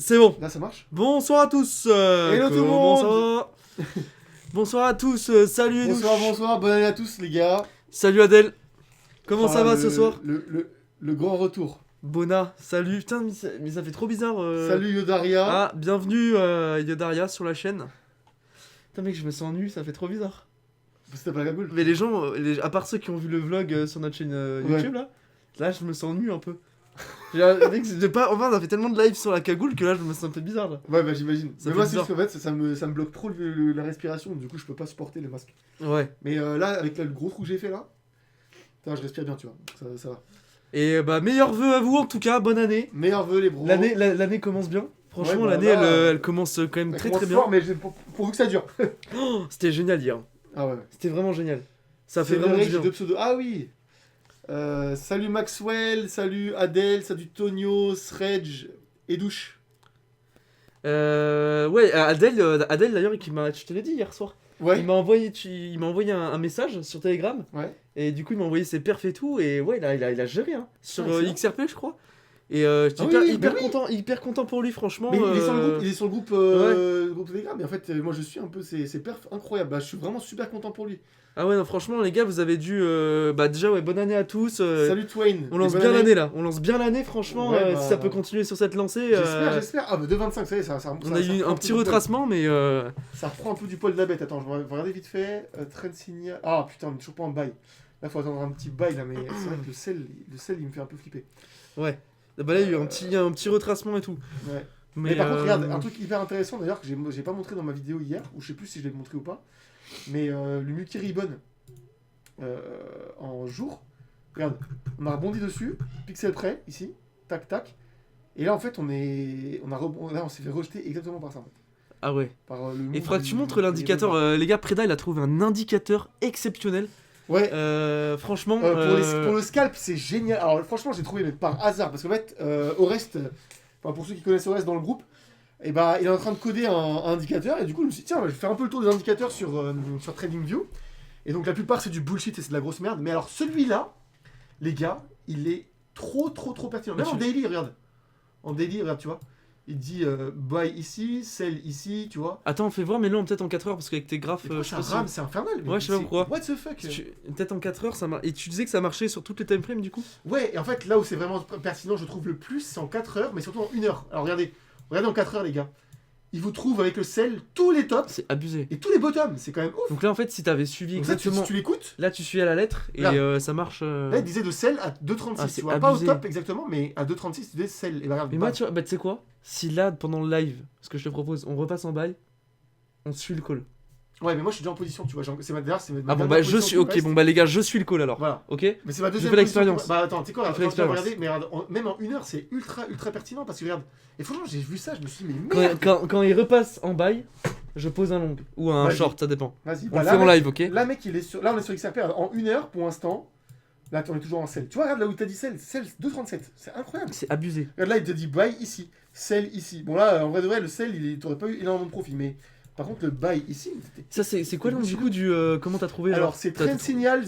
C'est bon. Là, ça marche. Bonsoir à tous. Hello tout le comment ça monde. va? Bonsoir à tous. Salut Edouche. Bonsoir, bonne année à tous les gars. Salut Adèle. Comment ça va le- ce soir? le grand retour. Bona, salut. Putain, mais ça fait trop bizarre. Salut Yodaria. Ah, bienvenue Yodaria sur la chaîne. Putain mec, je me sens nu, ça fait trop bizarre. C'était pas la cagoule. Mais les gens, à part ceux qui ont vu le vlog sur notre chaîne YouTube là je me sens nu un peu. Mec, enfin, on a fait tellement de live sur la cagoule que là je me sens un peu bizarre là. Ouais, bah j'imagine. Ça Mais fait moi, c'est bizarre. juste qu'en fait, ça me bloque trop la respiration. Du coup, je peux pas supporter le masque. Ouais. Mais là, avec le gros trou que j'ai fait là, putain, je respire bien, tu vois. Donc ça va. Et bah meilleurs vœux à vous en tout cas, bonne année. Meilleurs vœux les bros. L'année commence bien. Franchement, Ouais, bah, l'année là, elle commence quand même Ça très commence très fort, bien. mais pourvu que ça dure. Oh, c'était génial hier. Ah ouais. C'était vraiment génial. Ça fait C'est vraiment vrai du que j'ai bien. deux pseudos. Ah oui. Salut Maxwell, salut Adèle, salut Tonio, Sredge et Douche. Ouais, Adèle d'ailleurs, je te l'ai dit hier soir. Ouais. Il m'a envoyé un message sur Telegram. Ouais. Et du coup, il m'a envoyé ses perfs et tout. Et ouais, il a géré hein, sur excellent. XRP, je crois. Et j'étais Ah oui, hyper bah oui. content, hyper content pour lui, franchement. Mais il est sur le groupe, le groupe Telegram. Et en fait, moi je suis un peu ses perfs incroyables. Bah, je suis vraiment super content pour lui. Ah ouais, non, franchement, les gars, vous avez dû. Bah, déjà, ouais, bonne année à tous. Salut Twain. On lance Et bonne bien année. l'année là. On lance bien l'année, franchement. Ouais, bah, si ça peut continuer sur cette lancée. J'espère. Ah, bah 2,25, ça y est, ça On a eu reprend un peu petit du poil. retracement, mais. Ça reprend un peu du poil de la bête. Attends, je vais regarder vite fait. Trend signal. Ah putain, on est toujours pas en bail. Là, faut attendre un petit bail là, mais c'est vrai que le sel, il me fait un peu flipper. Ouais. Bah là, il y a eu un petit retracement et tout. Ouais. Mais par contre, regarde, un truc hyper intéressant d'ailleurs que j'ai pas montré dans ma vidéo hier, ou je sais plus si je l'ai montré ou pas, mais le Multi Ribbon en jour, regarde, on a rebondi dessus, pixel près, ici, tac tac, et là en fait on s'est fait rejeter exactement par ça en fait. Ah ouais. Par, le Et move il faudra que tu du- montres du l'indicateur. Ribbon. Les gars, Preda, il a trouvé un indicateur exceptionnel. Ouais. Franchement. Pour le scalp, c'est génial. Alors franchement, j'ai trouvé mais par hasard parce qu'en fait, Orest, enfin pour ceux qui connaissent Orest dans le groupe, et bah il est en train de coder un indicateur et du coup je me suis dit tiens, je vais faire un peu le tour des indicateurs sur TradingView. Et donc la plupart c'est du bullshit et c'est de la grosse merde. Mais alors celui-là, les gars, il est trop pertinent. Même en daily, regarde. En daily, regarde, tu vois. Il dit buy ici, sell ici, tu vois. Attends, fais voir, mais non, peut-être en 4 heures, parce qu'avec tes graphes, Et pourquoi je sais ça pas si- rame, c'est infernal. Mais Ouais, je sais pas c'est- pourquoi. What the fuck. Peut-être en 4 heures, ça marche. Et tu disais que ça marchait sur toutes les timeframes du coup? Ouais, et en fait, là où c'est vraiment pertinent, je trouve le plus, c'est en 4 heures, mais surtout en 1 heure. Alors regardez en 4 heures, les gars. Il vous trouve avec le sell tous les tops C'est abusé. et tous les bottoms. C'est quand même ouf. Donc là, en fait, si t'avais suivi Donc ça, exactement. tu l'écoutes. Là, tu suis à la lettre et Regarde. ça marche. Là, il disait de sell à 2,36. Ah, c'est tu vois, pas au abusé. top exactement, mais à 2,36, tu disais sell. Et bah, regarde, Mais moi, bam. tu vois, bah, tu sais quoi? Si là, pendant le live, ce que je te propose, on repasse en bail, on suit le call. Ouais, mais moi, je suis déjà en position, tu vois. C'est ma dernière, c'est ma Ah bon, dernière bah, je position suis. qui Ok, reste. bon, bah, les gars, je suis le call alors. Voilà. Ok? Mais c'est ma deuxième fais position l'expérience. qui- Bah attends, tu sais quoi, Je fais attends, l'expérience. regardez, mais regarde, même en 1 heure, c'est ultra pertinent parce que regarde. Et franchement, j'ai vu ça, je me suis dit, mais Quand, merde. quand il repasse en bail, je pose un long ou un Vas-y. short, ça dépend. Vas-y, On bah, le là, fait en mec, live, ok? Là, mec, là, on est sur XRP en 1 heure pour l'instant. Là, on est toujours en sell. Tu vois, regarde là où t'as dit sell 2,37. C'est incroyable. C'est abusé. Regarde là, il te dit buy ici, sell ici. Bon, là, en vrai de vrai, le sell, t'aurais pas eu énormément de profit. Mais par contre, le buy ici, c'était. Ça, c'est quoi le nom du coup du. Comment t'as trouvé Alors, genre c'est T'as- Trend Signals,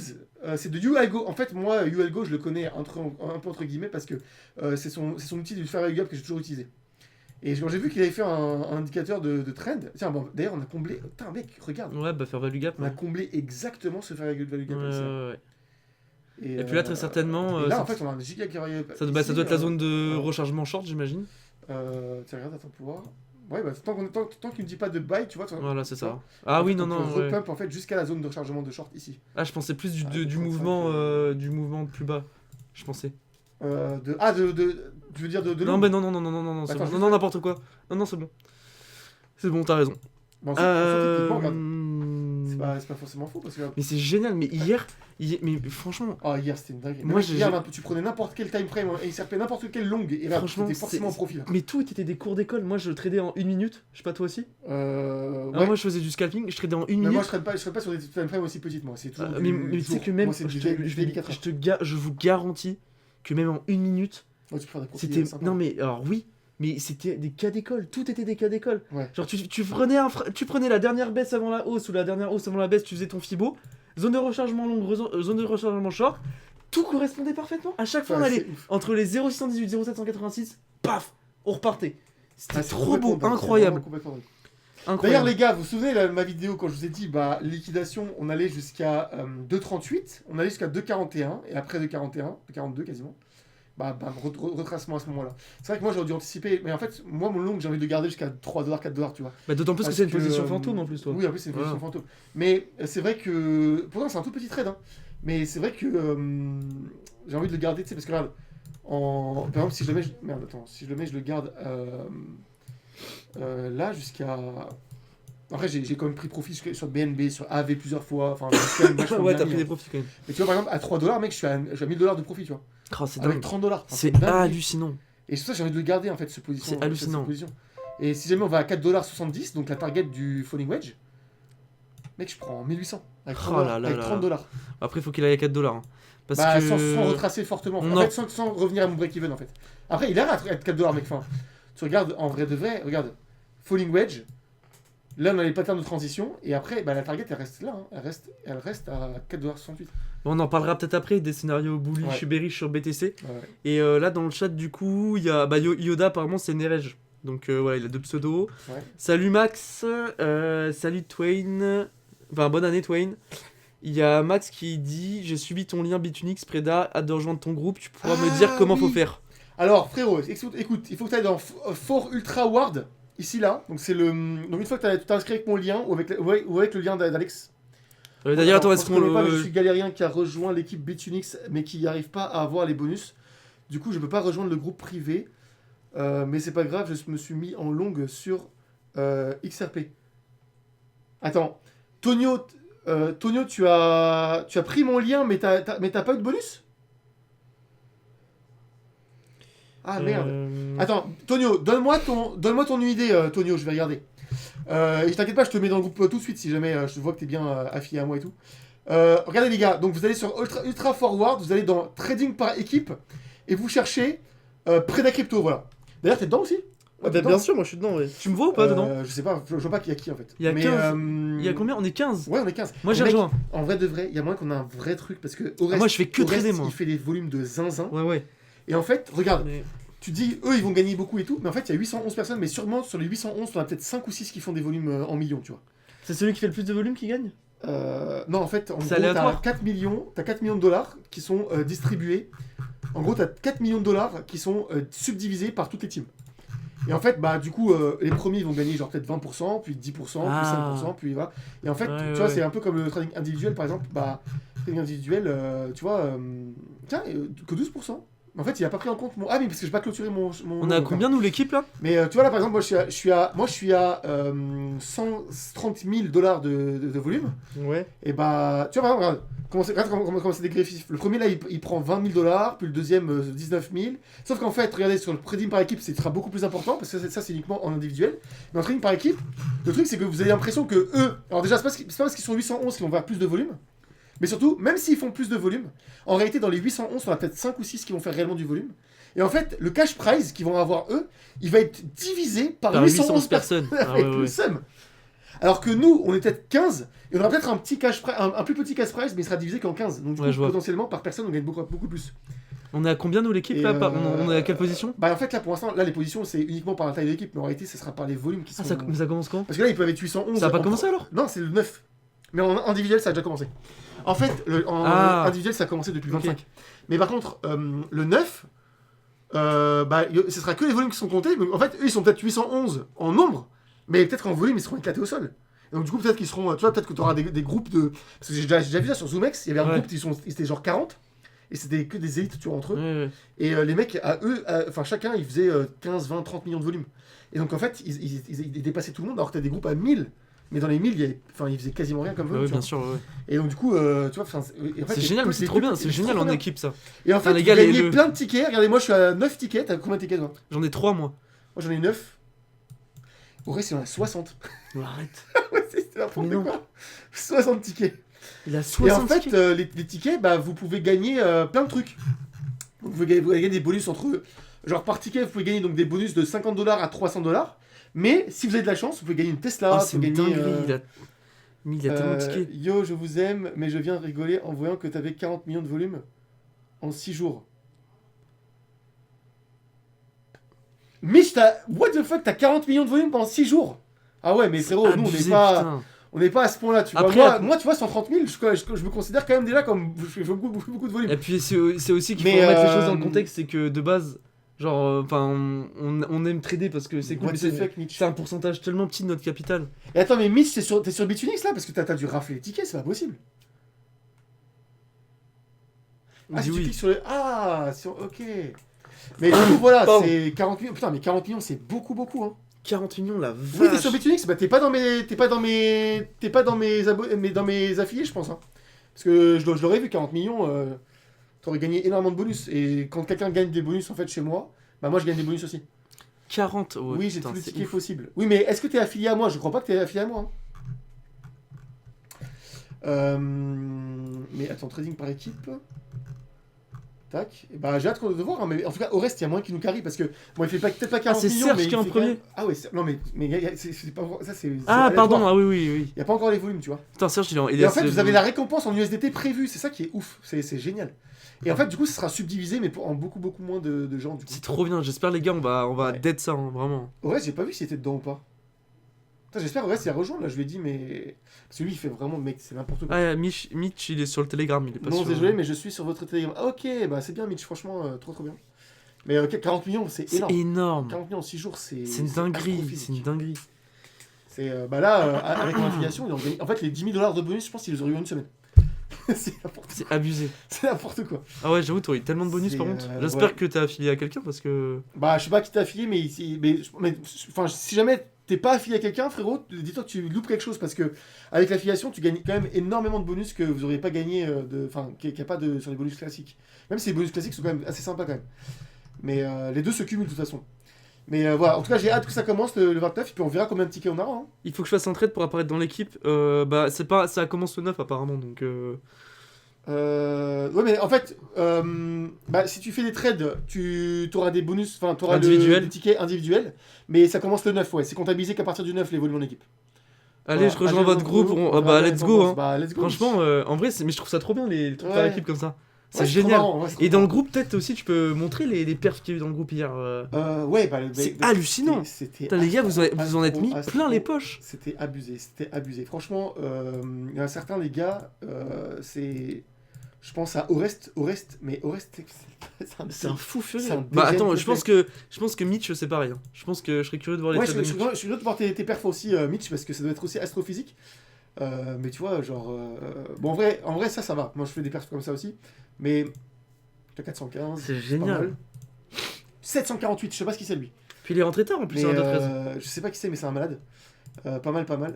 c'est de UAlgo. En fait, moi, UAlgo, je le connais un peu entre guillemets parce que c'est son outil du fair value gap que j'ai toujours utilisé. Et quand j'ai vu qu'il avait fait un indicateur de trend, tiens, bon, d'ailleurs, on a comblé. Putain, mec, regarde. Ouais, bah faire value gap. On a Ouais. comblé exactement ce fair value gap. Ouais, ici. ouais. Et, Et puis là, très certainement, et là, ça- en fait, on a un giga qui arrive. Ça, bah, ça doit être la zone de euh, rechargement short, j'imagine. Tiens, regarde, attends pour voir. Ouais, bah, tant qu'il ne dit pas de buy, tu vois. Voilà, c'est tu vois, ça. Ah en oui, fait, non, on non. peut Ouais. repump en fait jusqu'à la zone de rechargement de short ici. Ah, je pensais plus du, Ah, du 35, mouvement du mouvement plus bas. Je pensais. Tu veux dire de Non, long bah non, non, non, non, non, non, c'est Attends, bon. je Non, vais non, faire- n'importe quoi. Non, non, c'est bon. C'est bon, t'as raison. Bon, techniquement, regarde, Euh... c'est pas forcément faux parce que. Mais c'est génial, mais hier mais franchement, Ah, hier c'était une dinguerie. Moi, Moi, j'ai- hier, tu prenais n'importe quel time frame et il servait n'importe quelle longue et là, franchement, c'était forcément en c'est- profil. mais tout était des cours d'école. Moi, je tradais en 1 minute. Je sais pas, toi aussi? Ouais. Ah, moi, je faisais du scalping, je tradais en 1 Mais minute. moi, je serais pas sur des time frames aussi petites, moi. C'est toujours. Mais tu sais que même, Moi, c'est du je daily 4 heures. je vous garantis que même en 1 minute, Ouais, tu peux faire des profils c'était. sympas. Non, mais alors oui, mais c'était des cas d'école. Tout était des cas d'école. Ouais. Genre, tu prenais la dernière baisse avant la hausse ou la dernière hausse avant la baisse, tu faisais ton Fibo. Zone de rechargement longue, zone de rechargement short. Tout correspondait parfaitement. À chaque fois, on Ouais, allait c'est ouf. entre les 0,618 et 0,786, paf, on repartait. C'était Ah, c'est trop beau, complètement dingue, c'est incroyable. vraiment complètement dingue. D'ailleurs, Incroyable. les gars, vous vous souvenez de ma vidéo quand je vous ai dit, bah, liquidation, on allait jusqu'à 2,38, on allait jusqu'à 2,41, et après 2,41, 2,42 quasiment. Bah, retracement à ce moment-là. C'est vrai que moi j'aurais dû anticiper, mais en fait, moi mon long, j'ai envie de le garder jusqu'à 3$, 4$, tu vois. Bah, d'autant plus que Parce c'est une que, position fantôme en plus, toi. Oui, en plus, c'est une Voilà. position fantôme. Mais c'est vrai que. Pourtant, c'est un tout petit trade, hein. Mais c'est vrai que j'ai envie de le garder, tu sais, parce que regarde, par exemple, si je le mets. Merde, attends, si je le mets, je le garde là jusqu'à. Après, j'ai quand même pris profit sur BNB, sur AV plusieurs fois. Enfin, j'ai quand même vachement Ouais, bien t'as mis, pris des hein. profits quand même. Mais tu vois, par exemple, à 3$, mec, je suis à 1000$ de profit, tu vois. Oh, c'est Avec dingue. 30$. Enfin, C'est une dinguerie. hallucinant. Et c'est pour ça que j'ai envie de le garder, en fait, cette position. C'est hallucinant. cette position. Et si jamais on va à 4,70$, donc la target du Falling Wedge, mec, je prends 1800. Avec 30$. Oh là là avec là 30$. Après, faut qu'il aille à 4$. Hein. Parce Bah, que. sans retracer fortement. En Non. fait, sans revenir à mon break-even, en fait. Après, il a l'air à être 4$, mec. Enfin, tu regardes, en vrai de vrai, regarde. Falling Wedge. Là, on a les patterns de transition. Et après, bah, la target, elle reste là. Hein. Elle reste à 4,68$. Bon, on en parlera peut-être après des scénarios bullish, Ouais. bearish sur BTC. Ouais. Et là, dans le chat, du coup, il y a Yoda, apparemment, c'est Nerej. Donc voilà, il a deux pseudos. Ouais. Salut Max, salut Twain. Enfin, bonne année Twain. Il y a Max qui dit: j'ai suivi ton lien Bitunix, Preda, hâte de rejoindre ton groupe. Tu pourras me dire comment faut faire. Alors, frérot, écoute, il faut que tu ailles dans Fort Ultra Ward, ici, là. Donc, c'est le. Donc, une fois que tu t'es inscrit avec mon lien, ou avec le lien d'Alex. D'ailleurs, attends, est-ce je connais pas, mais je qu'on. suis galérien qui a rejoint l'équipe Bitunix, mais qui n'arrive pas à avoir les bonus. Du coup, je peux pas rejoindre le groupe privé. Mais c'est pas grave, je me suis mis en longue sur XRP. Attends, Tonio, tu as pris mon lien, mais t'as pas eu de bonus? Ah merde. Attends, Tonio, donne-moi ton idée, Tonio, je vais regarder. Et t'inquiète pas, je te mets dans le groupe tout de suite si jamais je vois que t'es bien affilié à moi et tout. Regardez les gars, donc vous allez sur Ultra Forward, vous allez dans Trading par équipe et vous cherchez Preda Crypto, voilà. D'ailleurs, t'es dedans aussi? Ah, t'es bah, bien sûr, moi je suis dedans. Ouais. Tu me vois ou pas dedans? Je sais pas, je vois pas qu'il y a qui en fait. Il y a Mais, 15. Il y a combien? On est 15. Ouais, on est 15. Moi j'ai Mais mec, rejoint. En vrai de vrai, il y a moyen qu'on a un vrai truc parce que Ah, moi je fais que Orest, trader, moi. il fait des volumes de zinzin. Ouais, ouais. Et en fait, regarde, Mais- tu dis eux ils vont gagner beaucoup et tout, mais en fait il y a 811 personnes, mais sûrement sur les 811, on a peut-être 5 ou 6 qui font des volumes en millions, tu vois. C'est celui qui fait le plus de volume qui gagne? Non, en fait, en C'est gros, aléatoire. t'as 4 millions de dollars qui sont distribués. En gros, t'as 4 millions de dollars qui sont subdivisés par toutes les teams. Et en fait, bah, du coup, les premiers ils vont gagner genre peut-être 20%, puis 10%, puis 5%, puis voilà. Et en fait, Ouais, tu vois, ouais. c'est un peu comme le trading individuel, par exemple. Bah, trading individuel, tu vois, tiens, que 12%. En fait, il a pas pris en compte mon. Ah, mais parce que j'ai pas clôturé mon. On est à combien nous l'équipe là? Mais tu vois là par exemple, moi je suis à 130 000 dollars de volume. Ouais. Et bah, tu vois par exemple, regarde comment c'est dégressif. Le premier là il prend 20 000 dollars, puis le deuxième 19 000. Sauf qu'en fait, regardez sur le trading par équipe, c'est sera beaucoup plus important parce que ça c'est uniquement en individuel. Mais en trading par équipe, le truc c'est que vous avez l'impression que eux, alors déjà c'est pas parce qu'ils sont 811 qu'ils vont faire plus de volume. Mais surtout, même s'ils font plus de volume, en réalité, dans les 811, on a peut-être 5 ou 6 qui vont faire réellement du volume. Et en fait, le cash prize qu'ils vont avoir eux, il va être divisé par 811 personnes. Ah, Avec ouais, le ouais. seum. Alors que nous, on est peut-être 15, et on aura peut-être un petit un plus petit cash prize, mais il sera divisé qu'en 15. Donc, du Ouais, coup, je vois. potentiellement, par personne, on gagne beaucoup plus. On est à combien nous l'équipe Et, là? On est à quelle position? Bah, en fait, là, pour l'instant, là, les positions, c'est uniquement par la taille de l'équipe, mais en réalité, ça sera par les volumes qui sont. Mais ça commence quand? Parce que là, ils peuvent être 811. Ça a pas en commencé alors? Non, c'est le 9. Mais en individuel, ça a déjà commencé. En fait, en Ah. individuel, ça a commencé depuis le Ok. 25. Mais par contre, le 9, bah, ce sera que les volumes qui sont comptés. Mais en fait, eux, ils sont peut-être 811 en nombre, mais peut-être qu'en volume, ils seront éclatés au sol. Et donc, du coup, peut-être qu'ils seront. Tu vois, peut-être que tu auras des groupes de. Parce que j'ai déjà vu ça sur ZoomX, il y avait un Ouais. groupe, ils étaient genre 40, et c'était que des élites, tu vois, entre eux. Ouais, ouais. Et les mecs, enfin, chacun, ils faisaient 15, 20, 30 millions de volume. Et donc, en fait, ils dépassaient tout le monde, alors que t'as des groupes à 1000. Mais dans les 1000, ils faisaient quasiment rien comme Ouais, volume. ouais, tu bien vois. sûr, ouais. Et donc, du coup, tu vois, C'est génial, mais c'est trop bien, c'est génial en équipe ça. Et en fait, les vous gars, gagnez le- plein de tickets. Regardez, moi, je suis à 9 tickets. T'as combien de tickets, toi? J'en ai 3 moi. Moi, j'en ai 9. Au reste, il y en a 60. Arrête. Ouais, c'est n'importe Mais non. quoi. 60 tickets. Il a Et en 60 fait, tickets. les tickets, bah, vous pouvez gagner plein de trucs. Vous pouvez gagner des bonus entre eux. Genre, par ticket, vous pouvez gagner donc, des bonus de 50 $ à 300 $. Mais si vous avez de la chance, vous pouvez gagner une Tesla. Oh, vous c'est pouvez une gagner, dinguerie. Mais il a tellement de tickets. Yo, je vous aime, mais je viens de rigoler en voyant que t'avais 40 millions de volume en 6 jours. Mitch, what the fuck, t'as 40 millions de volume pendant 6 jours. Ah ouais, mais frérot, nous, Abusé, on n'est pas à ce point-là, tu vois. Après, Moi, tu vois, 130 000, je me considère quand même déjà comme je fais beaucoup de volume. Et puis c'est aussi qu'il faut Mais, remettre les choses dans le contexte, c'est que de base, genre, enfin, on aime trader parce que c'est cool, What mais the fuck, Mitch. c'est un pourcentage tellement petit de notre capital. Et attends, mais Mitch, t'es sur Bitunix là? Parce que t'as dû rafler les tickets, c'est pas possible. On Ah, dit si tu oui. cliques sur le. Ok. Mais du coup, voilà, Pardon. c'est 40 millions. Putain, mais 40 millions, c'est beaucoup, hein. 40 millions, la Oui, t'es vache. sur Bitunix, bah t'es pas dans mes affiliés, je pense, hein. Parce que je l'aurais vu, 40 millions, t'aurais gagné énormément de bonus. Et quand quelqu'un gagne des bonus, en fait, chez moi, bah moi, je gagne des bonus aussi. 40, ouais, Oui, j'ai putain, tous les c'est tickets ouf. possibles. Oui, mais est-ce que t'es affilié à moi? Je crois pas que t'es affilié à moi, hein. Mais attends, trading par équipe. Tac. Et bah, j'ai hâte de voir, hein, mais en tout cas, au reste, il y a moins qui nous carry parce que. Bon, il fait peut-être pas 40 c'est millions, Serge mais qui est il en fait premier. quand même- Ah ouais, non, mais c'est pas. Ça, c'est Ah, aléatoire. pardon, ah oui, oui. Il n'y a pas encore les volumes, tu vois. Putain, Serge, il Et en fait, vous avez la récompense en USDT prévue, c'est ça qui est ouf, c'est génial. Et en fait, du coup, ça sera subdivisé, mais en beaucoup moins de gens, du coup. C'est trop bien, j'espère, les gars, on va Ouais. dead ça, hein, vraiment. Au reste, j'ai pas vu s'il était dedans ou pas. Putain, j'espère, au reste, il a rejoint, là, je lui ai dit, mais. Parce que lui, il fait vraiment, mec, c'est n'importe quoi. Ah, Mitch, il est sur le Telegram, il est pas Non, sur... désolé, mais je suis sur votre Telegram. Ah, ok, bah c'est bien, Mitch, franchement, trop bien. Mais 40 millions, c'est C'est énorme. énorme. 40 millions en 6 jours, c'est. C'est une dinguerie, astrophysique. c'est une dinguerie. Bah là, avec mon affiliation, ils ont gagné. En fait, les 10 000 $ de bonus, je pense qu'ils les auraient eu en une semaine. C'est C'est abusé. n'importe quoi. Ah ouais, j'avoue, t'aurais eu tellement de bonus C'est, par contre. J'espère ouais. que t'es affilié à quelqu'un parce que... Bah, je sais pas qui t'es affilié, mais enfin, si jamais t'es pas affilié à quelqu'un, frérot, dis-toi que tu loupes quelque chose parce que avec l'affiliation, tu gagnes quand même énormément de bonus que vous auriez pas gagné enfin, qu'il n'y a pas sur les bonus classiques. Même si les bonus classiques sont quand même assez sympas quand même. Mais les deux se cumulent de toute façon. Mais voilà, en tout cas, j'ai hâte que ça commence le 29, et puis on verra combien de tickets on aura. Hein. Il faut que je fasse un trade pour apparaître dans l'équipe. Bah, ça commence le 9 apparemment, donc... Ouais, mais en fait, bah, si tu fais des trades, tu auras des bonus, enfin, tu auras Individuel. des tickets individuels, mais ça commence le 9, ouais. C'est comptabilisé qu'à partir du 9, les volumes en équipe. Allez, Voilà. je rejoins votre groupe. on Bah, verra let's comment go, ça hein. se passe. Bah, let's go. Franchement, en vrai, mais je trouve ça trop bien les trucs par Ouais. équipe comme ça. C'est Ouais, génial. trop marrant, ouais, c'est Et trop dans le marrant. groupe, peut-être aussi, tu peux montrer les perfs qu'il y a eu dans le groupe hier. Ouais, bah, C'est hallucinant. C'était Putain, les gars, vous en êtes mis plein les poches. C'était abusé. Franchement, il y en a certains, les gars, c'est. Je pense à Orest, mais Orest, C'est un fou furieux. c'est un Bah dégène attends, je complet. pense que Mitch c'est pareil. Hein. Je pense que je serais curieux de voir les Ouais, trades je de suis Mitch. curieux de voir tes perfs aussi, Mitch, parce que ça doit être aussi astrophysique. Mais tu vois, genre. Bon, en vrai, ça va. Moi, je fais des perfs comme ça aussi. Mais. T'as 415. C'est pas génial. mal. 748, je sais pas ce qu'il c'est lui. Puis il est rentré tard en plus, Mais hein, de 13. je sais pas qui c'est, mais c'est un malade. Pas mal.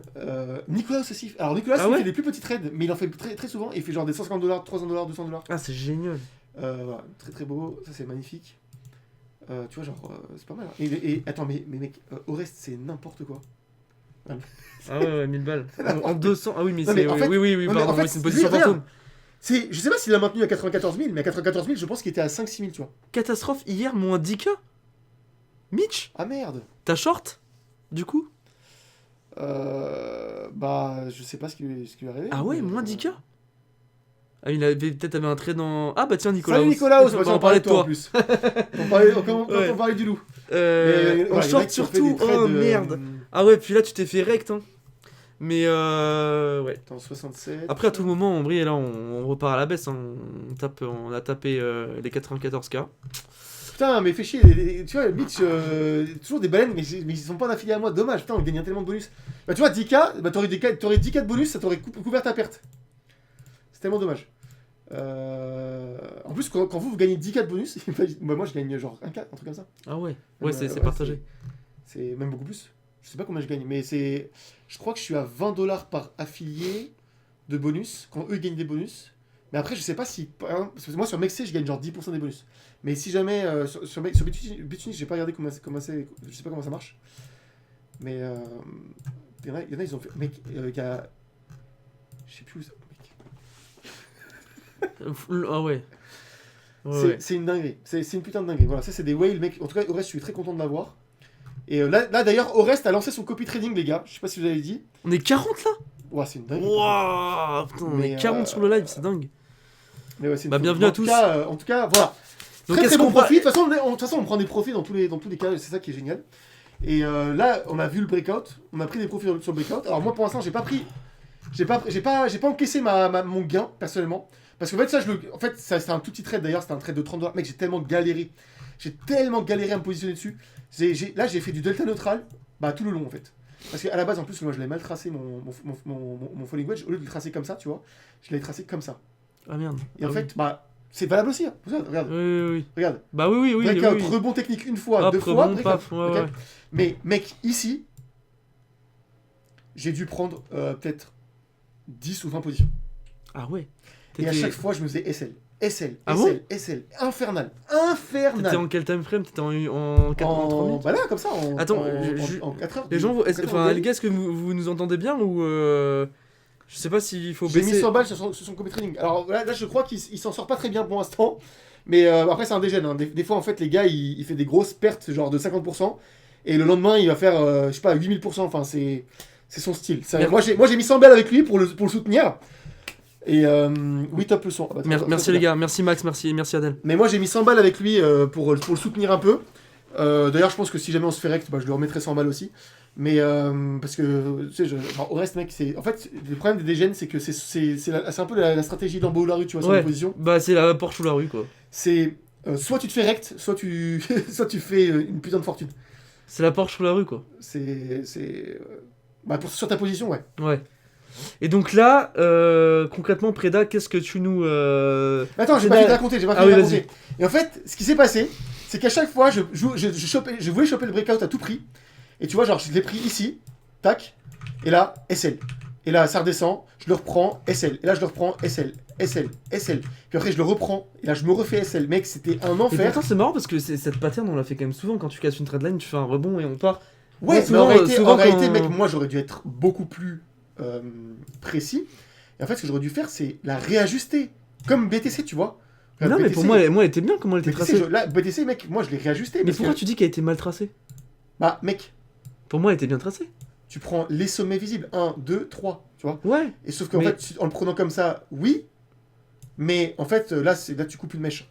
Nicolas aussi. Alors, Nicolas, Ah il ouais fait des plus petits trades, mais il en fait très souvent. Il fait genre des 150 $, 300 $, 200 $. Ah, c'est génial. Voilà, très beau. Ça, c'est magnifique. Tu vois, genre, c'est pas mal. Hein. Et attends, mais mec, au reste, c'est n'importe quoi. Ah ouais, 1000 balles. En 200. Ah oui, mais Non, c'est. mais en fait- Oui, non, mais pardon, en fait, oui, c'est une position lui, regarde. fantôme. Je sais pas s'il l'a maintenu à 94 000, mais à 94 000, je pense qu'il était à 5-6 000, tu vois. Catastrophe hier, moins 10K. Mitch, Ah merde. t'as short du coup? Bah, je sais pas ce qui lui est arrivé. Ah ouais, mais, moins 10K. Ah, il avait peut-être un trade dans. Ah bah tiens, Nicolas. Salut Nicolas, on va en parler de toi. en plus. on Ouais. parlait du loup. En voilà, il y en a short qui ont fait surtout. des trades, Oh merde. Ah ouais, puis là tu t'es fait rect, hein. Mais ouais. Attends, 67. Après, à tout moment, en vrai, là, on repart à la baisse. Hein. On a tapé les 94K. Putain, mais fais chier. Tu vois, Mitch, toujours des baleines, mais ils sont pas d'affiliés à moi. Dommage, putain, on gagnait tellement de bonus. Bah, tu vois, 10K, bah, t'aurais 10K de bonus, ça t'aurait couvert ta perte. C'est tellement dommage. En plus, quand vous gagnez 10K de bonus, bah, moi je gagne genre 1K, un truc comme ça. Ah ouais. Ouais, c'est Ouais, partagé. C'est même beaucoup plus. Je sais pas combien je gagne, mais c'est. Je crois que je suis à 20 $ par affilié de bonus, quand eux gagnent des bonus. Mais après, je sais pas si. Par exemple, parce que moi sur Mexé, je gagne genre 10% des bonus. Mais si jamais. Sur Bitunix, j'ai pas regardé comment c'est. Je sais pas comment ça marche. Mais. Il y en a, ils ont fait. Mec, il y a. Je sais plus où ça. Ah ouais. Ouais. C'est une dinguerie. C'est une putain de dinguerie. Voilà, ça c'est des whales, mec. En tout cas, au reste, je suis très content de l'avoir. Et là d'ailleurs, Orest a lancé son copy trading, les gars. Je sais pas si vous avez dit. On est 40 là. Ouah, c'est une dinguerie. Wouah, putain, on Mais, est 40 sur le live, c'est dingue. Mais ouais, c'est une Bah, folie. bienvenue à En tout cas, voilà. Donc, Très est-ce très bon qu'on va- profit. De toute façon, on prend des profits dans tous les cas, c'est ça qui est génial. Et là, on a vu le breakout, on a pris des profits sur le breakout. Alors moi, pour l'instant, j'ai pas encaissé mon gain personnellement, parce qu'en fait ça c'était un tout petit trade d'ailleurs, c'était un trade de $30. Mec, j'ai tellement galéré à me positionner dessus. Là, j'ai fait du delta neutral, bah tout le long en fait. Parce qu'à la base, en plus, moi, je l'avais mal tracé mon falling wedge. Au lieu de le tracer comme ça, tu vois, je l'avais tracé comme ça. Ah merde. Et en Ah fait, bah c'est valable aussi. Hein. Regarde, oui. Oui, oui. regarde. Bah oui. Breakout, oui. rebond technique une fois, Hop, deux fois, rebond, breakout. paf, ouais, Ok. ouais. Mais mec, ici, j'ai dû prendre peut-être 10 ou 20 positions. Ah ouais. Et à T'étais- chaque fois, je me faisais SL. Ah bon SL. Infernal. T'étais en quel time frame? T'étais en 3 minutes? Bah là, comme ça, en, Attends, en 4 heures. Les gens, Enfin, les gars, est-ce que vous nous entendez bien ou je sais pas s'il faut j'ai mis baisser. 100 balles sur son copy trading. Alors là, je crois qu'il s'en sort pas très bien pour l'instant. Mais après, c'est un dégène. Hein. Des fois, en fait, les gars, il fait des grosses pertes, genre de 50%. Et le lendemain, il va faire, je sais pas, 8000%. Enfin, c'est son style. Moi, j'ai mis 100 balles avec lui pour le soutenir. Et oui, top le son. Ah bah, Merci les gars, merci Max, merci Adèle. Mais moi, j'ai mis 100 balles avec lui pour le soutenir un peu. D'ailleurs, je pense que si jamais on se fait rect, bah, je lui remettrai 100 balles aussi. Mais parce que, tu sais, au reste, mec, en fait, le problème des dégènes, c'est que c'est un peu la stratégie d'en la rue, tu vois, sur Ouais. la position. Bah c'est la Porsche ou la rue quoi. C'est soit tu te fais rect, soit tu fais une putain de fortune. C'est la Porsche ou la rue quoi. Bah, sur ta position, ouais. Ouais. Et donc là, concrètement, Preda, qu'est-ce que tu nous. Attends, j'ai pas fini de raconter, Ah oui, vas-y. Et en fait, ce qui s'est passé, c'est qu'à chaque fois, je voulais choper le breakout à tout prix. Et tu vois, genre, je l'ai pris ici, tac, et là, SL. Et là, ça redescend, je le reprends, SL. Et là, je le reprends, SL. Puis après, je le reprends, et là, je me refais SL. Mec, c'était un Et enfer. pourtant, c'est marrant parce que cette pattern, on l'a fait quand même souvent. Quand tu casses une trade line, tu fais un rebond et on part. Ouais, mais souvent, en réalité, quand- mec, moi, j'aurais dû être beaucoup plus précis. Et en fait, ce que j'aurais dû faire, c'est la réajuster. Comme BTC, tu vois. Mais non, mais pour moi, elle était bien. Comment elle était tracée? Là, BTC, mec, moi, je l'ai réajusté. Mais parce pourquoi que, tu dis qu'elle était mal tracée? bah, mec, Pour moi, elle était bien tracée. tu prends les sommets visibles, 1, 2, 3, tu vois. Ouais. Et sauf qu'en Mais- fait, en le prenant comme ça, oui, mais en fait, là, tu coupes une mèche.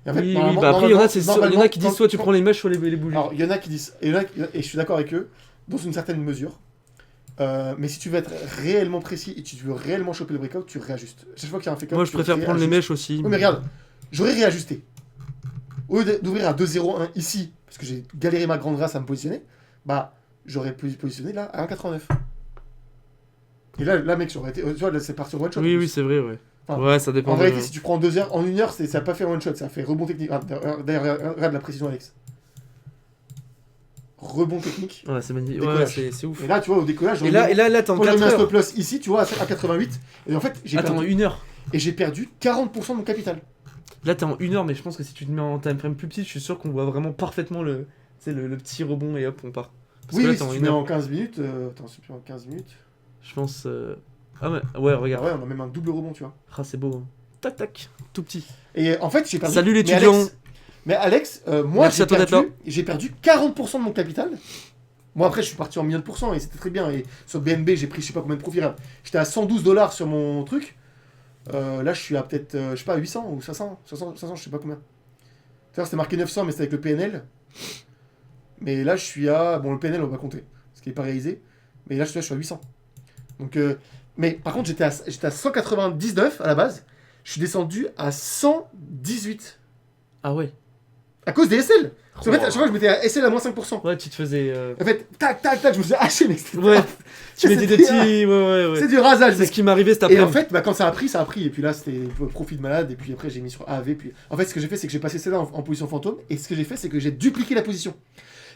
Et en fait, Oui, normalement- bah après, il y en a qui normalement, disent soit tu prends les mèches, soit les bougies. Alors, il y en a qui disent, et je suis d'accord avec eux, dans une certaine mesure. Mais si tu veux être réellement précis et tu veux réellement choper le breakout, tu réajustes. Chaque fois qu'il y a un fake out, Moi, je tu préfère prendre les réajustes. mèches aussi. Oui, mais regarde, j'aurais réajusté. Au lieu d'ouvrir à 2,01 ici, parce que j'ai galéré ma grande race à me positionner, bah, j'aurais positionné là à 1,89. Et là, mec, j'aurais été. Tu vois, là, c'est parti en one shot. en Oui, plus. oui, c'est vrai, ouais. Enfin, Ouais, ça dépend. En de- réalité, si tu prends 2 heures, en 1 heure, ça n'a pas fait one shot, ça a fait rebond technique. Ah, d'ailleurs, regarde la précision, Alex. Rebond technique. Ouais, c'est magnifique. Ouais, Décollage. c'est ouf. Et là, tu vois, au décollage, Et là, t'es en moi, j'ai mis 4 un heures. stop loss ici, tu vois, à 88. Et en fait, j'ai Attends, perdu. 1 heure. Et j'ai perdu 40% de mon capital. Là, t'es en 1 heure, mais je pense que si tu te mets en time frame plus petit, je suis sûr qu'on voit vraiment parfaitement le petit rebond et hop, on part. Parce Oui, que là, oui, t'es si en tu 1 mets heure. en 15 minutes. Attends, si tu mets en 15 minutes. Je pense. Ah ouais, Ah regarde. ouais, on a même un double rebond, tu vois. Ah, c'est beau. Hein. Tac, tac, tout petit. Et en fait, j'ai perdu. Salut Mais l'étudiant. Alex, moi, Merci à toi d'être là. j'ai perdu 40% de mon capital. Moi, après, je suis parti en millions de pourcents et c'était très bien. Et sur BNB, j'ai pris je sais pas combien de profit. J'étais à 112 $ sur mon truc. Là, je suis à peut-être, je sais pas, 800 ou 500, je sais pas combien. Tout à l'heure, c'était marqué 900, mais c'était avec le PNL. Mais là, je suis à. Bon, le PNL, on va compter, ce qui n'est pas réalisé. Mais là, je suis à 800. Donc, mais par contre, j'étais à 199 à la base. Je suis descendu à 118. Ah ouais. À cause des SL. Parce qu'en fait, Oh. à chaque fois, je mettais à SL à moins 5%. Ouais, tu te faisais. En fait, tac, tac, tac, je me suis haché, mais c'était Ouais. Tu mettais des C'était- petits. Ouais. C'est du rasage. C'est ce qui m'est arrivé cet Et en après-midi. fait, bah, quand ça a pris, ça a pris. Et puis là, c'était profit de malade. Et puis après, j'ai mis sur AV. Puis... En fait, ce que j'ai fait, c'est que j'ai passé celle-là en position fantôme. Et ce que j'ai fait, c'est que j'ai dupliqué la position.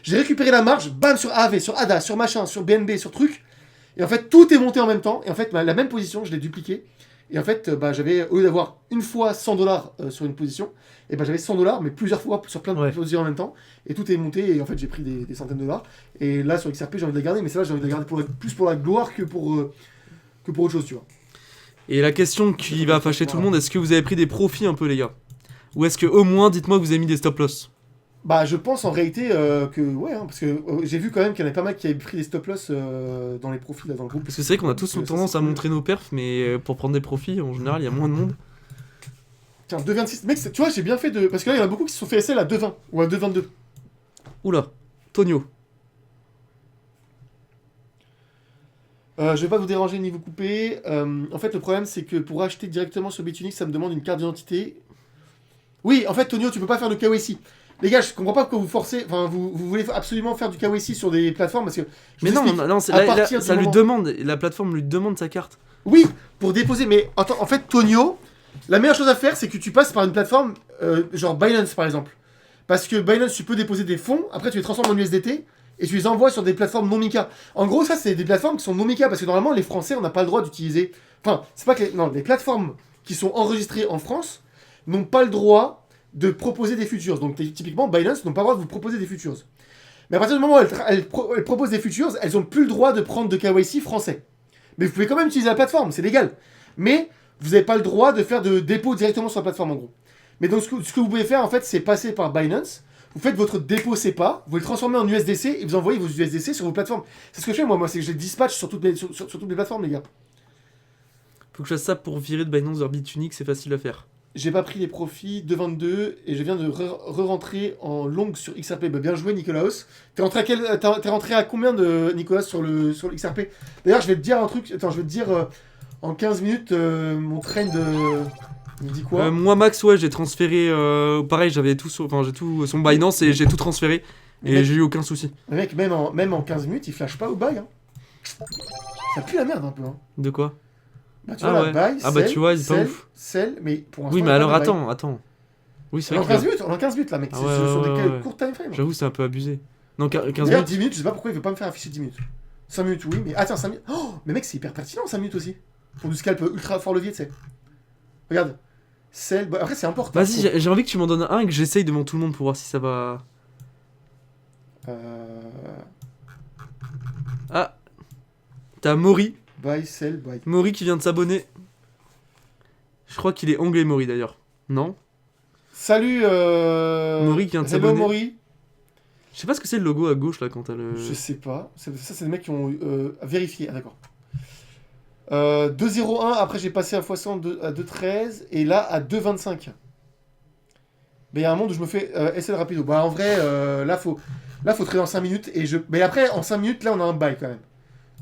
J'ai récupéré la marge, bam, sur AV, sur ADA, sur machin, sur BNB, sur truc. Et en fait, tout est monté en même temps. Et en fait, bah, la même position, je l'ai dupliqué. Et en fait, bah, j'avais, au lieu d'avoir une fois 100 $ sur une position, et bah, j'avais 100 $, mais plusieurs fois sur plein de Ouais. positions en même temps. Et tout est monté. Et en fait, j'ai pris des centaines de dollars. Et là, sur XRP, j'ai envie de la garder. Mais celle-là, j'ai envie de la garder plus pour la gloire que pour autre chose, tu vois. Et la question qui va fâcher tout le monde, est-ce que vous avez pris des profits un peu, les gars? Ou est-ce que au moins, dites-moi que vous avez mis des stop loss? Bah, je pense en réalité que ouais, hein, parce que j'ai vu quand même qu'il y en avait pas mal qui avaient pris des stop loss dans les profils là, dans le groupe. Parce que c'est vrai qu'on a tous Donc, ça, tendance c'est à cool. montrer nos perfs, mais pour prendre des profits, en général, il y a moins de monde. Tiens, 2,26. Mec, tu vois, j'ai bien fait de. Parce que là, il y en a beaucoup qui se sont fait SL à 2,20 ou à 2,22. Oula, Tonio. Je vais pas vous déranger ni vous couper. En fait, le problème, c'est que pour acheter directement sur Bitunix, ça me demande une carte d'identité. Oui, en fait, Tonio, tu peux pas faire de KYC. Les gars, je comprends pas pourquoi vous forcez. Enfin, vous voulez absolument faire du KYC sur des plateformes parce que. Mais non, non, ça lui demande. La plateforme lui demande sa carte. Oui, pour déposer. Mais attends, en fait, Tonio, la meilleure chose à faire, c'est que tu passes par une plateforme genre Binance par exemple. Parce que Binance, tu peux déposer des fonds, après tu les transformes en USDT et tu les envoies sur des plateformes non MiCA. En gros, ça, c'est des plateformes qui sont non MiCA parce que normalement, les Français, on n'a pas le droit d'utiliser. Enfin, c'est pas que. Non, les plateformes qui sont enregistrées en France n'ont pas le droit de proposer des futures. Donc, typiquement, Binance n'ont pas le droit de vous proposer des futures. Mais à partir du moment où elles proposent des futures, elles n'ont plus le droit de prendre de KYC français. Mais vous pouvez quand même utiliser la plateforme, c'est légal. Mais vous n'avez pas le droit de faire de dépôt directement sur la plateforme, en gros. Mais donc, ce que vous pouvez faire, en fait, c'est passer par Binance. Vous faites votre dépôt CEPA, vous le transformez en USDC et vous envoyez vos USDC sur vos plateformes. C'est ce que je fais, moi c'est que je les dispatch sur toutes les plateformes, les gars. Faut que je fasse ça pour virer de Binance vers Bitunix, c'est facile à faire. J'ai pas pris les profits de 22 et je viens de re-rentrer en longue sur XRP. Bah, bien joué, Nicolas. T'es rentré à combien de Nicolas sur le XRP? D'ailleurs, je vais te dire un truc. Attends, je vais te dire en 15 minutes mon trend. Il me dit quoi? Moi, Max, ouais, j'ai transféré. Pareil, j'avais tout sur. Enfin, j'ai tout son Binance et j'ai tout transféré. Et mec, j'ai eu aucun souci. Le mec, même en 15 minutes, il flash pas au buy. Hein. Ça pue la merde un peu. Hein. De quoi? Bah, tu vois, ouais. buy, ah, bah, tu vois, il est pas ouf. Sell, mais pour l'instant. Oui, mais alors attends. Oui, c'est vrai. On est en 15 minutes là, mec. Ah, C'est ouais, sur ouais, des courts time frame. J'avoue, c'est un peu abusé. Non, 15 D'ailleurs, minutes. 10 minutes, je sais pas pourquoi il veut pas me faire afficher 10 minutes. 5 minutes, oui, mais attends, 5 minutes. Oh, mais mec, c'est hyper pertinent 5 minutes aussi. Pour du scalp ultra fort levier, tu sais. Regarde. Sell. Bah, après, c'est important. Vas-y, j'ai envie que tu m'en donnes un et que j'essaye devant tout le monde pour voir si ça va. Ah, t'as Maury. Buy, sell, buy. Maury qui vient de s'abonner. Je crois qu'il est anglais, Maury d'ailleurs. Non? Salut Maury qui vient de s'abonner. Maury. Je sais pas ce que c'est le logo à gauche là quand t'as le. Je sais pas. Ça, c'est des mecs qui ont vérifié. Ah, d'accord. 2,01. Après, j'ai passé à x100 à 2,13. Et là, à 2,25. Mais il y a un monde où je me fais SL rapido. Bah, en vrai, là, faut trader en 5 minutes. Mais après, en 5 minutes, là, on a un buy quand même.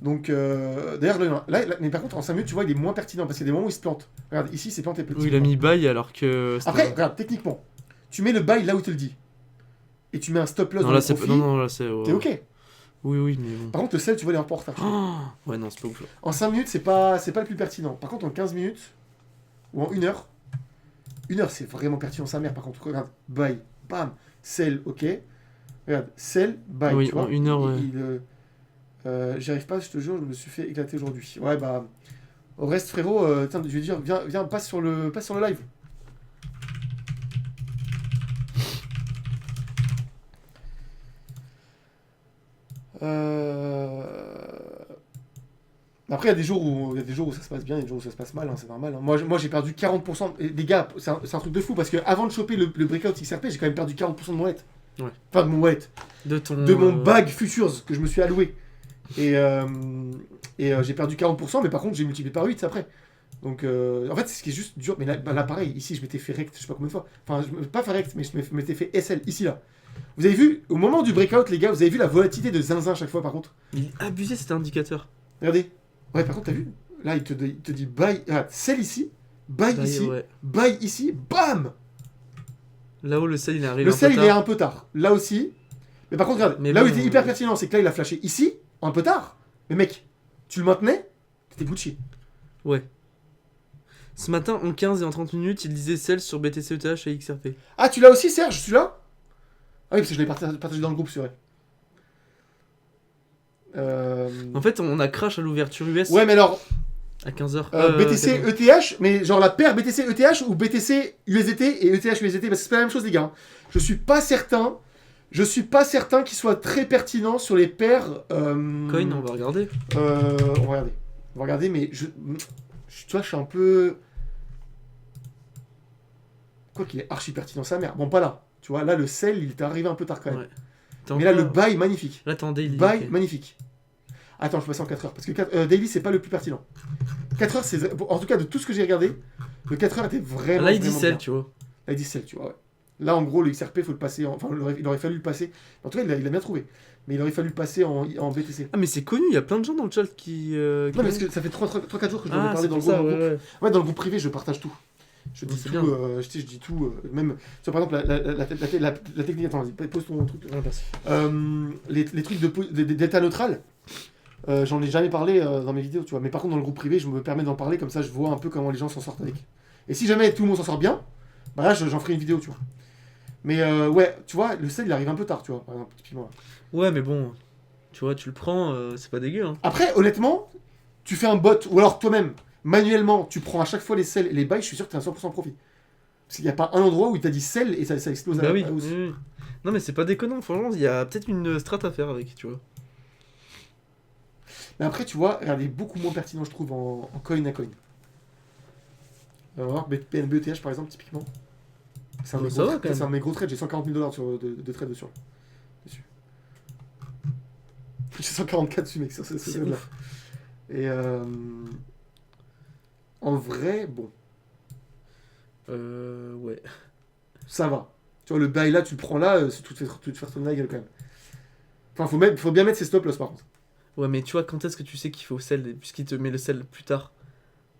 Donc, d'ailleurs, là, mais par contre, en 5 minutes, tu vois, il est moins pertinent parce qu'il y a des moments où il se plante. Regarde, ici, c'est planté petit. Oui, il a mis buy alors que. Après, regarde, techniquement, tu mets le buy là où il te le dit. Et tu mets un stop loss Non, dans là, le c'est profit. non, là, c'est. T'es ok. Oui, mais bon. Par contre, le sell, tu vois, il est un peu en retard. Ouais, non, c'est pas ouf là. En 5 minutes, c'est pas le plus pertinent. Par contre, en 15 minutes, ou en 1 heure, 1 heure, c'est vraiment pertinent sa mère. Par contre, regarde, buy, bam, sell, ok. Regarde, sell, buy. Oui, tu vois, en 1 heure, ouais. J'y arrive pas, je te jure, je me suis fait éclater aujourd'hui. Ouais, bah. Au reste, frérot, tiens, je vais dire, viens, passe sur le live. Après, il y a des jours où ça se passe bien, il y a des jours où ça se passe mal, hein, c'est normal. Hein. Moi, j'ai perdu 40%. Et les gars, c'est un truc de fou parce que avant de choper le breakout XRP, j'ai quand même perdu 40% de mon wallet. Ouais. Enfin, de mon wallet. De mon bag Futures que je me suis alloué. Et j'ai perdu 40%, mais par contre, j'ai multiplié par 8 après. Donc, en fait, c'est ce qui est juste dur. Mais là, pareil, ici, je m'étais fait rect, je sais pas combien de fois. Enfin, pas fait rect, mais je m'étais fait SL, ici, là. Vous avez vu, au moment du breakout, les gars, vous avez vu la volatilité de zinzin chaque fois, par contre. Il est abusé cet indicateur. Regardez. Ouais, par contre, t'as vu? Là, il te dit buy, sell ici, buy ici, ouais. buy ici, bam! Là-haut, le sell, il est arrivé Le un peu sell, il tard. est un peu tard. Là aussi. Mais par contre, regarde, Mais là où bon, il était hyper pertinent, c'est que là, il a flashé ici, un peu tard. Mais mec, tu le maintenais, t'étais Gucci. Ouais. Ce matin, en 15 et en 30 minutes, il disait sell sur BTC, ETH et XRP. Ah, tu l'as aussi, Serge, celui-là? Ah oui, parce que je l'ai partagé dans le groupe, c'est vrai. En fait, on a crash à l'ouverture US Ouais, mais alors, à 15h. BTC, ETH, mais genre la paire BTC, ETH ou BTC, USDT et ETH, USDT, parce que c'est pas la même chose, les gars. Je suis pas certain qu'il soit très pertinent sur les paires. Coin, on va regarder. On va regarder, mais tu vois, je suis un peu. Quoi qu'il est archi pertinent, sa mère. Bon, pas là. Tu vois, là, le sell, il est arrivé un peu tard quand même. Ouais. Mais là, le buy, magnifique. Là, t'es en daily. Buy, ok. magnifique. Attends, je passe en 4 heures. Parce que daily, c'est pas le plus pertinent. 4 heures, c'est. En tout cas, de tout ce que j'ai regardé, Le 4h était vraiment. Là, il dit vraiment sel, bien. tu vois. Là, il dit sel, tu vois, ouais. Là, en gros, le XRP, faut le passer. Enfin, il aurait fallu le passer. En tout cas, il a bien trouvé. Mais il aurait fallu le passer en BTC. Ah, mais c'est connu, il y a plein de gens dans le chat qui. Non, parce que ça fait 3-4 jours que je dois Ah, parler c'est dans le pour ça, groupe. ouais. Ouais, dans le groupe privé, je partage tout. Je Ouais, dis c'est tout, bien. je dis tout, même, tu vois, par exemple, la technique, attends, vas-y, pose ton truc. Ouais, merci. Les trucs d'état neutral, j'en ai jamais parlé dans mes vidéos, tu vois, mais par contre, dans le groupe privé, je me permets d'en parler, comme ça, je vois un peu comment les gens s'en sortent avec. Et si jamais tout le monde s'en sort bien, bah là, j'en ferai une vidéo, tu vois. Mais ouais, tu vois, le sel, il arrive un peu tard, tu vois, par exemple, typiquement. Ouais, mais bon, tu vois, tu le prends, c'est pas dégueu, hein. Après, honnêtement, tu fais un bot, ou alors toi-même, manuellement, tu prends à chaque fois les sels et les buys, je suis sûr que tu as 100% profit. Parce qu'il n'y a pas un endroit où il t'a dit sel et ça explose à Bah la oui, hausse. oui, oui. Non, mais c'est pas déconnant, franchement, il y a peut-être une strat à faire avec, tu vois. Mais après, tu vois, regarde, il est beaucoup moins pertinent, je trouve, en coin à coin. On va voir PNB ETH par exemple, typiquement. C'est un, Ouais, des ça gros va, trades, quand même. c'est un de mes gros trades, j'ai 140 000 $ de trade dessus. J'ai 144 dessus, mec, sur ce C'est trade-là. ouf. Et en vrai, bon, Ouais. ça va. Tu vois, le buy là, tu le prends là, c'est tout te faire tourner la gueule quand même. Enfin, faut bien mettre ses stop loss par contre. Ouais, mais tu vois, quand est-ce que tu sais qu'il faut sel, puisqu'il te met le sel plus tard,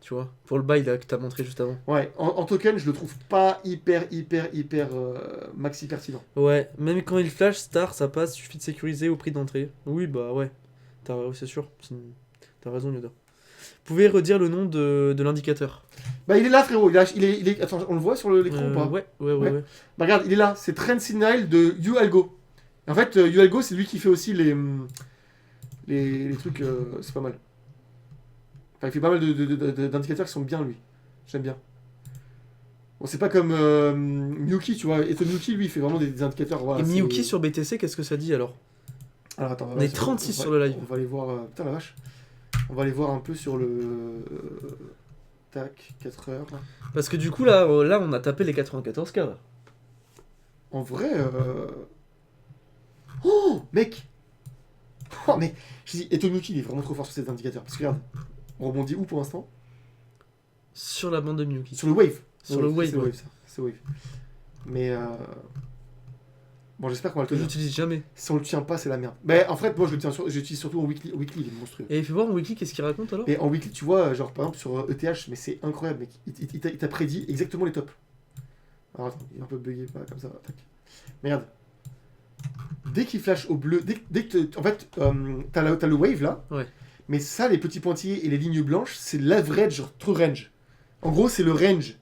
tu vois, pour le bail là que t'as montré juste avant. Ouais, en token, je le trouve pas hyper maxi pertinent. Ouais, même quand il flash star, ça passe, suffit de sécuriser au prix d'entrée. Oui, bah ouais, c'est sûr, t'as raison, Yoda. Vous pouvez redire le nom de l'indicateur. Bah, il est là, frérot. Attends, on le voit sur l'écran ou pas? Ouais. Bah, regarde, il est là. C'est Trend Signal de UAlgo. En fait, UAlgo, c'est lui qui fait aussi les trucs. C'est pas mal. Enfin, il fait pas mal d'indicateurs qui sont bien, lui. J'aime bien. Bon, c'est pas comme Miyuki, tu vois. Et Miyuki, lui, il fait vraiment des indicateurs. Voilà, Et c'est- Miyuki sur BTC, qu'est-ce que ça dit alors? Alors, attends, On est 36 sur le live. On va aller voir. Putain, la vache. On va aller voir un peu sur le. Tac, 4 heures. Parce que du coup, là on a tapé les 94K. Là. En vrai. Oh, mec! Oh, mais je dis, Etonuki, il est vraiment trop fort sur cet indicateur. Parce que regarde, on rebondit où pour l'instant? Sur la bande de Miyuki. Sur le wave. Sur le wave, c'est ouais. wave, ça. C'est wave. Mais bon, j'espère qu'on va le Je tenir. l'utilise jamais. Si on le tient pas, c'est la merde. Mais en fait, moi, j'utilise surtout en weekly. Weekly, il est monstrueux. Et fais voir en weekly qu'est-ce qu'il raconte alors? Et en weekly, tu vois, genre par exemple sur ETH, mais c'est incroyable, mec. Il t'a prédit exactement les tops. Alors attends, il est un peu bugué, pas comme ça. Tac. Mais regarde. Dès qu'il flash au bleu, dès que en fait, t'as le wave là. Ouais. Mais ça, les petits pointillés et les lignes blanches, c'est l'average true range. En gros, c'est le range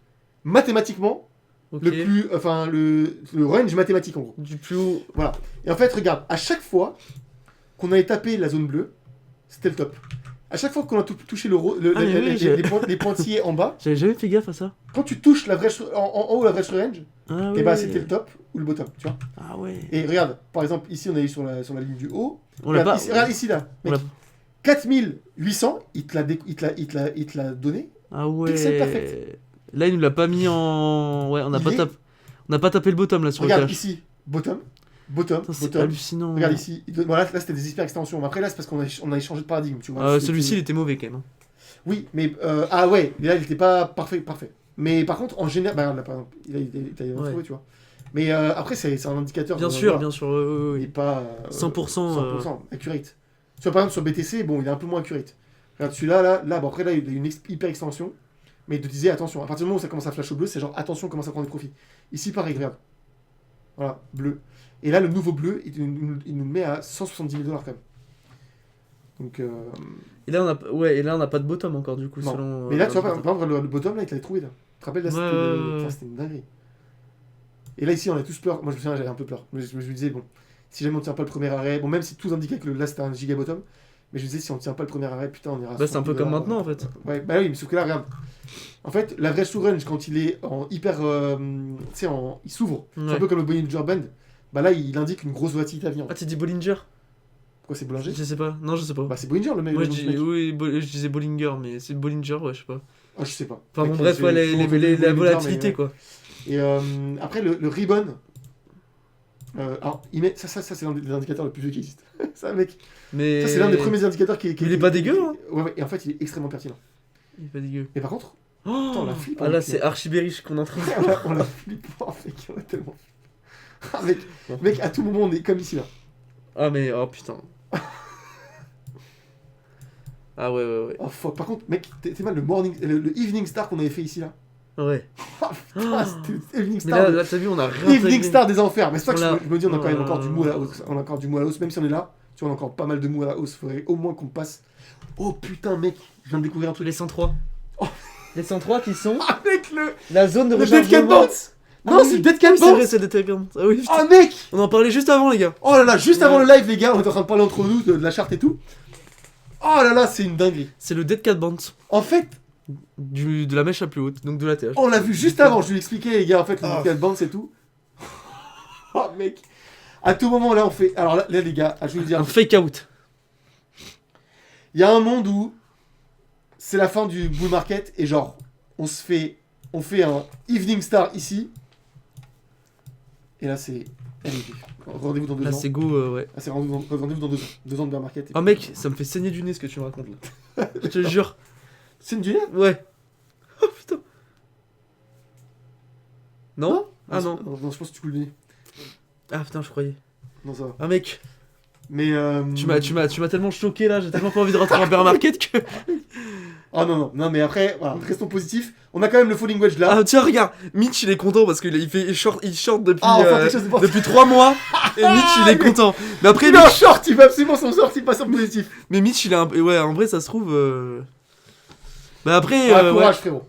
mathématiquement Ok. le plus, enfin le range mathématique en gros. Du plus haut. Voilà. Et en fait, regarde, à chaque fois qu'on avait tapé la zone bleue, c'était le top. À chaque fois qu'on a touché Ah, mais oui, les pointillés en bas, J'avais jamais fait gaffe à ça. quand tu touches en haut la vraie range, Ah et bah c'était le top ou le bottom, tu vois. Ah ouais. Et regarde, par exemple, ici on est sur la ligne du haut. On l'a pas. Regarde ici là. On Mec, l'a- 4800, il te l'a donné. Ah ouais. Pixel perfect. Là, il nous l'a pas mis en. Ouais, on n'a Il pas, est- on n'a pas tapé le bottom là sur le Regarde cache. ici, bottom. Putain, c'est hallucinant. Regarde ici. Voilà, là c'était des hyper extensions. Mais après là c'est parce qu'on a échangé de paradigme, tu vois. Celui-ci, il était mauvais quand même. Hein. Oui, mais ah ouais, là il était pas parfait. Mais par contre en général, bah, regarde, là par exemple, il a Ouais. trouvé, tu vois. Mais après c'est un indicateur. Bien voilà. sûr. Il est pas 100%, 100% accurate. Tu vois par exemple sur BTC, bon, il est un peu moins accurate. Regarde celui-là, là, bon après là il a une hyper extension. Mais il te disait attention, à partir du moment où ça commence à flash au bleu, c'est genre attention, commence à prendre des profits. Ici pareil, regarde. Voilà, bleu. Et là le nouveau bleu, il nous le met à 170 000 $ quand même. Donc Et là, on n'a pas de bottom encore du coup. non. Selon, Mais là tu vois l'indicateur. par exemple le bottom là, il te l'avait trouvé là. Tu te rappelles là, Ouais. c'était une dinguerie. Et là ici on a tous peur. Moi je me souviens, j'avais un peu peur. Je me disais bon, si jamais on tient pas le premier arrêt, bon même si tout indiquait que là c'était un giga bottom, mais je me disais si on tient pas le premier arrêt, putain on ira. Bah, c'est un peu 100 comme 000 $, maintenant en fait. Ouais, bah oui, mais sauf que là, regarde. En fait, la vraie range, quand il est en hyper. Tu sais, il s'ouvre. C'est un Ouais. peu comme le Bollinger Band. Bah là, il indique une grosse volatilité à venir. Ah, tu dis Bollinger? Pourquoi c'est Bollinger? Je sais pas. Non, je sais pas. Bah c'est Bollinger le mec. Moi, le nom du mec. je disais Bollinger, mais c'est Bollinger, ouais, je sais pas. Ah, je sais pas. Enfin bon, Mec, bref, j'ai ouais, souvent entendu la Bollinger, volatilité mais, quoi. Et après, le Ribbon. Alors, ça c'est l'un des indicateurs les plus vieux qui existent. Ça, mec. Mais. Ça, c'est l'un des premiers indicateurs qui Mais il est pas dégueu, hein. Ouais, et en fait, il est extrêmement pertinent. Il est pas dégueu. Et par contre, Oh, Putain, on la flippe, ah hein, là, mec. c'est archi-bériche qu'on est en train de faire. On a flippé, mec, on a tellement... Ah, mec, à tout moment, on est comme ici, là. Ah, mais oh putain. Ah, ouais. Oh, fuck. Par contre, mec, t'es mal le Evening Star qu'on avait fait ici, là. Ouais. Ah, putain, c'était Evening Mais Star. là, t'as vu, on a rien Evening Star des enfers. Mais c'est ça que Voilà. je me dis, on a quand même encore du mou à la hausse. On a encore du mou à la hausse, même si on est là. Tu vois, on a encore pas mal de mou à la hausse. Faudrait au moins qu'on passe. Oh putain, mec, je viens de découvrir un truc. Les 103. Oh. Les 103 qui sont Ah, mec, la zone de le Dead Cat rechargement. Bounce. Non, c'est le Dead Cat Oui, c'est vrai, Bounce. c'est le Dead Cat Bounce. Ah oui, putain. Oh, mec. On en parlait juste avant, les gars. Oh là là, juste Ouais. avant le live, les gars, on était en train de parler entre nous de la charte et tout. Oh là là, c'est une dinguerie. C'est le Dead Cat Bounce. En fait, De la mèche la plus haute, donc de la TH. on l'a vu juste avant, je lui expliquais, les gars, en fait, le Ah. Dead Cat Bounce et tout. Oh, mec. À tout moment, là, on fait. Alors là, les gars, je vais vous dire. Un fake out. Il y a un monde où c'est la fin du bull market et genre on fait un Evening Star ici et là c'est rendez-vous dans 2 Là, ans. c'est go, ouais. Ah, c'est rendez-vous dans 2 ans de bear market. Oh, mec, ça me fait saigner du nez ce que tu me racontes là. Je te jure. C'est une duel. Ouais. Oh putain. Non? Ah non. Non, je pense que tu coules le nez. Ah putain, je croyais. Non, ça va. Ah mec, Mais tu m'as tellement choqué là, j'ai tellement pas envie de rentrer en bear market que. Ah non, mais après, voilà, restons positifs. On a quand même le falling wedge là. Ah tiens, regarde, Mitch il est content parce il short depuis, Enfin, quelque chose de depuis 3 mois et Mitch il est content. Mais après, Il est en short, il va absolument s'en sortir, il passe en positif. mais Mitch il est un. Ouais, en vrai, ça se trouve. Bah après. Ah, courage, ouais. frérot.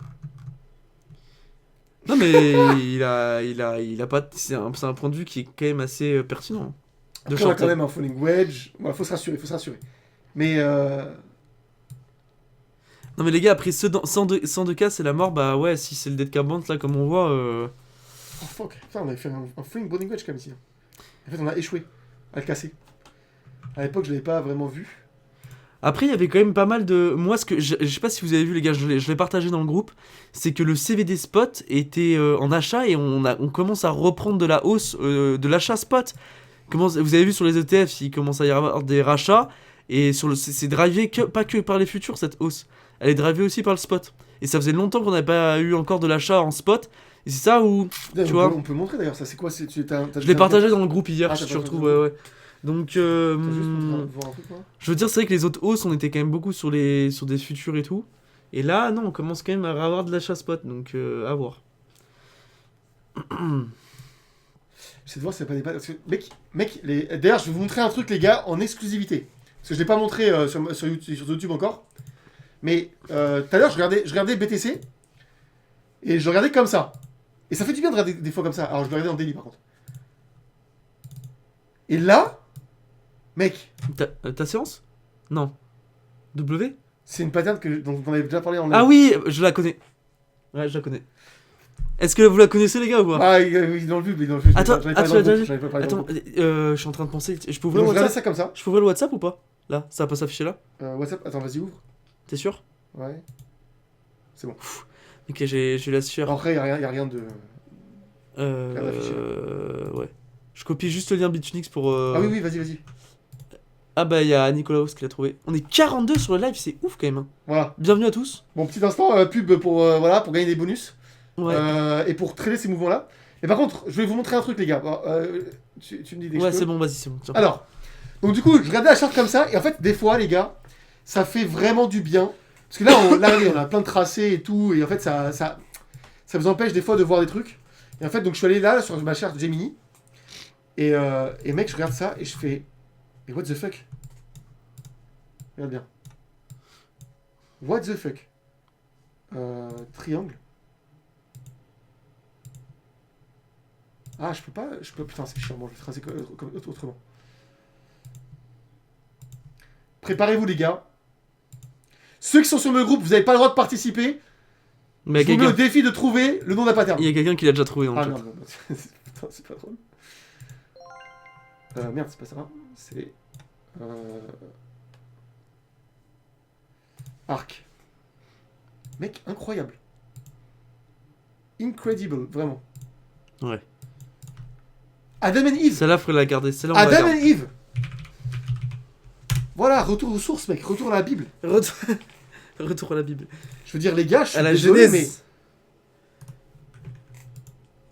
Non, mais il a pas. C'est un point de vue qui est quand même assez pertinent. De Après, on a short. quand même un falling wedge. Voilà, faut se rassurer. Mais Non, mais les gars, après 102 cas, c'est la mort. Bah ouais, si c'est le Dead Cat Bounce là, comme on voit. oh fuck, putain, on avait fait un falling falling wedge comme ici. En fait, on a échoué à le casser. À l'époque, je l'avais pas vraiment vu. Après, il y avait quand même pas mal de. Moi, ce que je sais pas si vous avez vu, les gars, je l'ai partagé dans le groupe. C'est que le CVD spot était en achat et on commence à reprendre de la hausse de l'achat spot. Vous avez vu sur les ETF, il commence à y avoir des rachats et c'est drivé pas que par les futurs cette hausse. Elle est drivée aussi par le spot. Et ça faisait longtemps qu'on n'avait pas eu encore de l'achat en spot. Et c'est ça où. D'ailleurs, Tu vois. on peut montrer d'ailleurs, ça c'est quoi Je l'ai partagé dans le groupe hier, Ah, je t'as suis pas retrouve. partagé. Ouais. Donc. Attends, juste pour voir un truc, moi. Je veux dire, c'est vrai que les autres hausses, on était quand même beaucoup sur des futurs et tout. Et là, non, on commence quand même à avoir de l'achat spot, donc à voir. J'essaie de voir si ça pas des pattes. Parce que, mec, d'ailleurs, je vais vous montrer un truc, les gars, en exclusivité. Parce que je l'ai pas montré sur YouTube encore. Mais tout à l'heure, je regardais BTC. Et je regardais comme ça. Et ça fait du bien de regarder des fois comme ça. Alors, je le regardais en daily par contre. Et là, mec, Ta séance? Non. W? c'est une pattern dont on avait déjà parlé en live. Ah oui, je la connais. Ouais, je la connais. Est-ce que vous la connaissez, les gars, ou pas? Ah, il est dans le vue, mais dans le vue. Attends, j'en ai ah, parlé tu l'as dans le déjà groupe, j'en avais pas parlé dans le Attends, groupe. je suis en train de penser. Je peux Donc, ouvrir je le regardais WhatsApp? ça comme ça. Je peux ouvrir le WhatsApp ou pas? Là, ça va pas s'afficher là? WhatsApp, attends, vas-y, ouvre. T'es sûr? Ouais. Ok, j'ai la sueur. Après, y a rien de. Ouais. Je copie juste le lien Bitunix pour. Ah oui, vas-y. Ah bah, il y a Nicolas qui l'a trouvé. On est 42 sur le live, c'est ouf quand même. Hein. Voilà. Bienvenue à tous. Bon, petit instant, pub pour gagner des bonus. Ouais. Et pour trader ces mouvements-là. Mais par contre, je vais vous montrer un truc, les gars. Bon, tu me dis des Ouais, choses. c'est bon, vas-y, c'est bon. Tiens. Alors, donc du coup, je regardais la charte comme ça. Et en fait, des fois, les gars, ça fait vraiment du bien. Parce que là, on a plein de tracés et tout. Et en fait, ça vous empêche des fois de voir des trucs. Et en fait, donc je suis allé là, sur ma charte Gemini. Et mec, je regarde ça et je fais. Mais what the fuck? Regarde bien. What the fuck? Triangle. Ah, je peux. Putain, c'est chiant. Bon, je vais tracer autrement. Préparez-vous, les gars. Ceux qui sont sur le groupe, vous n'avez pas le droit de participer. Mais Je vous mets au défi de trouver le nom d'un pattern. il y a quelqu'un qui l'a déjà trouvé dans le Ah chat. non. Putain, c'est pas drôle. Merde, c'est pas ça. C'est. Arc. Mec, incroyable. Incredible, vraiment. Ouais. Adam and Eve. Celle-là, faudrait la garder. Celle-là, on va la Adam garder. and Eve. Voilà, retour aux sources, mec. Retour à la Bible. Retour à la Bible. Je veux dire, les gars, je suis À la désolé, Genèse. mais...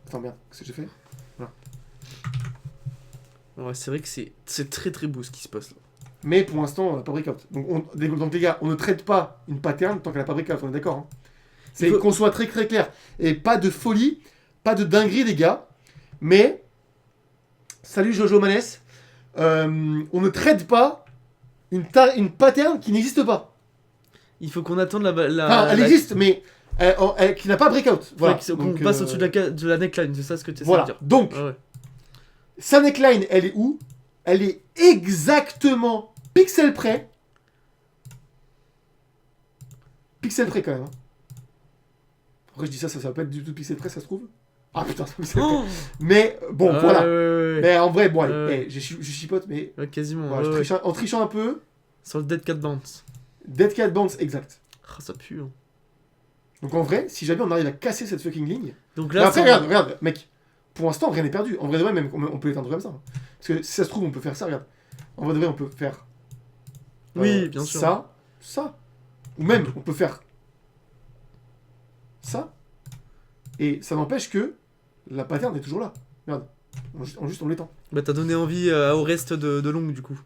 Attends, merde, qu'est-ce que j'ai fait? Ouais, c'est vrai que c'est très très beau ce qui se passe là. Mais pour l'instant, on n'a pas breakout. Donc les gars, on ne traite pas une pattern tant qu'elle n'a pas breakout, on est d'accord, hein. C'est qu'on soit très très clair. Et pas de folie, pas de dinguerie, les gars. Mais, salut Jojo Manès, on ne traite pas une pattern qui n'existe pas. Il faut qu'on attende Enfin, elle existe, mais qui n'a pas breakout. Voilà. Qu'on Donc, passe au-dessus de la neckline, c'est ça ce que tu essaies voilà. de dire. Donc, Ah ouais. sa neckline, elle est où? Elle est exactement pixel près. Pixel près quand même. Hein. Après, je dis ça va pas être du tout pixel près, ça se trouve. Ah putain, c'est pixel près. Mais bon, voilà. Ouais. Mais en vrai, bon, allez, je chipote, mais Ouais, quasiment. voilà, en trichant un peu. Sur le Dead Cat Bounce. Dead Cat Bounce, exact. Ah, ça pue. Hein. Donc en vrai, si jamais on arrive à casser cette fucking ligne. Donc Mais là, après, regarde, mec. Pour l'instant, rien n'est perdu. En vrai de vrai, même on peut l'éteindre comme ça. Hein. Parce que si ça se trouve, on peut faire ça, regarde. En vrai de vrai, on peut faire. Oui, bien sûr. Ça. Ou même, on peut faire. Ça. Et ça n'empêche que la pattern est toujours là. Regarde. On l'étend. Bah, t'as donné envie au reste de Long du coup.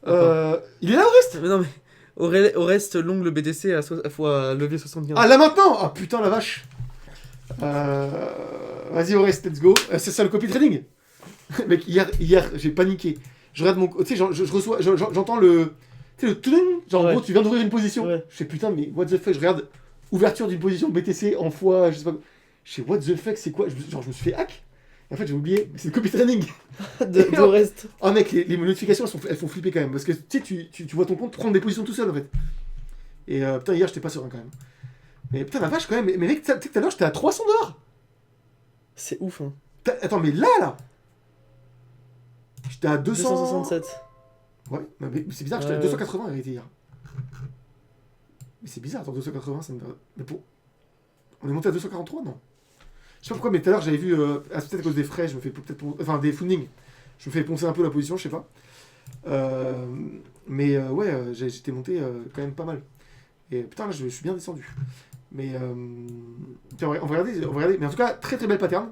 Il est là au reste? Mais non, mais au reste, Long le BTC à fois levier 75. Ah, là maintenant? Ah putain, la vache. Vas-y, au reste, let's go. C'est ça le copy trading? Mec, hier j'ai paniqué. Je regarde mon. Tu sais, je reçois. J'entends le. Tu sais, le tling. Genre, en gros, tu viens d'ouvrir une position. Ouais. Je fais putain, mais what the fuck? Je regarde ouverture d'une position BTC en fois. Je sais pas. Je fais what the fuck, c'est quoi? Genre, je me suis fait hack. Et en fait, j'ai oublié. Mais c'est le copy trading. de reste. Oh, mec, les notifications, elles font flipper quand même. Parce que tu sais, tu vois ton compte prendre des positions tout seul en fait. Et putain, hier, j'étais pas serein quand même. Mais putain, la vache quand même. Mais mec, tu sais, tout à l'heure, j'étais à 300 $. C'est ouf, hein. Attends, mais là j'étais à 267. Ouais, mais c'est bizarre, j'étais à 280 en réalité hier. Mais c'est bizarre, attends, 280, ça me... Mais pour... On est monté à 243, non? Je sais pas pourquoi, mais tout à l'heure, j'avais vu... peut-être à cause des frais, je me fais peut-être... Enfin, des funding. Je me fais poncer un peu la position, je sais pas. Mais ouais, j'étais monté quand même pas mal. Et putain, là, je suis bien descendu. Mais... on va regarder. Mais en tout cas, très très belle pattern.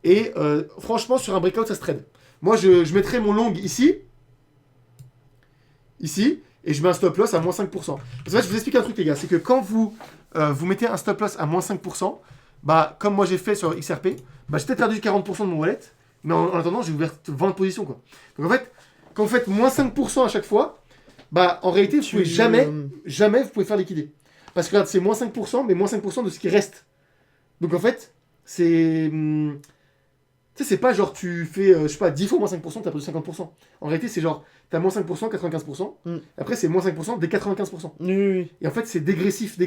Et franchement, sur un breakout, ça se trade. Moi, je mettrais mon long ici. Ici. Et je mets un stop loss à moins 5%. Parce que là, je vous explique un truc, les gars. C'est que quand vous mettez un stop loss à moins 5%, bah, comme moi j'ai fait sur XRP, bah, j'ai peut-être perdu 40% de mon wallet. Mais en attendant, j'ai ouvert 20 positions, quoi. Donc en fait, quand vous faites moins 5% à chaque fois, bah, en réalité, vous pouvez jamais vous pouvez faire liquider. Parce que regarde, c'est moins 5%, mais moins 5% de ce qui reste. Donc en fait, c'est... Tu sais, c'est pas genre tu fais, je sais pas, 10 fois moins 5%, t'as perdu 50%. En réalité, c'est genre, t'as moins 5%, 95%. Après, c'est moins 5% des 95%. Oui. Et en fait, c'est dégressif.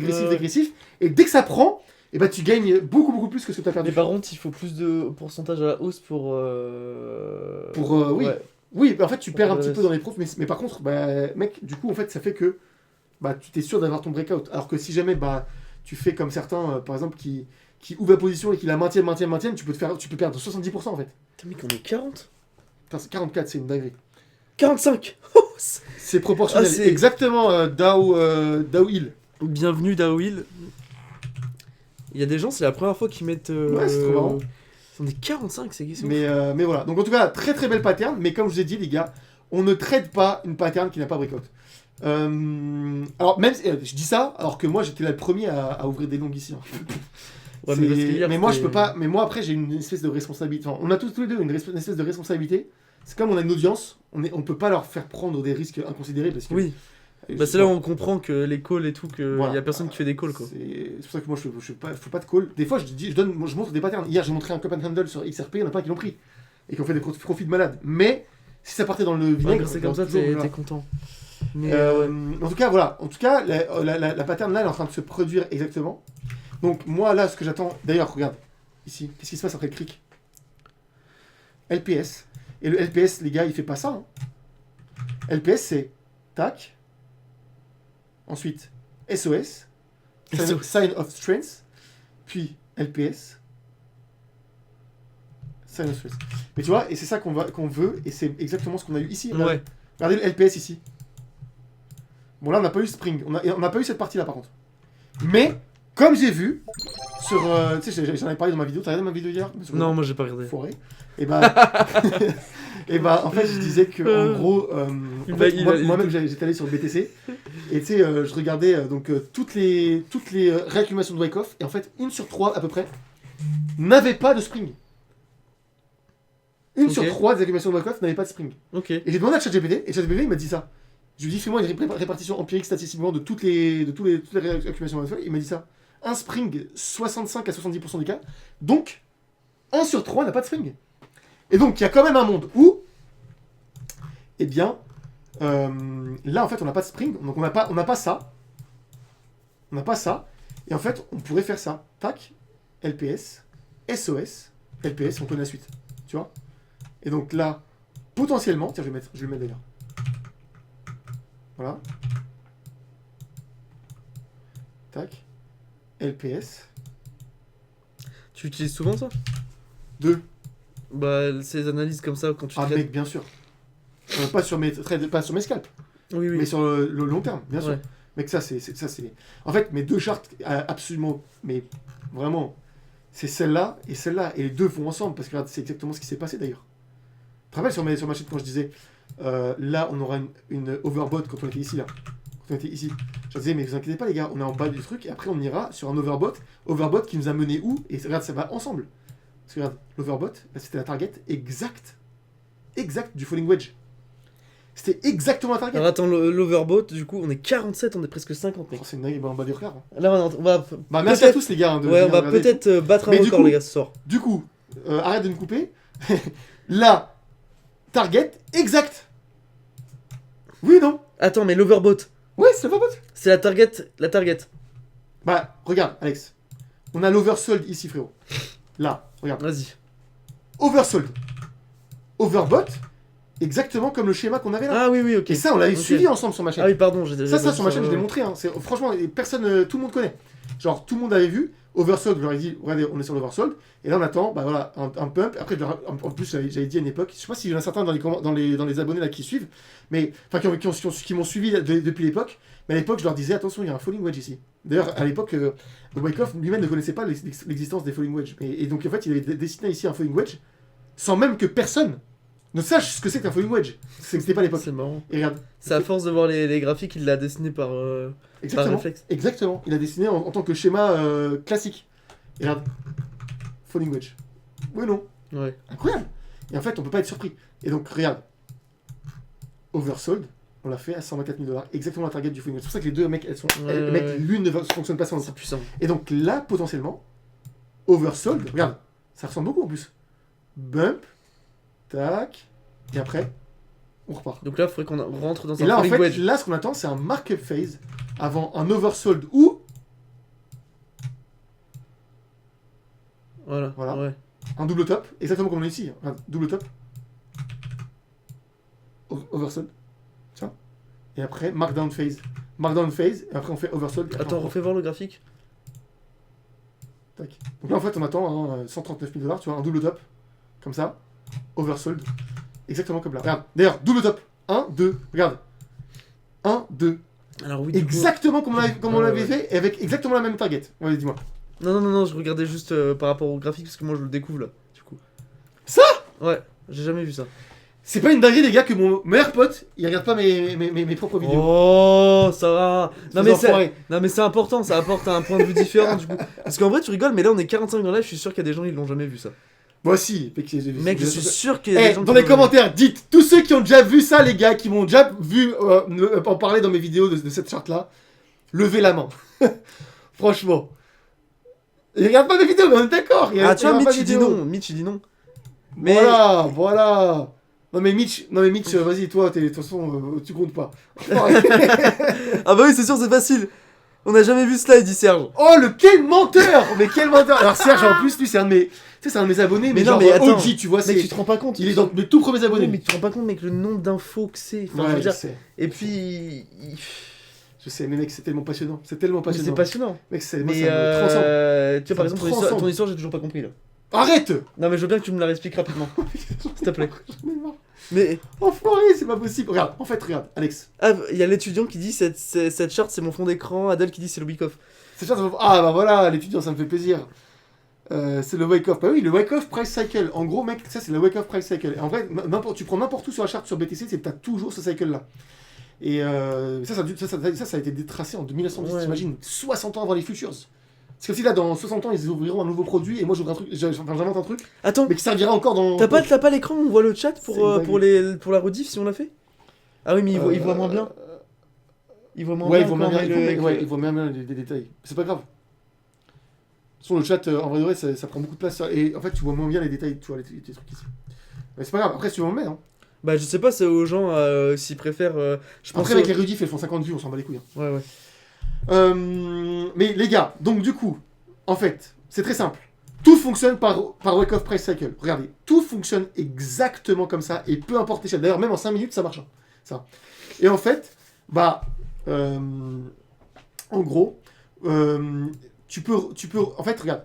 Et dès que ça prend, et bah, tu gagnes beaucoup plus que ce que t'as perdu. Mais par contre, il faut plus de pourcentage à la hausse pour... oui. Ouais. Oui, bah, en fait, tu perds un petit peu dans les profs, mais par contre, bah, mec, du coup, en fait, ça fait que bah, tu t'es sûr d'avoir ton breakout. Alors que si jamais bah, tu fais comme certains, par exemple, qui ouvrent la position et qui la maintiennent, tu peux perdre 70% en fait. Putain, mec, on est 40 ? Putain, c'est 44, c'est une dinguerie. 45 C'est proportionnel. Ah, c'est- Exactement, Dow Hill. Bienvenue Daoil. Il y a des gens, c'est la première fois qu'ils mettent... Ouais, c'est trop marrant. On est 45, c'est ouf. Mais voilà. Donc en tout cas, très très belle pattern. Mais comme je vous ai dit, les gars, on ne trade pas une pattern qui n'a pas breakout. Alors même, je dis ça, alors que moi j'étais là le premier à ouvrir des longs ici. Hein. Ouais, mais parce que hier, mais moi je c'était- peux pas. Mais moi après j'ai une espèce de responsabilité. Enfin, on a tous les deux une espèce de responsabilité. C'est comme on a une audience, on peut pas leur faire prendre des risques inconsidérés parce que. Oui, je bah sais c'est là pas. où on comprend que les calls et tout, qu'il Voilà. y a personne qui fait des calls quoi. C'est pour ça que moi je fais pas de call. Des fois je montre des patterns. Hier j'ai montré un cup and handle sur XRP, il y en a pas qui l'ont pris et qui ont fait des profits de malade. Mais si ça partait dans le Ouais, vinaigre, c'est comme ça, toujours, t'es voilà. content. Mais En tout cas, voilà. En tout cas, la pattern là, elle est en train de se produire exactement. Donc, moi là, ce que j'attends. D'ailleurs, regarde. Ici, qu'est-ce qui se passe après le cric? LPS. Et le LPS, les gars, il fait pas ça. Hein. LPS, c'est tac. Ensuite, SOS. Sign of Strength. Puis LPS. Sign of Strength. Mais tu vois, et c'est ça qu'on veut. Et c'est exactement ce qu'on a eu ici. Regardez. ouais. Regardez le LPS ici. Bon là on n'a pas eu Spring, on n'a pas eu cette partie là par contre. Mais, comme j'ai vu, sur. Tu sais, j'en avais parlé dans ma vidéo. T'as regardé ma vidéo hier? Non, moi j'ai pas regardé. Forêt. Et bah. Et bah, en fait, je disais que, en gros. En fait, moi-même, j'étais allé sur le BTC. Et tu sais, je regardais toutes les réacclimations de Wyckoff. Et en fait, 1 sur 3 à peu près n'avait pas de spring. 1 sur 3 des acclimations de Wyckoff n'avait pas de spring. Ok. Et j'ai demandé à ChatGPT. Et ChatGPT, il m'a dit ça. Je lui ai dit, fais-moi une répartition empirique statistiquement de toutes les réacclimations de Wyckoff. Il m'a dit ça. Un spring, 65 à 70% des cas. Donc, 1 sur 3 n'a pas de spring. Et donc, il y a quand même un monde où, eh bien, là, en fait, on n'a pas de spring. Donc, on n'a pas ça. On n'a pas ça. Et en fait, on pourrait faire ça. Tac, LPS, SOS, LPS, on connaît la suite. Tu vois? Et donc là, potentiellement, tiens, je vais le mettre d'ailleurs. Voilà. Tac. LPS. Tu utilises souvent ça? 2. Bah, ces analyses comme ça quand tu Ah, traites. mec, bien sûr. Pas sur mes scalps, Oui, oui. mais sur le long terme, bien sûr. Ouais. Mec, ça, c'est. En fait, mes deux chartes, absolument, mais vraiment, c'est celle-là et celle-là. Et les deux vont ensemble, parce que regarde, c'est exactement ce qui s'est passé d'ailleurs. Tu te rappelles sur ma chaîne quand je disais, là, on aura une overbot quand on était ici, là. Quand on était ici. Je disais, mais vous inquiétez pas, les gars, on est en bas du truc, et après, on ira sur un overbot. Overbot qui nous a mené où? Et regarde, ça va ensemble. Parce que regarde, l'overbot, là, c'était la target exact du falling wedge. C'était exactement la target. Alors attends, l'overbot, du coup, on est 47, on est presque 50, mec. Oh, c'est une dingue, on bat des records. Hein. Là, on va. Bah, merci à tous, les gars. Ouais, on va peut-être battre un Mais du record, coup- les gars, ce soir. Du coup, arrête de me couper. Là, target exact. Oui, non? Attends, mais l'overbot, Ouais, c'est l'overbot. c'est la target. Bah, regarde, Alex. On a l'oversold ici, frérot. Là, regarde. Vas-y. Oversold. Overbot, exactement comme le schéma qu'on avait là. Ah oui, oui, ok. Et ça, on l'avait Ok. suivi ensemble sur ma chaîne. Ah oui, pardon, j'ai déjà. Ça, sur ma chaîne, je l'ai montré. Hein. Franchement, personne, tout le monde connaît. Genre, tout le monde avait vu. Oversold, je leur ai dit, regardez, on est sur l'oversold. Et là, on attend, bah voilà, un pump. Après, en plus, j'avais dit à une époque, je sais pas s'il y en a certains dans les abonnés là qui suivent, mais enfin, qui m'ont suivi depuis l'époque. Mais à l'époque, je leur disais, attention, il y a un falling wedge ici. D'ailleurs, à l'époque, Wyckoff lui-même ne connaissait pas l'existence des falling wedge. Et donc, en fait, il avait dessiné ici un falling wedge sans même que personne ne sache ce que c'est qu'un falling wedge. C'était pas à l'époque. C'est marrant. Et regarde. C'est à force de voir les graphiques, il l'a dessiné par Exactement. réflexe. Exactement. Il a dessiné en tant que schéma classique. Et regarde. Falling wedge. Oui, non. Ouais. Incroyable. Et en fait, on peut pas être surpris. Et donc, regarde. Oversold, on l'a fait à 124 000 $. Exactement la target du falling wedge. C'est pour ça que les deux mecs, Ouais. l'une ne fonctionne pas sans l'autre. C'est puissant. Et donc là, potentiellement, oversold, regarde, ça ressemble beaucoup en plus. Bump, tac, et après, on repart. Donc là, il faudrait qu'on rentre dans Et un là, en falling fait, wedge. là, ce qu'on attend, c'est un markup phase avant un oversold ou Voilà. Voilà. Ouais. un double top, exactement comme on est ici. Regarde, double top, oversold, tiens, et après, markdown phase. Markdown phase, et après, on fait oversold. et après, Attends, on refais voir le graphique. tac. Donc là, en fait, on attend 139 000 $, tu vois, un double top, comme ça, oversold, exactement comme là. Regarde, d'ailleurs, double top, 1, 2, regarde, 1, 2, Alors oui, du coup- exactement comme on Ouais, l'avait ouais. fait, et avec exactement la même target. Ouais, dis-moi. Non, je regardais juste par rapport au graphique parce que moi je le découvre là, du coup. Ça? Ouais, j'ai jamais vu ça. C'est pas une dinguerie, les gars, que mon meilleur pote, il regarde pas mes propres vidéos. Oh, ça va. Non mais, enfoirés. c'est important, ça apporte un point de vue différent du coup. Parce qu'en vrai, tu rigoles, mais là on est 45 dans live, je suis sûr qu'il y a des gens qui l'ont jamais vu ça. Moi aussi. Mec, je suis sûr qu'il y a des gens dans qui les l'ont commentaires, dites, tous ceux qui ont déjà vu ça, les gars, qui m'ont déjà vu en parler dans mes vidéos de cette charte-là, levez la main. Franchement. Il regarde pas mes vidéos, mais on est d'accord. jamais vu. Ah, tu vois, regarde pas Mitch il mes dit vidéos. non. Mitch il dit non. Mais- Voilà. Non mais Mitch, vas-y, toi, de toute façon, tu comptes pas. Ah bah oui, c'est sûr, c'est facile. On a jamais vu cela, il dit Serge. Oh, quel menteur. Mais quel menteur. Alors Serge, en plus, lui, c'est un de mes... Tu sais, c'est un de mes abonnés, mais non, genre mais attends, OG, tu vois, Mec, c'est... tu te rends pas compte. Il est dans mes tout premiers abonnés. Mais tu te rends pas compte, mec, le nombre d'infos que c'est. Enfin, je Ouais, veux je dire. sais. Et puis. Je sais, mais mec, c'est tellement passionnant. C'est tellement Mais passionnant. c'est passionnant. Mec, moi, Mais ça me transcende. tu vois, par Ça me exemple, transcende. ton histoire, j'ai toujours pas compris là. Arrête. Non, mais je veux bien que tu me la réexpliques rapidement. S'il te plaît. J'en ai marre. Mais. Enfoiré, c'est pas possible. Regarde, en fait, regarde, Alex. Ah, il y a l'étudiant qui dit cette charte, c'est mon fond d'écran. Adèle qui dit c'est le Wyckoff. Cette charte, ah bah voilà, l'étudiant, ça me fait plaisir. C'est le wake-off. Bah oui, le wake-off price cycle. En gros, mec, ça c'est le wake-off price cycle. Et en vrai, tu prends n'importe où sur la charte sur BTC, c'est que t'as toujours ce cycle-là. Et ça a été détracé en 1910, t'imagines, 60 ans avant les futures. C'est comme si là, dans 60 ans, ils ouvriront un nouveau produit et moi j'ouvre un truc, j'invente un truc, Attends, mais qui servira encore dans. t'as pas l'écran où on voit le chat pour la rediff si on l'a fait? Ah oui, mais il voit moins bien. Il voit moins bien. Il voit moins bien les détails. C'est pas grave. De toute façon, le chat, en vrai de vrai, ça prend beaucoup de place. Et en fait, tu vois moins bien les détails, tu vois, les trucs ici. Mais c'est pas grave, après, si tu m'en mets, hein. Bah, je sais pas, c'est aux gens s'ils préfèrent. Je pense Après, avec les rediffs, elles font 50 vues, on s'en bat les couilles. Hein. Ouais. Mais les gars, donc du coup, en fait, c'est très simple. Tout fonctionne par wake-off price cycle. Regardez, tout fonctionne exactement comme ça, et peu importe l'échelle. D'ailleurs, même en 5 minutes, ça marche. Hein, ça. Et en fait, bah, en gros, tu peux, en fait, regarde,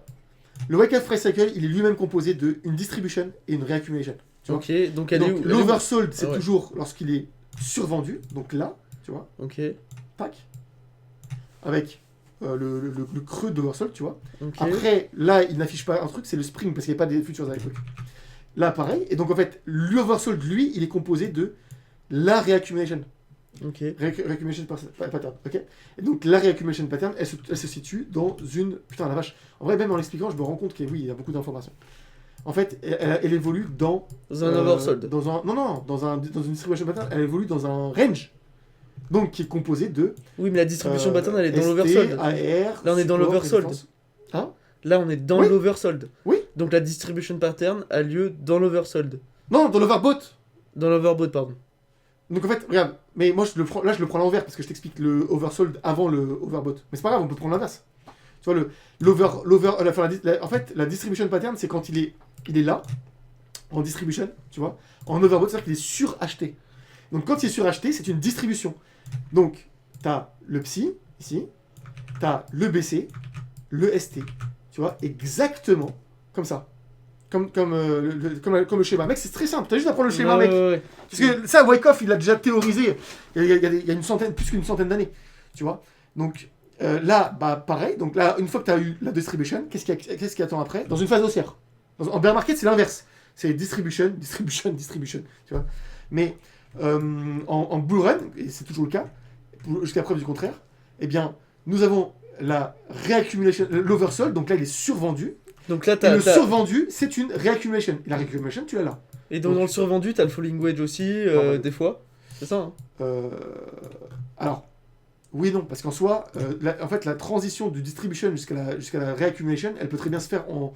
le wake-off price cycle, il est lui-même composé d'une distribution et une reaccumulation. Ok, donc elle est où? L'oversold, c'est toujours lorsqu'il est survendu, donc là, tu vois. Ok. Tac. Avec le creux de l'oversold, tu vois. Okay. Après, là, il n'affiche pas un truc, c'est le spring, parce qu'il n'y a pas des futures à l'époque. Là, pareil. Et donc, en fait, l'oversold, lui, il est composé de la reaccumulation. Ok. Reaccumulation pattern. Ok. Et donc, la reaccumulation pattern, elle se situe dans une. Putain, la vache. En vrai, même en l'expliquant, je me rends compte qu'il y a beaucoup d'informations. En fait, elle évolue dans un oversold. Dans une distribution pattern, elle évolue dans un range. Donc, qui est composé de. Oui, mais la distribution pattern, elle est dans l'oversold. AR. Là, on est dans l'oversold. Hein? Là, on est dans l'oversold. Oui. Donc, la distribution pattern a lieu dans l'oversold. Non, dans l'overbought. Dans l'overbought, pardon. Donc, en fait, regarde. Mais moi, je le prends à l'envers parce que je t'explique le oversold avant le overbought. Mais c'est pas grave, on peut prendre l'inverse. Tu vois, en fait, la distribution pattern, c'est quand il est là, en distribution, tu vois. En overbought, c'est-à-dire qu'il est suracheté. Donc, quand il est suracheté, c'est une distribution. Donc, tu as le psi, ici, tu as le BC, le ST, tu vois, exactement comme ça. Comme le schéma. Mec, c'est très simple, tu as juste à prendre le schéma, mec. Ouais. Parce que ça, Wyckoff, il l'a déjà théorisé il y a plus qu'une centaine d'années, tu vois. Donc, là, bah, pareil. Donc là, une fois que tu as eu la distribution, qu'est-ce qui attend après? Dans une phase haussière. En bear market, c'est l'inverse. C'est distribution, tu vois. Mais en bull run, et c'est toujours le cas, jusqu'à preuve du contraire, eh bien, nous avons la réaccumulation, l'oversold, donc là, il est survendu. Donc là, et le survendu, c'est une réaccumulation. Et la réaccumulation, tu l'as là. Et donc, dans le survendu, t'as le falling wedge aussi, des fois. C'est ça, hein? Alors, oui et non, parce qu'en soi, en fait, la transition du distribution jusqu'à la réaccumulation, elle peut très bien se faire en...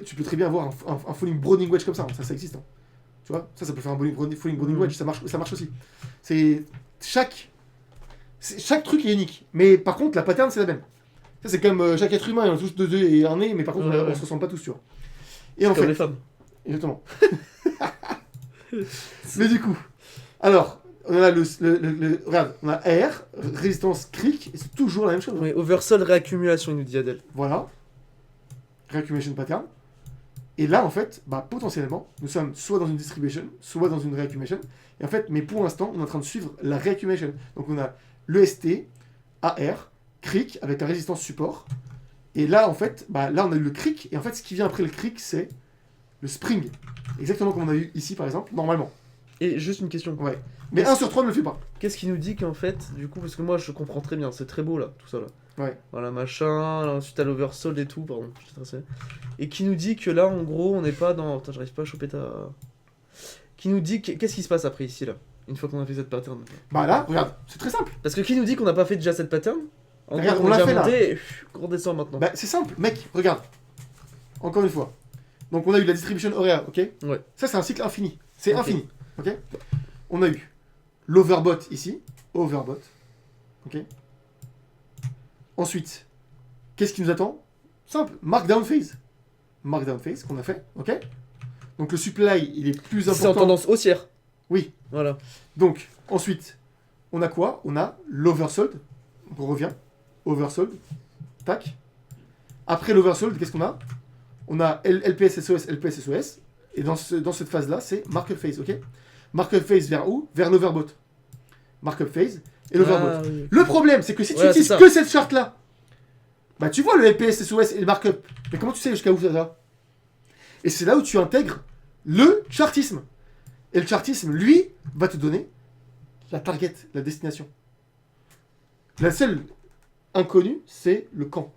tu peux très bien avoir un falling broadening wedge comme ça, hein, ça existe. Hein. Tu vois, ça peut faire un falling broadening wedge, ça marche aussi. Chaque truc est unique, mais par contre, la pattern, c'est la même. Ça, c'est comme chaque être humain, ils ont tous deux yeux et un nez, mais par contre, on se ressemble pas tous, tu vois. Et en fait, comme les femmes. Exactement. Mais du coup, alors, on a regarde, on a R, résistance cric, et c'est toujours la même chose. Oui, oversold réaccumulation, il nous dit Adèle. Voilà. Reaccumulation pattern. Et là, en fait, bah, potentiellement, nous sommes soit dans une distribution, soit dans une reaccumulation. Et en fait, mais pour l'instant, on est en train de suivre la reaccumulation. Donc on a l'EST, AR, cric, avec la résistance support. Et là, en fait, bah, là, on a eu le cric. Et en fait, ce qui vient après le cric, c'est le spring. Exactement comme on a eu ici, par exemple, normalement. Et juste une question. Ouais. Mais 1 sur 3 ne le fait pas. Qu'est-ce qui nous dit qu'en fait, du coup, parce que moi je comprends très bien, c'est très beau là, tout ça là. Ouais. Voilà, machin, là, ensuite t'as l'oversold et tout, pardon, je t'ai tracé. Et qui nous dit que là, en gros, on n'est pas dans. Putain, j'arrive pas à choper ta. Qui nous dit. Qu'est-ce qui se passe après ici là, une fois qu'on a fait cette pattern? Bah là, regarde, c'est très simple. Parce que qui nous dit qu'on n'a pas fait déjà cette pattern? En regarde, gros, on l'a déjà fait monté, là. Et on redescend maintenant. Bah c'est simple, mec, regarde. Encore une fois. Donc on a eu la distribution Aurea, ok? Ouais. Ça c'est un cycle infini. C'est Ok. infini, ok? On a eu l'overbot ici, overbot, ok? Ensuite, qu'est-ce qui nous attend? Simple, markdown phase. Markdown phase qu'on a fait, ok? Donc le supply, il est plus important. C'est en tendance haussière. Oui. Voilà. Donc, ensuite, on a quoi? On a l'oversold. Donc on revient. Oversold. Tac. Après l'oversold, qu'est-ce qu'on a? On a LPS SOS, LPS SOS. Et dans cette phase-là, c'est markup phase, ok? Markup phase vers où? Vers l'overbot. Markup phase et l'overbot. Ah, oui. Le problème, c'est que si tu Voilà, utilises c'est ça. que cette charte-là, Bah tu vois le LPS, SOS et le markup. Mais comment tu sais jusqu'à où ça va? Et c'est là où tu intègres le chartisme. Et le chartisme, lui, va te donner la target, la destination. La seule inconnue, c'est le quand.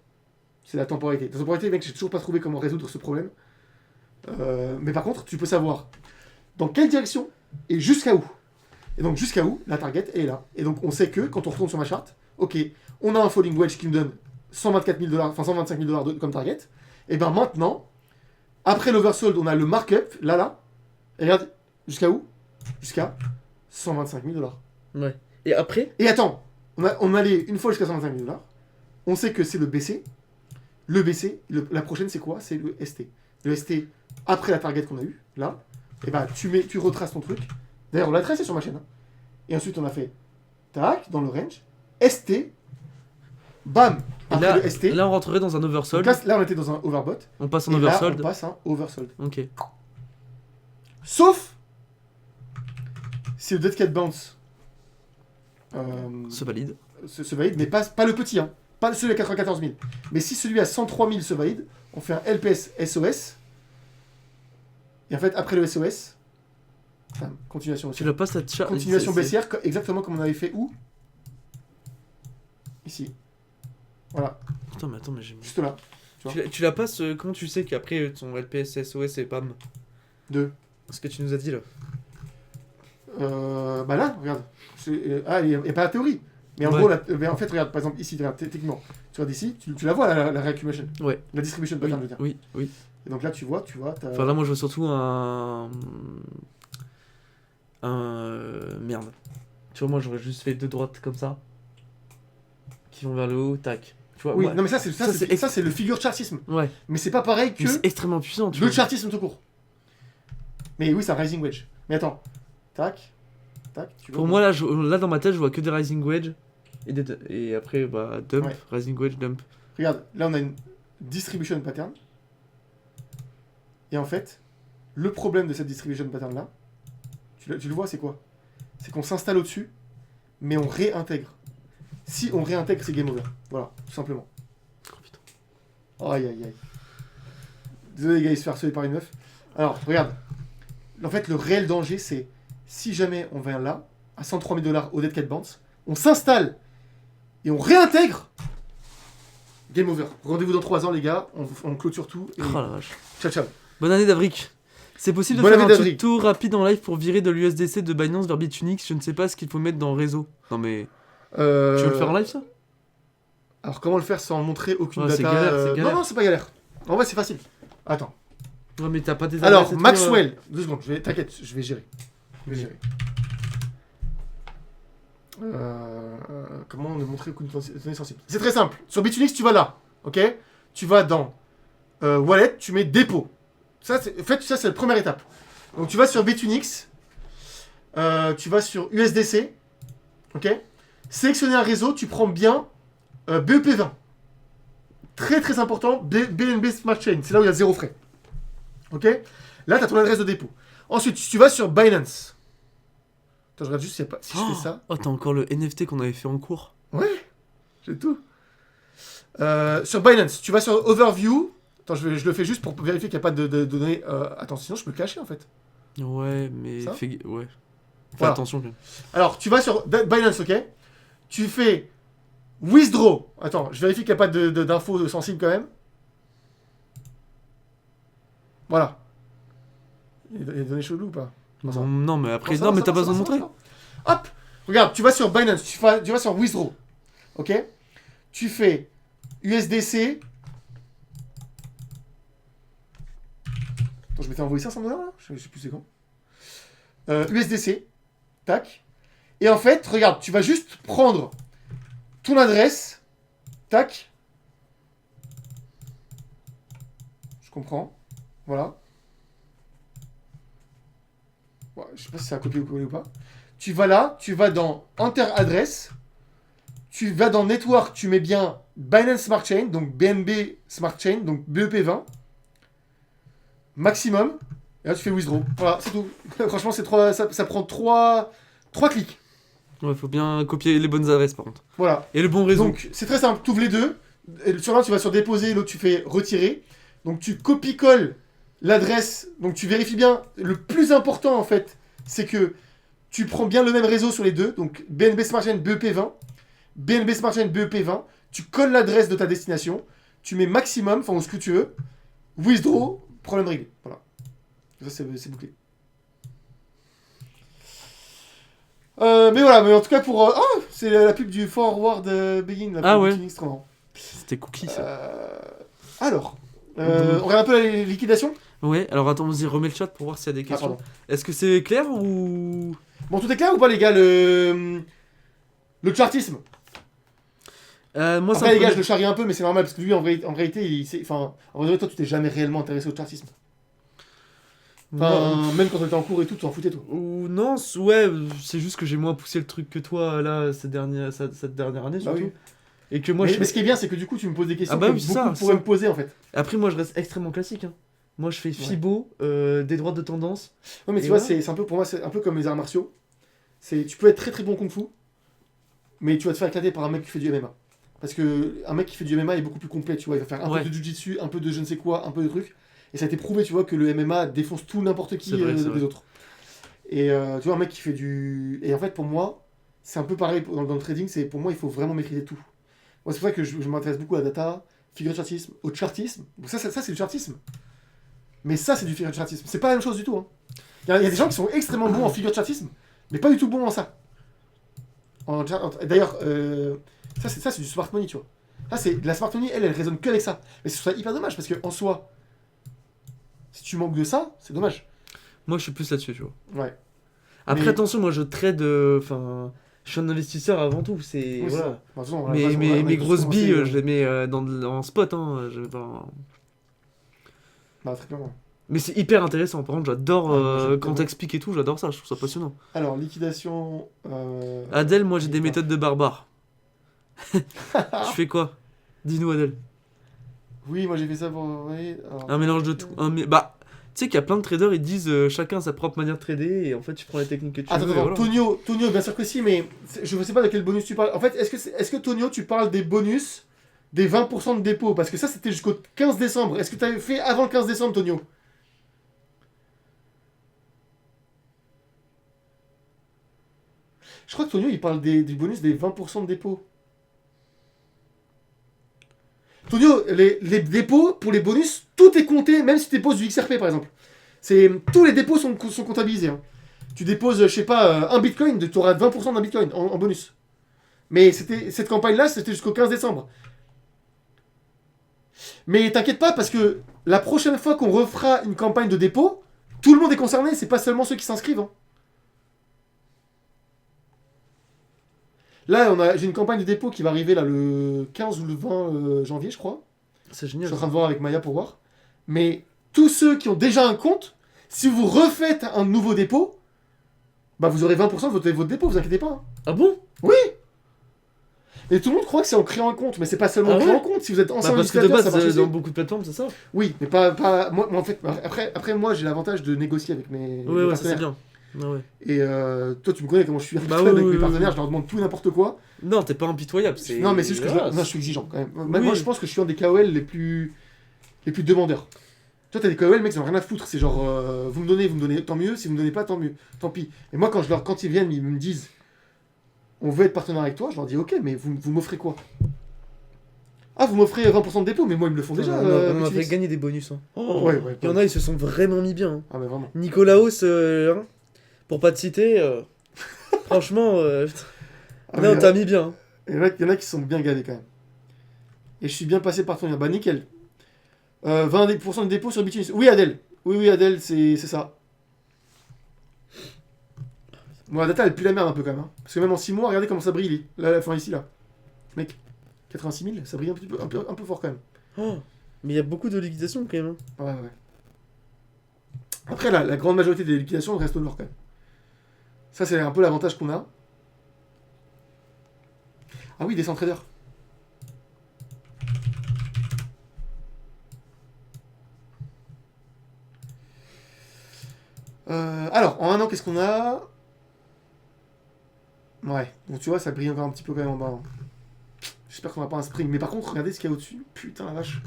C'est la temporalité. La temporalité, mec, j'ai toujours pas trouvé comment résoudre ce problème. Mais par contre, tu peux savoir dans quelle direction et jusqu'à où. Et donc jusqu'à où, la target est là. Et donc on sait que, quand on retourne sur ma charte, ok, on a un falling wedge qui me donne 124 000 $, enfin 125 000 $ comme target. Et ben maintenant, après l'oversold, on a le markup, là. Et regarde, jusqu'à où? Jusqu'à 125 000 $. Ouais. Et après? Et attends, on allait une fois jusqu'à 125 000 $. On sait que c'est le BC. Le BC, la prochaine c'est quoi? C'est le ST. Le ST, après la target qu'on a eu, là, et bah tu retraces ton truc. D'ailleurs, on l'a tracé sur ma chaîne. Hein. Et ensuite, on a fait tac, dans le range, ST, bam, après Là, le ST. là, on rentrerait dans un oversold. Donc là, on était dans un overbot. On passe en Et oversold. là, on passe un oversold. Ok. Sauf si le dead cat bounce Se valide. se valide, mais pas le petit, hein. Pas celui à 94 000. Mais si celui à 103 000 se valide, on fait un LPS SOS. Et en fait, après le SOS, enfin, continuation Tu baissière. l'as pas cette charte. Continuation baissière, exactement comme on avait fait où? Ici. Voilà, Putain, mais attends, mais j'ai. juste là. Tu l'as pas ce. Comment tu sais qu'après ton LPS, SOS et PAM? 2. Ce que tu nous as dit là. Bah là, regarde. Ah, il n'y a pas la théorie. Mais en Ouais. gros, mais en fait, regarde, par exemple, ici, regarde, techniquement, tu regardes ici, tu la vois, la reaccumulation. Ouais. La distribution Oui, pattern, je veux dire. oui. Et donc là, tu vois, t'as... Enfin, là, moi, je vois surtout merde. Tu vois, moi, j'aurais juste fait deux droites comme ça. Qui vont vers le haut, tac. Tu vois, Oui, ouais. non mais ça c'est c'est le figure chartisme. Ouais. Mais c'est pas pareil Mais c'est que extrêmement puissant, tu le vois. chartisme tout court. Mais oui, c'est un rising wedge. Mais attends. Tac. Tac. Tu vois, Pour moi, là, dans ma tête, je vois que des rising wedge. Et après, bah, dump, Ouais. rising wedge, dump. Regarde, là on a une distribution pattern. Et en fait, le problème de cette distribution pattern là, tu le vois, c'est quoi? C'est qu'on s'installe au-dessus, mais on réintègre. Si on réintègre, c'est game over. Voilà, tout simplement. Oh putain. Aïe aïe aïe. Désolé les gars, il se fait harceler par une meuf. Alors, regarde. En fait, le réel danger, c'est si jamais on vient là, à 103 000 $ au dead cat bounce, on s'installe et on réintègre. Game over. Rendez-vous dans 3 ans, les gars. On clôture tout. Et... Oh la vache. Ciao, ciao. Bonne année d'Avric. C'est possible de Bonne faire année un d'Avric. tuto rapide en live pour virer de l'USDC de Binance vers Bitunix? Je ne sais pas ce qu'il faut mettre dans le réseau. Non mais. Tu veux le faire en live ça? Alors, comment le faire sans montrer aucune Ouais, c'est data galère, c'est galère. Non, c'est pas galère. En vrai, c'est facile. Attends. Ouais, mais t'as pas des Alors, adresses et tout, Maxwell. 2 secondes, t'inquiète, je vais gérer. Comment on a montré aucune donnée sensible? C'est très simple. Sur Bitunix, tu vas là. Ok? Tu vas dans Wallet, tu mets dépôt. En fait, ça, c'est la première étape. Donc, tu vas sur Bitunix. Tu vas sur USDC. Ok? Sélectionner un réseau, tu prends bien BEP20. Très très important, BNB Smart Chain. C'est là où il y a 0 frais. Ok? Là, tu as ton adresse de dépôt. Ensuite, tu vas sur Binance. Attends, je regarde juste si je fais ça. Oh, t'as encore le NFT qu'on avait fait en cours. Ouais, j'ai tout. Sur Binance, tu vas sur Overview. Attends, je le fais juste pour vérifier qu'il n'y a pas de données. Attends, sinon je peux le cacher en fait. Ouais, mais Ça ouais. Fais Voilà. attention quand même. Alors, tu vas sur Binance, ok? Tu fais Withdraw. Attends, je vérifie qu'il n'y a pas d'infos sensibles quand même. Voilà. Il y a des données cheloues ou pas? Non, ça va. Non, mais après, Ça non, va, mais ça t'as va, pas besoin de ça va, montrer. ça va. Hop, regarde, tu vas sur Binance, tu vas sur Withdraw, ok? Tu fais USDC. Attends, je m'étais envoyé 500 $ là? Je sais plus c'est quand. USDC, tac. Et en fait, regarde, tu vas juste prendre ton adresse, tac. Je comprends, voilà. Ouais, je sais pas si c'est à copier-coller ou pas. Tu vas là, tu vas dans Enter Address, tu vas dans Network, tu mets bien Binance Smart Chain, donc BNB Smart Chain, donc BEP20, maximum, et là tu fais Withdraw. Voilà, c'est tout. Franchement, ça prend 3 clics. Ouais, faut bien copier les bonnes adresses par contre. Voilà. Et le bon réseau. Donc, c'est très simple, tu ouvres les deux, Et sur l'un, tu vas sur déposer, l'autre, tu fais retirer. Donc tu copie-colles l'adresse. Donc tu vérifies bien. Le plus important, en fait, c'est que tu prends bien le même réseau sur les deux. Donc BNB Smart Chain BEP20. BNB Smart Chain BEP20. Tu colles l'adresse de ta destination. Tu mets maximum, enfin, ou ce que tu veux. Withdraw, problème réglé. Voilà. Ça, c'est bouclé. Mais voilà, mais en tout cas pour... oh, c'est la pub du Forward Begin. La pub Ah ouais. Phoenix, trop marrant. C'était cookie ça. Alors, on regarde un peu la liquidation. Ouais, alors attends, vas-y, remets le chat pour voir s'il y a des Ah, questions. pardon. Est-ce que c'est clair ou. Bon, tout est clair ou pas, les gars, le chartisme. Moi, ça Après, me les gars, prenait- je le charrie un peu, mais c'est normal, parce que lui, en réalité, enfin, en vrai, toi, tu t'es jamais réellement intéressé au chartisme. Non. Enfin, même quand on était en cours et tout, tu t'en foutais, toi. Ou non, ouais, c'est juste que j'ai moins poussé le truc que toi là cette dernière année Bah surtout. oui. Et que moi Mais, je mais ce qui est bien, c'est que du coup, tu me poses des questions Ah bah que oui, c'est beaucoup ça, pourraient ça. me poser, en fait. Après moi je reste extrêmement classique hein. Moi je fais Fibo, des droits de tendance. Ouais, mais tu Et vois, voilà. c'est un peu, pour moi, c'est un peu comme les arts martiaux. Tu peux être très très bon kung fu, mais tu vas te faire éclater par un mec qui fait du MMA. Parce que un mec qui fait du MMA est beaucoup plus complet, tu vois. Il va faire un Ouais. peu de jujitsu, un peu de je ne sais quoi, un peu de trucs. Et ça a été prouvé, tu vois, que le MMA défonce tout n'importe qui C'est vrai, c'est des vrai. autres. Et tu vois, un mec qui fait du. Et en fait, pour moi, c'est un peu pareil dans le trading, c'est pour moi, il faut vraiment maîtriser tout. Moi, c'est pour ça que je m'intéresse beaucoup à la data, figure de chartisme, au chartisme. Donc ça, c'est du chartisme. Mais ça, c'est du figure de chartisme. C'est pas la même chose du tout. Hein. Il y a des gens qui sont extrêmement bons en figure de chartisme, mais pas du tout bons en ça. D'ailleurs, c'est du smart money, tu vois. Ça, c'est la smart money, elle résonne que avec ça. Mais c'est hyper dommage parce que en soi, si tu manques de ça, c'est dommage. Moi je suis plus là-dessus, tu vois. Ouais. Après Mais- attention, moi je trade enfin je suis un investisseur avant tout, c'est Oui, c'est ça. voilà. Bah, de toute façon, on a- Mais on a- mes, on a mes tous grosses commencé, billes, je les mets en spot hein, Bah, très clairement. Mais c'est hyper intéressant. Par contre, j'adore Ouais, moi, j'aime quand tellement. t'expliques et tout, j'adore ça, je trouve ça passionnant. Alors, liquidation. Adèle, moi j'ai des Ah. méthodes de barbare. Je fais quoi? Dis-nous Adèle. Oui, moi j'ai fait ça pour. Ouais, alors- Un mélange de tout. Bah, tu sais qu'il y a plein de traders, ils disent chacun sa propre manière de trader et en fait tu prends les techniques que tu Attends, veux. et attends, voilà. Tonio, bien sûr que si, mais je ne sais pas de quel bonus tu parles. En fait, est-ce que Tonio, tu parles des bonus des 20% de dépôt? Parce que ça, c'était jusqu'au 15 décembre. Est-ce que tu avais fait avant le 15 décembre, Tonio? Je crois que Tonio, il parle du bonus des 20% de dépôt. Tonio, les dépôts, pour les bonus, tout est compté, même si tu déposes du XRP, par exemple. Tous les dépôts sont comptabilisés. Hein. Tu déposes, je sais pas, un bitcoin, tu auras 20% d'un bitcoin en bonus. Mais cette campagne-là, c'était jusqu'au 15 décembre. Mais t'inquiète pas, parce que la prochaine fois qu'on refera une campagne de dépôt, tout le monde est concerné, c'est pas seulement ceux qui s'inscrivent. Hein. Là, j'ai une campagne de dépôt qui va arriver là, le 15 ou le 20 janvier, je crois. C'est Je génial. suis en train de voir avec Maya pour voir. Mais tous ceux qui ont déjà un compte, si vous refaites un nouveau dépôt, bah vous aurez 20% de votre dépôt, vous inquiétez pas. Hein. Ah bon? Et tout le monde croit que c'est en créant un compte, mais c'est pas seulement Ah en créant ouais un compte. Si vous êtes Bah, ancien parce que de utilisateur, base, ça marche aussi. dans beaucoup de plateformes, c'est ça. Oui, mais pas moi, en fait, après moi j'ai l'avantage de négocier avec mes Ouais, ça c'est partenaires. bien. Ah ouais. Et toi tu me connais comment je suis Bah avec oui, mes oui, partenaires, oui. je leur demande tout et n'importe quoi. Non, t'es pas impitoyable. Non mais c'est juste que voilà, je suis exigeant quand même. Oui. Moi je pense que je suis un des KOL les plus demandeurs. Toi t'as des KOL mec ils ont rien à foutre, c'est genre vous me donnez tant mieux, si vous me donnez pas tant mieux, tant pis. Et moi quand ils viennent ils me disent on veut être partenaire avec toi, je leur dis ok mais vous m'offrez quoi? Ah vous m'offrez 20% de dépôt mais moi ils me le font déjà. on m'a Bitfinex. fait gagner des bonus. Hein. Ouais. Il y en a, ils se sont vraiment mis bien. Hein. Ah mais vraiment. Nicolaos, hein, pour pas te citer, franchement, Ah, non, mais, t'as mis bien. Hein. il y en a qui sont bien gadés quand même. Et je suis bien passé par ton lien. Bah nickel. 20% de dépôt sur Bitfinex. Oui Adèle. Oui Adèle, c'est ça. Bon la data elle pue la merde un peu quand même. Hein. Parce que même en 6 mois, regardez comment ça brille. Là, enfin ici là. Mec, 86 000, ça brille un peu fort quand même. Oh, mais il y a beaucoup de liquidations quand même. Hein. Ouais. Après la grande majorité des liquidations restent au nord quand même. Ça c'est un peu l'avantage qu'on a. Ah oui, des traders. Alors, en un an, qu'est-ce qu'on a? Ouais, donc tu vois, ça brille encore un petit peu quand même en bas. Hein. j'espère qu'on n'a pas un spring. Mais par contre, regardez ce qu'il y a au-dessus. Putain la vache.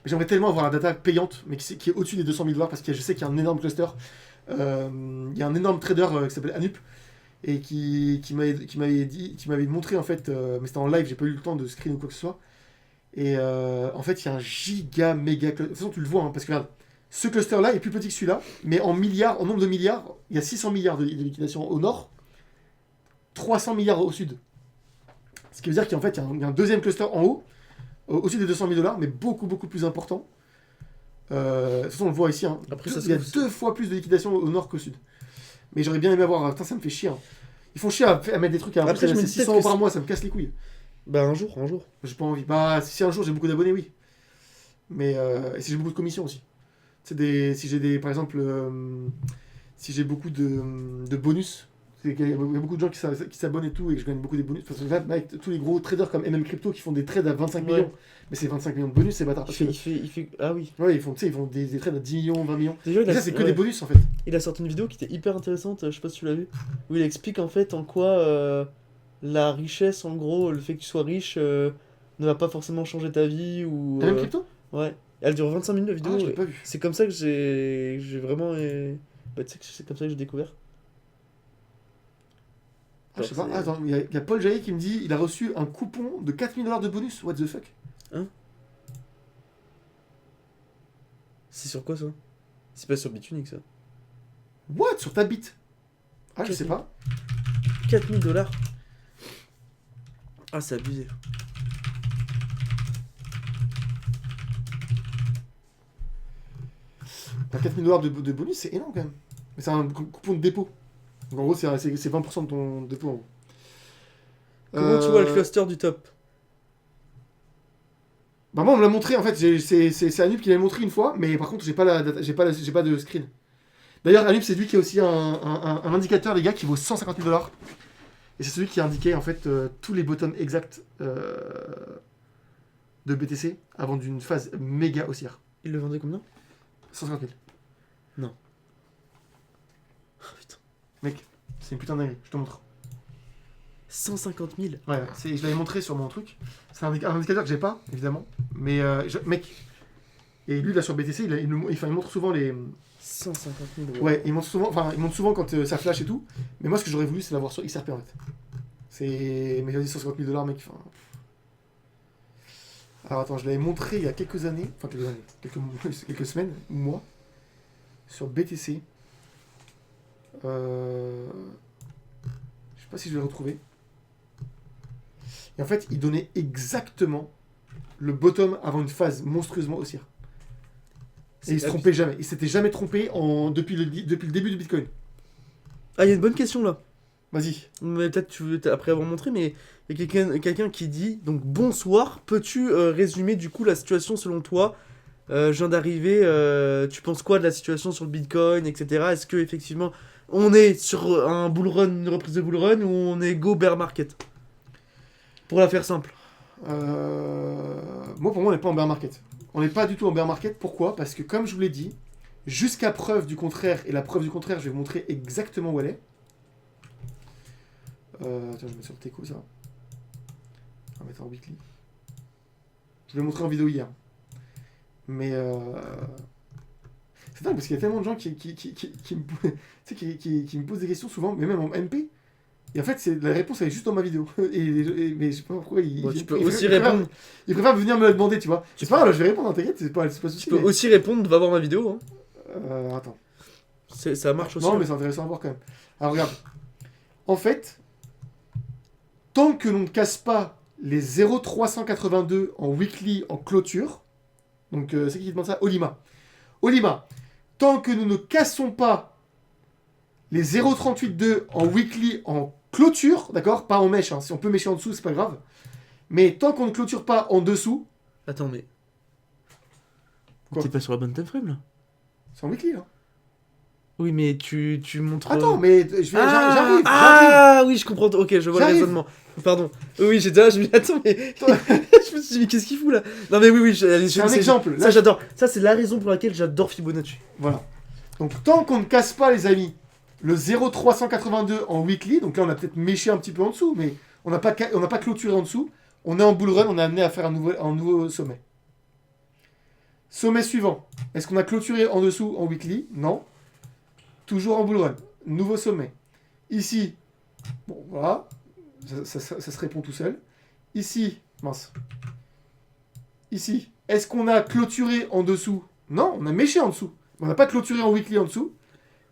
Mais j'aimerais tellement avoir la data payante, mais qui est au-dessus des 200 000 $, parce que je sais qu'il y a un énorme cluster. Il y a un énorme trader qui s'appelle Anup, et qui m'avait montré en fait, mais c'était en live, j'ai pas eu le temps de screen ou quoi que ce soit. Et en fait, il y a un giga méga cluster. De toute façon, tu le vois, hein, parce que regarde, ce cluster-là est plus petit que celui-là, mais en milliards, en nombre de milliards, il y a 600 milliards de liquidation au nord, 300 milliards au sud. Ce qui veut dire qu'en fait, il y a un deuxième cluster en haut, au-dessus des 200 000 $, mais beaucoup plus important. De toute façon, on le voit ici. Hein. Après, Il y a 2 fois plus de liquidation au nord qu'au sud. Mais j'aurais bien aimé avoir. Putain, ça me fait chier. Hein. Ils font chier à mettre des trucs à Après, je me c'est dis 600 € par mois, ça me casse les couilles. Bah, un jour. J'ai pas envie. Bah, si un jour j'ai beaucoup d'abonnés, oui. Mais et si j'ai beaucoup de commissions aussi. Si j'ai des. Par exemple, si j'ai beaucoup de bonus. Il y a beaucoup de gens qui s'abonnent et tout, et que je gagne beaucoup des bonus. Parce que là, avec tous les gros traders comme MM Crypto qui font des trades à 25 millions. Mais c'est 25 millions de bonus, c'est bâtard. Ah oui. Ouais, ils font des trades à 10 millions, 20 millions. Déjà, Et ça, c'est que ouais. des bonus en fait. Il a sorti une vidéo qui était hyper intéressante, je sais pas si tu l'as vu, où il explique en fait en quoi la richesse, en gros, le fait que tu sois riche ne va pas forcément changer ta vie ou. MM Crypto Ouais. Elle dure 25 minutes la vidéo. Ah, je l'ai et pas vu. C'est comme ça que j'ai vraiment. Bah, tu sais que c'est comme ça que j'ai découvert. Ah, je sais pas. c'est- Ah, attends, il y a Paul Jaillet qui me dit il a reçu un coupon de 4 000 $ de bonus. What the fuck? C'est sur quoi ça? C'est pas sur Bitunic ça. What? Sur ta bite? Ah, je sais 4 000. pas. 4000 $. Ah, c'est abusé. Bah, 4 000 $ de bonus, c'est énorme quand même. Mais c'est un coupon de dépôt. Donc en gros, c'est 20% de ton dépôt en gros. Comment tu vois le cluster du top? Bah moi on me l'a montré en fait, c'est Anup qui l'a montré une fois, mais par contre j'ai pas de screen. D'ailleurs Anup c'est lui qui a aussi un indicateur les gars qui vaut 150 000 $. Et c'est celui qui a indiqué en fait tous les bottoms exacts de BTC avant d'une phase méga haussière. Il le vendait combien? 150 000. Non. Oh putain. Mec, c'est une putain de dinguerie, je te montre. 150 000. Ouais, je l'avais montré sur mon truc. C'est un indicateur que j'ai pas, évidemment. Mais mec, et lui là sur BTC, il montre souvent les. 150 000 €. Ouais, il montre souvent quand ça flash et tout. Mais moi, ce que j'aurais voulu, c'est l'avoir sur XRP en fait. Mais vas-y, 150 000 $, mec. Enfin... Alors attends, je l'avais montré il y a quelques années, enfin quelques semaines ou mois, sur BTC. Je sais pas si je vais le retrouver. Et en fait, il donnait exactement le bottom avant une phase monstrueusement haussière. Et il se trompait jamais. Il s'était jamais trompé depuis le début du Bitcoin. Ah, il y a une bonne question là. Vas-y. Mais peut-être tu veux après avoir montré, mais il y a quelqu'un qui dit donc bonsoir, peux-tu résumer du coup la situation selon toi? Je viens d'arriver, tu penses quoi de la situation sur le Bitcoin, etc. Est-ce que effectivement on est sur un bull run, une reprise de bull run, ou on est go bear market? Pour la faire simple. Moi, pour moi, on n'est pas en bear market. On n'est pas du tout en bear market. Pourquoi? Parce que, comme je vous l'ai dit, jusqu'à preuve du contraire, et la preuve du contraire, je vais vous montrer exactement où elle est. Attends, je vais mettre sur le Teco, ça. On va mettre en weekly. Je vous l'ai montré en vidéo hier. Mais c'est dingue parce qu'il y a tellement de gens qui me posent des questions souvent, mais même en MP. Et en fait, la réponse elle est juste dans ma vidéo. Mais je sais pas pourquoi Tu peux aussi répondre. Il préfère venir me la demander, tu vois. C'est pas grave, je vais répondre, t'inquiète, c'est pas souci. Tu peux aussi répondre, va voir ma vidéo. Hein. Attends. Ça marche aussi. Non, mais c'est intéressant à voir quand même. Alors regarde. En fait, tant que l'on ne casse pas les 0,382 en weekly en clôture, donc c'est qui demande ça? Olima. Olima, tant que nous ne cassons pas les 0,382 en weekly en clôture, d'accord? Pas en mèche, hein. Si on peut mècher en dessous, c'est pas grave. Mais tant qu'on ne clôture pas en dessous... Attends, mais... Quoi? T'es pas sur la bonne time frame là? C'est en weekly, là. Oui, mais tu montres... Attends, mais j'arrive. Ah oui, je comprends. Ok, je vois le J'arrive. raisonnement. Pardon. Oui, j'étais là, je me dis, attends, mais... je me suis dit, mais qu'est-ce qu'il fout là? Non, mais oui, C'est un exemple. Ça, j'adore. Ça, c'est la raison pour laquelle j'adore Fibonacci. Voilà. Donc tant qu'on ne casse pas, les amis, le 0,382 en weekly, donc là on a peut-être méché un petit peu en dessous, mais on n'a pas clôturé en dessous, on est en bull run, on est amené à faire un nouveau sommet. Sommet suivant. Est-ce qu'on a clôturé en dessous en weekly? Non. Toujours en bull run. Nouveau sommet. Ici, bon voilà, ça se répond tout seul. Ici, mince. Ici, est-ce qu'on a clôturé en dessous? Non, on a méché en dessous. On n'a pas clôturé en weekly en dessous.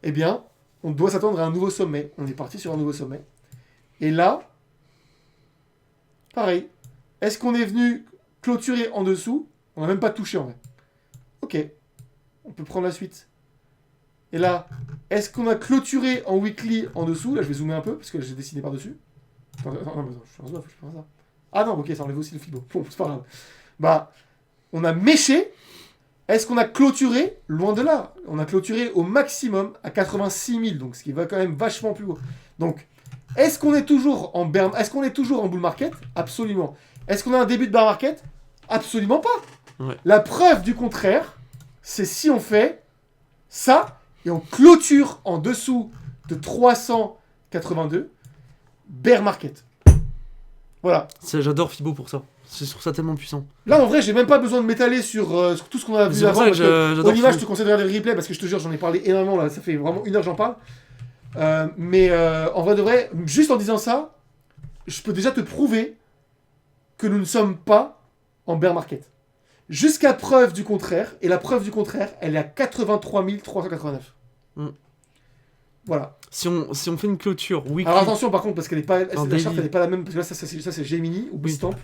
Eh bien, on doit s'attendre à un nouveau sommet. On est parti sur un nouveau sommet. Et là, pareil. Est-ce qu'on est venu clôturer en dessous? On n'a même pas touché en vrai. Ok. On peut prendre la suite. Et là, est-ce qu'on a clôturé en weekly en dessous? Là, je vais zoomer un peu parce que j'ai dessiné par-dessus. Attends, je fais un zoom, je fais ça. Ah non, ok, ça enlève aussi le fibo. Bon, c'est pas grave. Bah, on a méché. Est-ce qu'on a clôturé? Loin de là. On a clôturé au maximum à 86 000, donc ce qui va quand même vachement plus haut. Donc, est-ce qu'on est toujours en bull market? Absolument. Est-ce qu'on a un début de bear market? Absolument pas. Ouais. La preuve du contraire, c'est si on fait ça et on clôture en dessous de 382, bear market. Voilà. J'adore Fibo pour ça. Je trouve ça tellement puissant. Là, en vrai, j'ai même pas besoin de m'étaler sur tout ce qu'on a vu C'est pour avant. ça que j'adore Au l'image, je Fibo. te conseille de regarder le replay parce que je te jure, j'en ai parlé énormément là. Ça fait vraiment 1 heure que j'en parle. Mais en vrai de vrai, juste en disant ça, je peux déjà te prouver que nous ne sommes pas en bear market. Jusqu'à preuve du contraire. Et la preuve du contraire, elle est à 83 389. Voilà. Si on fait une clôture weekly. Alors attention par contre, parce qu'elle est pas, la daily. charte elle n'est pas la même. Parce que là, ça c'est Gemini ou Bitstamp.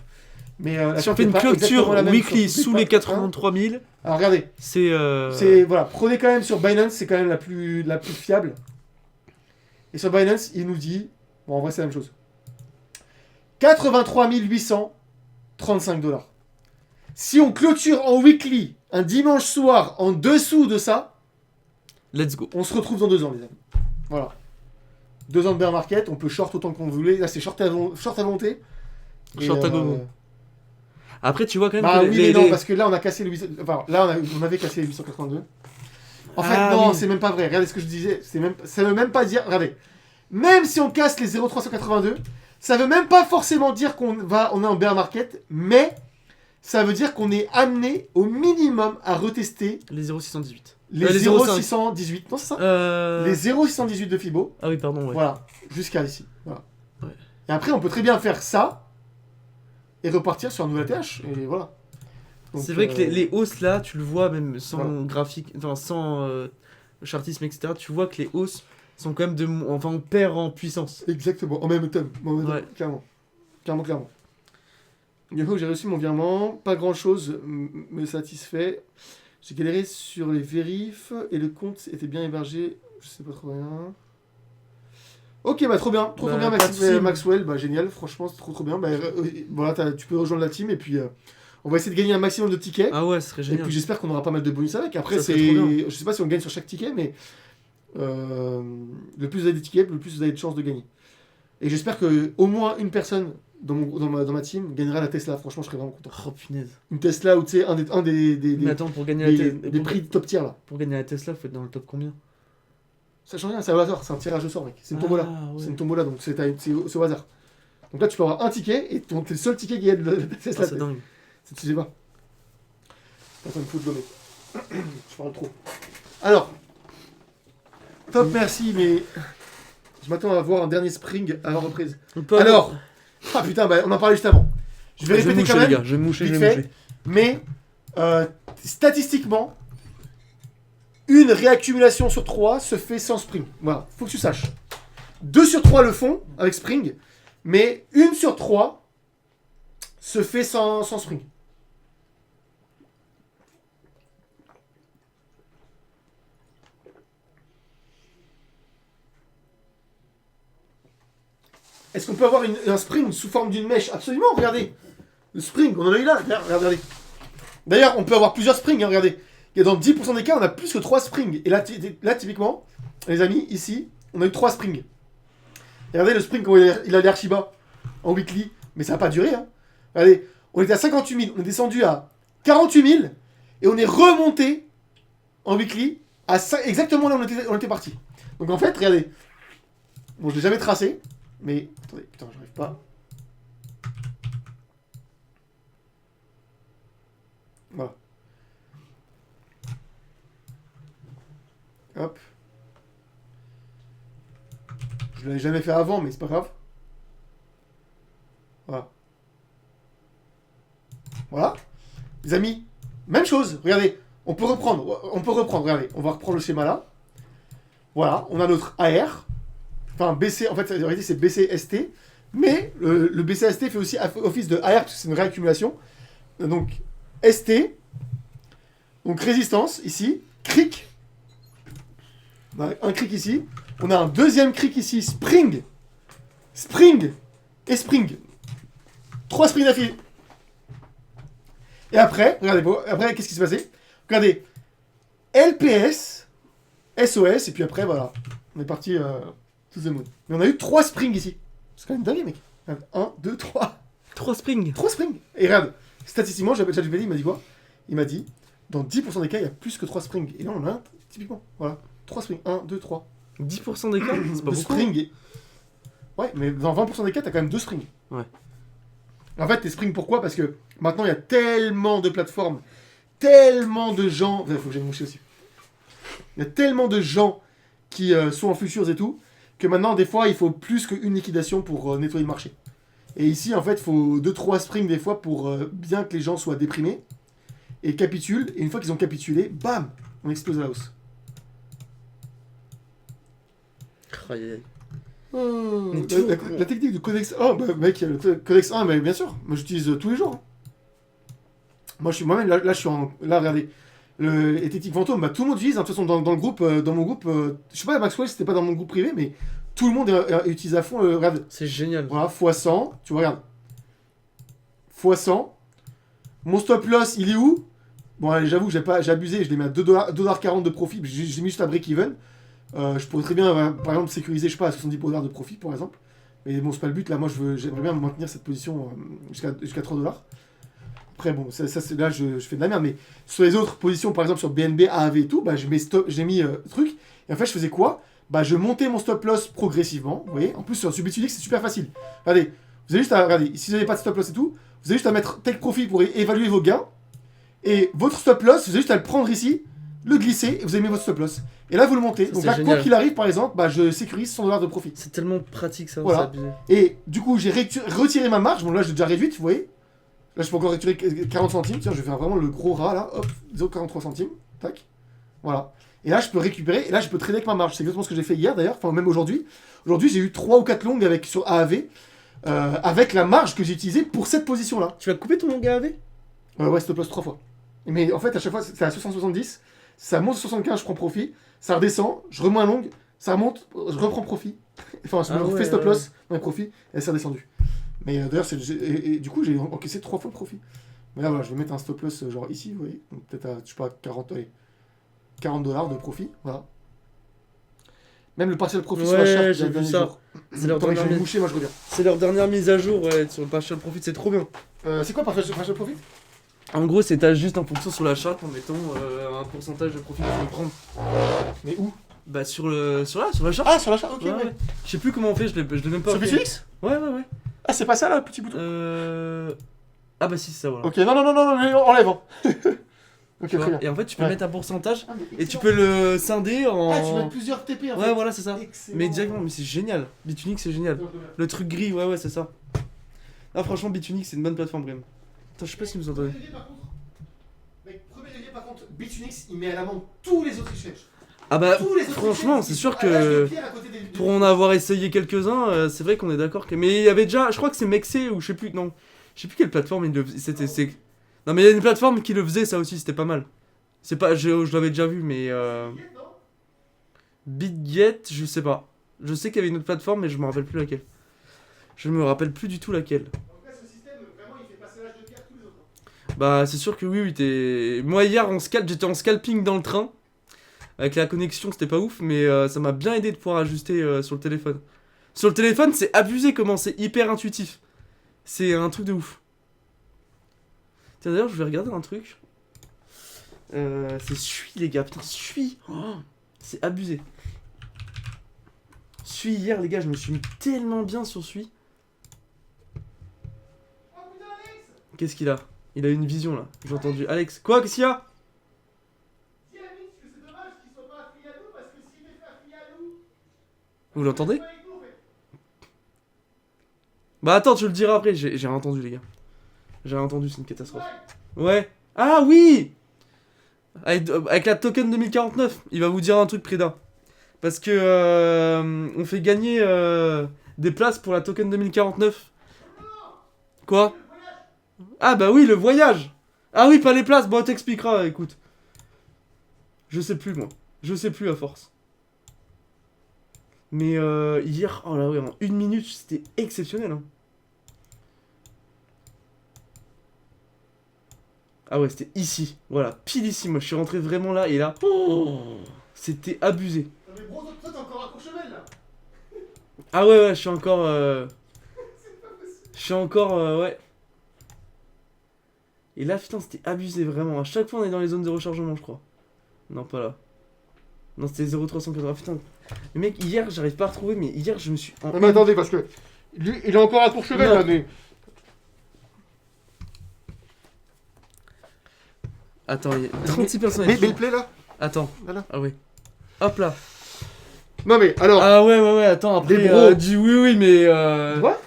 Mais la Si on charte fait est une pas clôture exactement la même weekly sur sous toutes les les plateformes. 83 000, Alors regardez. c'est. Voilà, prenez quand même sur Binance, c'est quand même la plus fiable. Et sur Binance, il nous dit, bon en vrai c'est la même chose. 83 835 $. Si on clôture en weekly un dimanche soir en dessous de ça, Let's go. on se retrouve dans 2 ans les amis. Voilà. 2 ans de bear market, on peut short autant qu'on voulait. Là c'est short à volonté. Short à gogo. Après, tu vois quand même Bah que oui mais non, parce que là on a cassé le 800... Enfin là on avait cassé les 882. En fait non, oui. c'est même pas vrai. Regardez ce que je disais, ça veut même pas dire... Regardez. Même si on casse les 0,382, ça veut même pas forcément dire qu'on est en bear market, mais ça veut dire qu'on est amené au minimum à retester les 0,618. les les 0,618. Non, c'est ça Les 0,618 de Fibo. Ah oui, pardon, ouais. Voilà, jusqu'à ici. Voilà. Ouais. Et après, on peut très bien faire ça et repartir sur un nouvel ATH. Et voilà. Donc, C'est vrai que les hausses là, tu le vois même sans Voilà. graphique, enfin sans chartisme, etc. Tu vois que les hausses sont quand même enfin on perd en puissance. Exactement, en même temps. Ouais. Clairement. Clairement. Du coup, j'ai reçu mon virement. Pas grand chose me satisfait. J'ai galéré sur les vérifs et le compte était bien hébergé. Je sais pas trop rien. Ok, bah trop bien. Trop bien, pas de soucis. Maxwell. Bah génial, franchement, c'est trop bien. Bah, voilà, tu peux rejoindre la team et puis on va essayer de gagner un maximum de tickets. Ah ouais, ce serait Et génial. puis j'espère qu'on aura pas mal de bonus avec. Après, Ça serait trop bien. je sais pas si on gagne sur chaque ticket, mais le plus vous avez de tickets, le plus vous avez de chances de gagner. Et j'espère que au moins une personne dans ma team gagnera la Tesla. Franchement, je serais vraiment content. Oh punaise. Une Tesla ou tu sais, un des Mais attends, pour gagner des prix top tier là. pour gagner la Tesla, faut être dans le top combien? Ça change rien, c'est au hasard, c'est un tirage au sort, mec. C'est une tombola. Ouais. C'est une tombola, donc c'est au hasard. Donc là, tu peux avoir un ticket et t'es le seul ticket qui gagne la Tesla. Ah, c'est dingue. Tu sais pas. Attends, il faut de l'eau, mec. Je parle trop. Alors, top, merci, mais je m'attends à voir un dernier spring à la reprise. Alors, ah putain, bah, on en parlait juste avant. Je vais répéter moucher, quand même. les gars, je vais moucher, vite je vais fait. moucher. Mais statistiquement, une réaccumulation sur 3 se fait sans spring. Voilà, faut que tu saches. 2 sur 3 le font avec spring, mais 1 sur 3 se fait sans spring. Est-ce qu'on peut avoir un spring sous forme d'une mèche? Absolument, regardez. Le spring, on en a eu là. Regardez. D'ailleurs, on peut avoir plusieurs springs, hein, regardez. Et dans 10% des cas, on a plus que 3 springs. Et là, typiquement, les amis, ici, on a eu 3 springs. Et regardez le spring, comment il a l'air Shiba en weekly. Mais ça n'a pas duré. Hein. Regardez, on était à 58 000, on est descendu à 48 000. Et on est remonté en weekly à exactement là où on était parti. Donc en fait, regardez. Bon, je l'ai jamais tracé. Mais, attendez, putain, j'arrive pas. Hop. Je l'avais jamais fait avant, mais c'est pas grave. Voilà. Voilà. Les amis, même chose. Regardez, on peut reprendre. Regardez, on va reprendre le schéma là. Voilà, on a notre AR. Enfin, BC, en fait, en réalité, c'est BCST. Mais le BCST fait aussi office de AR, parce que c'est une réaccumulation. Donc, ST. Donc, résistance, ici. Cric. On a un cric ici. On a un deuxième cric ici. Spring. Spring. Et spring. 3 springs d'affilée. Et après, regardez, après, qu'est-ce qui s'est passé? Regardez. LPS. SOS. Et puis après, voilà. On est parti to the moon. Mais on a eu 3 springs ici. C'est quand même dingue, mec. 1, 2, 3. 3 springs. 3 springs. Et regarde, statistiquement, ChatGPT, il m'a dit quoi? Il m'a dit, dans 10% des cas, il y a plus que 3 springs. Et là, on en a un, typiquement. Voilà. 3 springs. 1, 2, 3. 10% des cas, c'est pas beaucoup. Springs. Ouais, mais dans 20% des cas, t'as quand même 2 springs. Ouais. En fait, tes springs, pourquoi? Parce que maintenant, il y a tellement de plateformes, tellement de gens. Il faut que j'aille moucher aussi. Il y a tellement de gens qui sont en futures et tout, que maintenant, des fois, il faut plus qu'une liquidation pour nettoyer le marché. Et ici, en fait, il faut 2-3 springs des fois pour bien que les gens soient déprimés et capitulent. Et une fois qu'ils ont capitulé, bam, on explose la hausse. Oh, la technique du Codex 1, bah, mec, le Codex 1, mais bien sûr, moi j'utilise tous les jours. Hein. Moi-même, là, je suis en. Là, regardez. Le Esthétique Fantôme, bah, tout le monde utilise, hein, de toute façon, dans le groupe, dans mon groupe. Je sais pas, Maxwell, c'était pas dans mon groupe privé, mais tout le monde utilise à fond. Regarde. C'est génial. Voilà, x100, tu vois, regarde. x100. Mon stop loss, il est où? Bon, allez, j'avoue que j'ai abusé, je l'ai mis à 2,40$ de profit, j'ai mis juste à break-even. Je pourrais très bien, par exemple, sécuriser, je sais pas, à 70$ de profit, par exemple. Mais bon, c'est pas le but, là, moi, j'aimerais bien maintenir cette position jusqu'à 3$. Après, bon, ça là, je fais de la merde, mais sur les autres positions, par exemple, sur BNB, AAV et tout, bah, j'ai mis truc, et en fait, je faisais quoi? Bah, je montais mon stop loss progressivement, vous voyez. En plus, sur Bitfinex, c'est super facile. Regardez, vous avez juste à, regardez, si vous n'avez pas de stop loss et tout, vous avez juste à mettre take profit pour évaluer vos gains, et votre stop loss, vous avez juste à le prendre ici, le glisser, et vous avez mis votre stop loss. Et là, vous le montez. Ça, donc là, quoi qu'il arrive, par exemple, bah, je sécurise 100$ de profit. C'est tellement pratique ça, voilà. c'est abusé. Et du coup, j'ai retiré ma marge. Bon, là, j'ai déjà réduite, vous voyez. Là, je peux encore retirer 40 centimes. Tiens, je vais faire vraiment le gros rat là. Hop, 0,43 centimes. Tac. Voilà. Et là, je peux récupérer. Et là, je peux trader avec ma marge. C'est exactement ce que j'ai fait hier d'ailleurs. Enfin, même aujourd'hui. Aujourd'hui, j'ai eu 3 ou 4 longues sur AAV. Avec la marge que j'ai utilisée pour cette position là. Tu vas couper ton long AAV? Ouais, stop loss 3 fois. Mais en fait, à chaque fois, c'est à 670. Ça monte à 75, je prends profit. Ça redescend, je remets un long, ça remonte, je reprends profit. Enfin, je refais stop loss, un profit, et ça redescendu. Mais d'ailleurs, du coup, j'ai encaissé 3 fois le profit. Mais là, voilà, je vais mettre un stop loss genre ici, vous voyez. Donc peut-être à, je sais pas, 40$ de profit, voilà. Même le partial profit sur la charte, j'ai vu ça. C'est leur dernière mise à jour sur le partial profit, c'est trop bien. C'est quoi partial profit? En gros, c'est juste en fonction sur la charte en mettant un pourcentage de profit que tu veux prendre. Mais où? Bah sur la charte. Ah, sur la charte, ok. Ouais. Je sais plus comment on fait, je l'ai même pas sur fait. Bitfinex? Ouais. Ah, c'est pas ça là, le petit bouton? Ah bah si, c'est ça, voilà. Ok, non, enlève. Ok, très bien. Et en fait, tu peux mettre un pourcentage et tu peux le scinder en... Ah, tu mets plusieurs TP en fait. Ouais, voilà, c'est ça. Excellent. Mais directement, mais c'est génial. Bitfinex, c'est génial. Le truc gris, ouais, c'est ça. Ah, franchement, Bitfinex, c'est une bonne plateforme, Grim. Attends, je sais pas si vous entendez. Premier levier, par contre, Bitfinex, il met à l'amende tous les autres exchanges. Ah bah, franchement, c'est sûr que pour en avoir essayé quelques-uns, c'est vrai qu'on est d'accord que... Mais il y avait déjà, je crois que c'est Mexé ou je sais plus, non. Je sais plus quelle plateforme il le faisait. Non mais il y a une plateforme qui le faisait, ça aussi, c'était pas mal. C'est pas, je l'avais déjà vu, mais... BitGet, je sais pas. Je sais qu'il y avait une autre plateforme, mais je me rappelle plus laquelle. Je me rappelle plus du tout laquelle. Bah c'est sûr que oui, moi hier j'étais en scalping dans le train. Avec la connexion c'était pas ouf, mais ça m'a bien aidé de pouvoir ajuster sur le téléphone. Sur le téléphone c'est abusé comment c'est hyper intuitif. C'est un truc de ouf. Tiens d'ailleurs je vais regarder un truc. C'est Sui les gars, putain Sui. Oh, c'est abusé. Sui hier les gars, je me suis mis tellement bien sur Sui. Qu'est-ce qu'il a? Il a une vision là, j'ai entendu. Alex, quoi? Qu'est-ce qu'il y a? Dis à Mix que c'est dommage qu'il soit pas affilié à nous parce Vous l'entendez? Bah attends, tu le diras après. J'ai rien entendu, les gars. J'ai rien entendu, c'est une catastrophe. Ouais. Ah oui! Avec la token 2049, il va vous dire un truc, Preda. Parce que on fait gagner des places pour la token 2049. Quoi? Ah bah oui, le voyage. Ah oui, pas les places. Bon, on t'expliquera, écoute. Je sais plus, moi. Je sais plus à force. Mais hier, oh là ouais, en 1 minute, c'était exceptionnel. Hein. Ah ouais, c'était ici. Voilà, pile ici. Moi, je suis rentré vraiment là et là. Oh, c'était abusé. Mais bro, toi t'es encore à Courchevel là. Ah ouais, ouais, je suis encore. Je suis encore. Ouais. Et là, putain, c'était abusé vraiment. À chaque fois, on est dans les zones de rechargement, je crois. Non, pas là. Non, c'était 0,380. Putain. Mais mec, hier, j'arrive pas à retrouver, mais hier, je me suis. Non, mais attendez, parce que. Lui, il est encore à Courchevel Non. là, mais. Attends, il y a 36 personnes. Mais le play là. Attends. Voilà. Ah oui. Hop là. Non, mais alors. Ah ouais, ouais, ouais, attends, après, Des bros. dis oui, oui, mais. Quoi?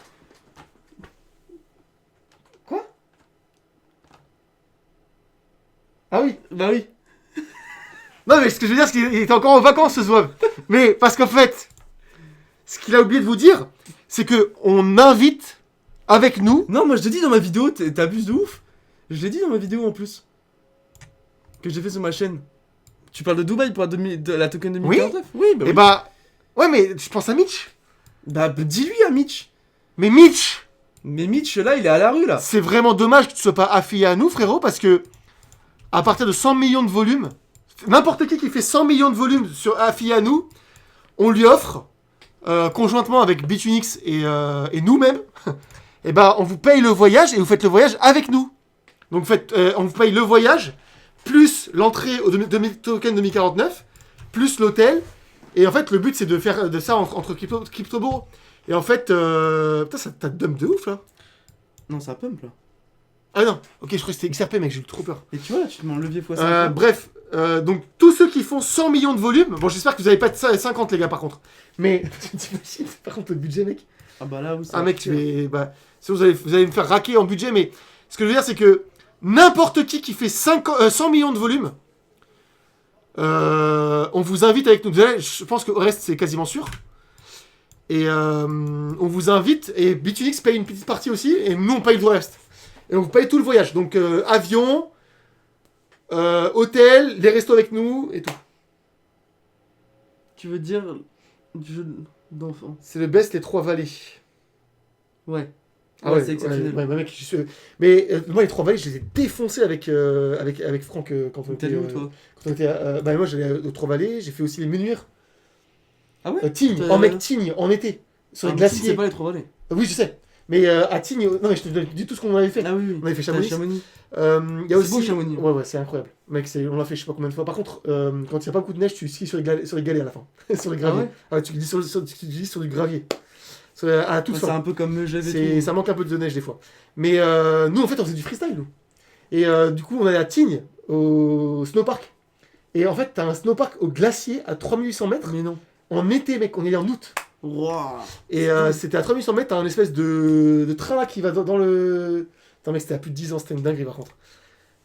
Quoi? Ah oui. Bah oui. Non, mais ce que je veux dire, c'est qu'il était encore en vacances ce soir. Mais parce qu'en fait, ce qu'il a oublié de vous dire, c'est que on invite avec nous. Non, moi je te dis dans ma vidéo, t'abuses de ouf. Je l'ai dit dans ma vidéo en plus. Que j'ai fait sur ma chaîne. Tu parles de Dubaï pour de la token 2049? Oui, bah Et oui. bah. Ouais, mais je pense à Mitch. Bah dis-lui à Mitch. Mais Mitch, Mais Mitch là, il est à la rue là. c'est vraiment dommage que tu sois pas affilié à nous, frérot, parce que à partir de 100 millions de volumes, n'importe qui fait 100 millions de volumes affilié à nous, on lui offre, conjointement avec Bitunix et nous-mêmes, et ben on vous paye le voyage et vous faites le voyage avec nous. Donc on vous paye le voyage, plus l'entrée au token 2049, plus l'hôtel. Et en fait, le but c'est de faire de ça entre crypto-bros. Et en fait, putain, ça t'a dump de ouf là. Non, ça pump là. Ah non, ok, je crois que c'était XRP, mec, j'ai eu trop peur. Et tu vois là, tu te mets en levier x5. Bref, donc tous ceux qui font 100 millions de volume, bon, j'espère que vous avez pas de 50 les gars par contre. Mais t'imagines, par contre, le budget, mec. Ah bah là, oui, ça Ah va mec, partir. bah, sinon vous allez me faire raquer en budget, mais ce que je veux dire, c'est que n'importe qui fait 100 millions de volume, on vous invite avec nous. Je pense que au reste, c'est quasiment sûr. Et on vous invite, et Bitunix paye une petite partie aussi, et nous, on paye le reste. Et on vous paye tout le voyage. Donc, avion, hôtel, les restos avec nous, et tout. Tu veux dire du jeu d'enfant? C'est le best, les 3 vallées. Ouais. Ah Ouais, c'est exceptionnel. ouais, mec, mais moi, les 3 vallées, je les ai défoncés avec Franck quand on T'es était. allé où toi? Quand on était bah, moi, j'allais aux 3 vallées, j'ai fait aussi les Menuires. Ah ouais? Tignes, Tignes, en été. Sur les Ah, mais glaciers. c'est pas les 3 vallées. Oui, je sais. Mais à Tignes, non, mais je te dis tout ce qu'on avait fait. Ah oui, oui. On avait fait T'as Chamonix. Il y a C'est aussi. beau, Chamonix. Ouais, c'est incroyable. Mec, on l'a fait je sais pas combien de fois. Par contre, quand il n'y a pas beaucoup de neige, tu skis sur les galets à la fin. Sur les graviers. Ah ouais? Tu glisses sur du gravier. À toute Ouais, c'est fin. un peu comme j'avais tout. Ça manque un peu de neige des fois. Mais nous, en fait, on faisait du freestyle, nous. Et du coup, on allait à Tignes, au snowpark. Et en fait, t'as un snowpark au glacier à 3800 mètres. Mais non. En été, mec, on est en août. Wow. Et c'était à 3800 mètres, t'as un espèce de train là qui va dans le. Attends, mec, c'était à plus de 10 ans, c'était une dinguerie par contre.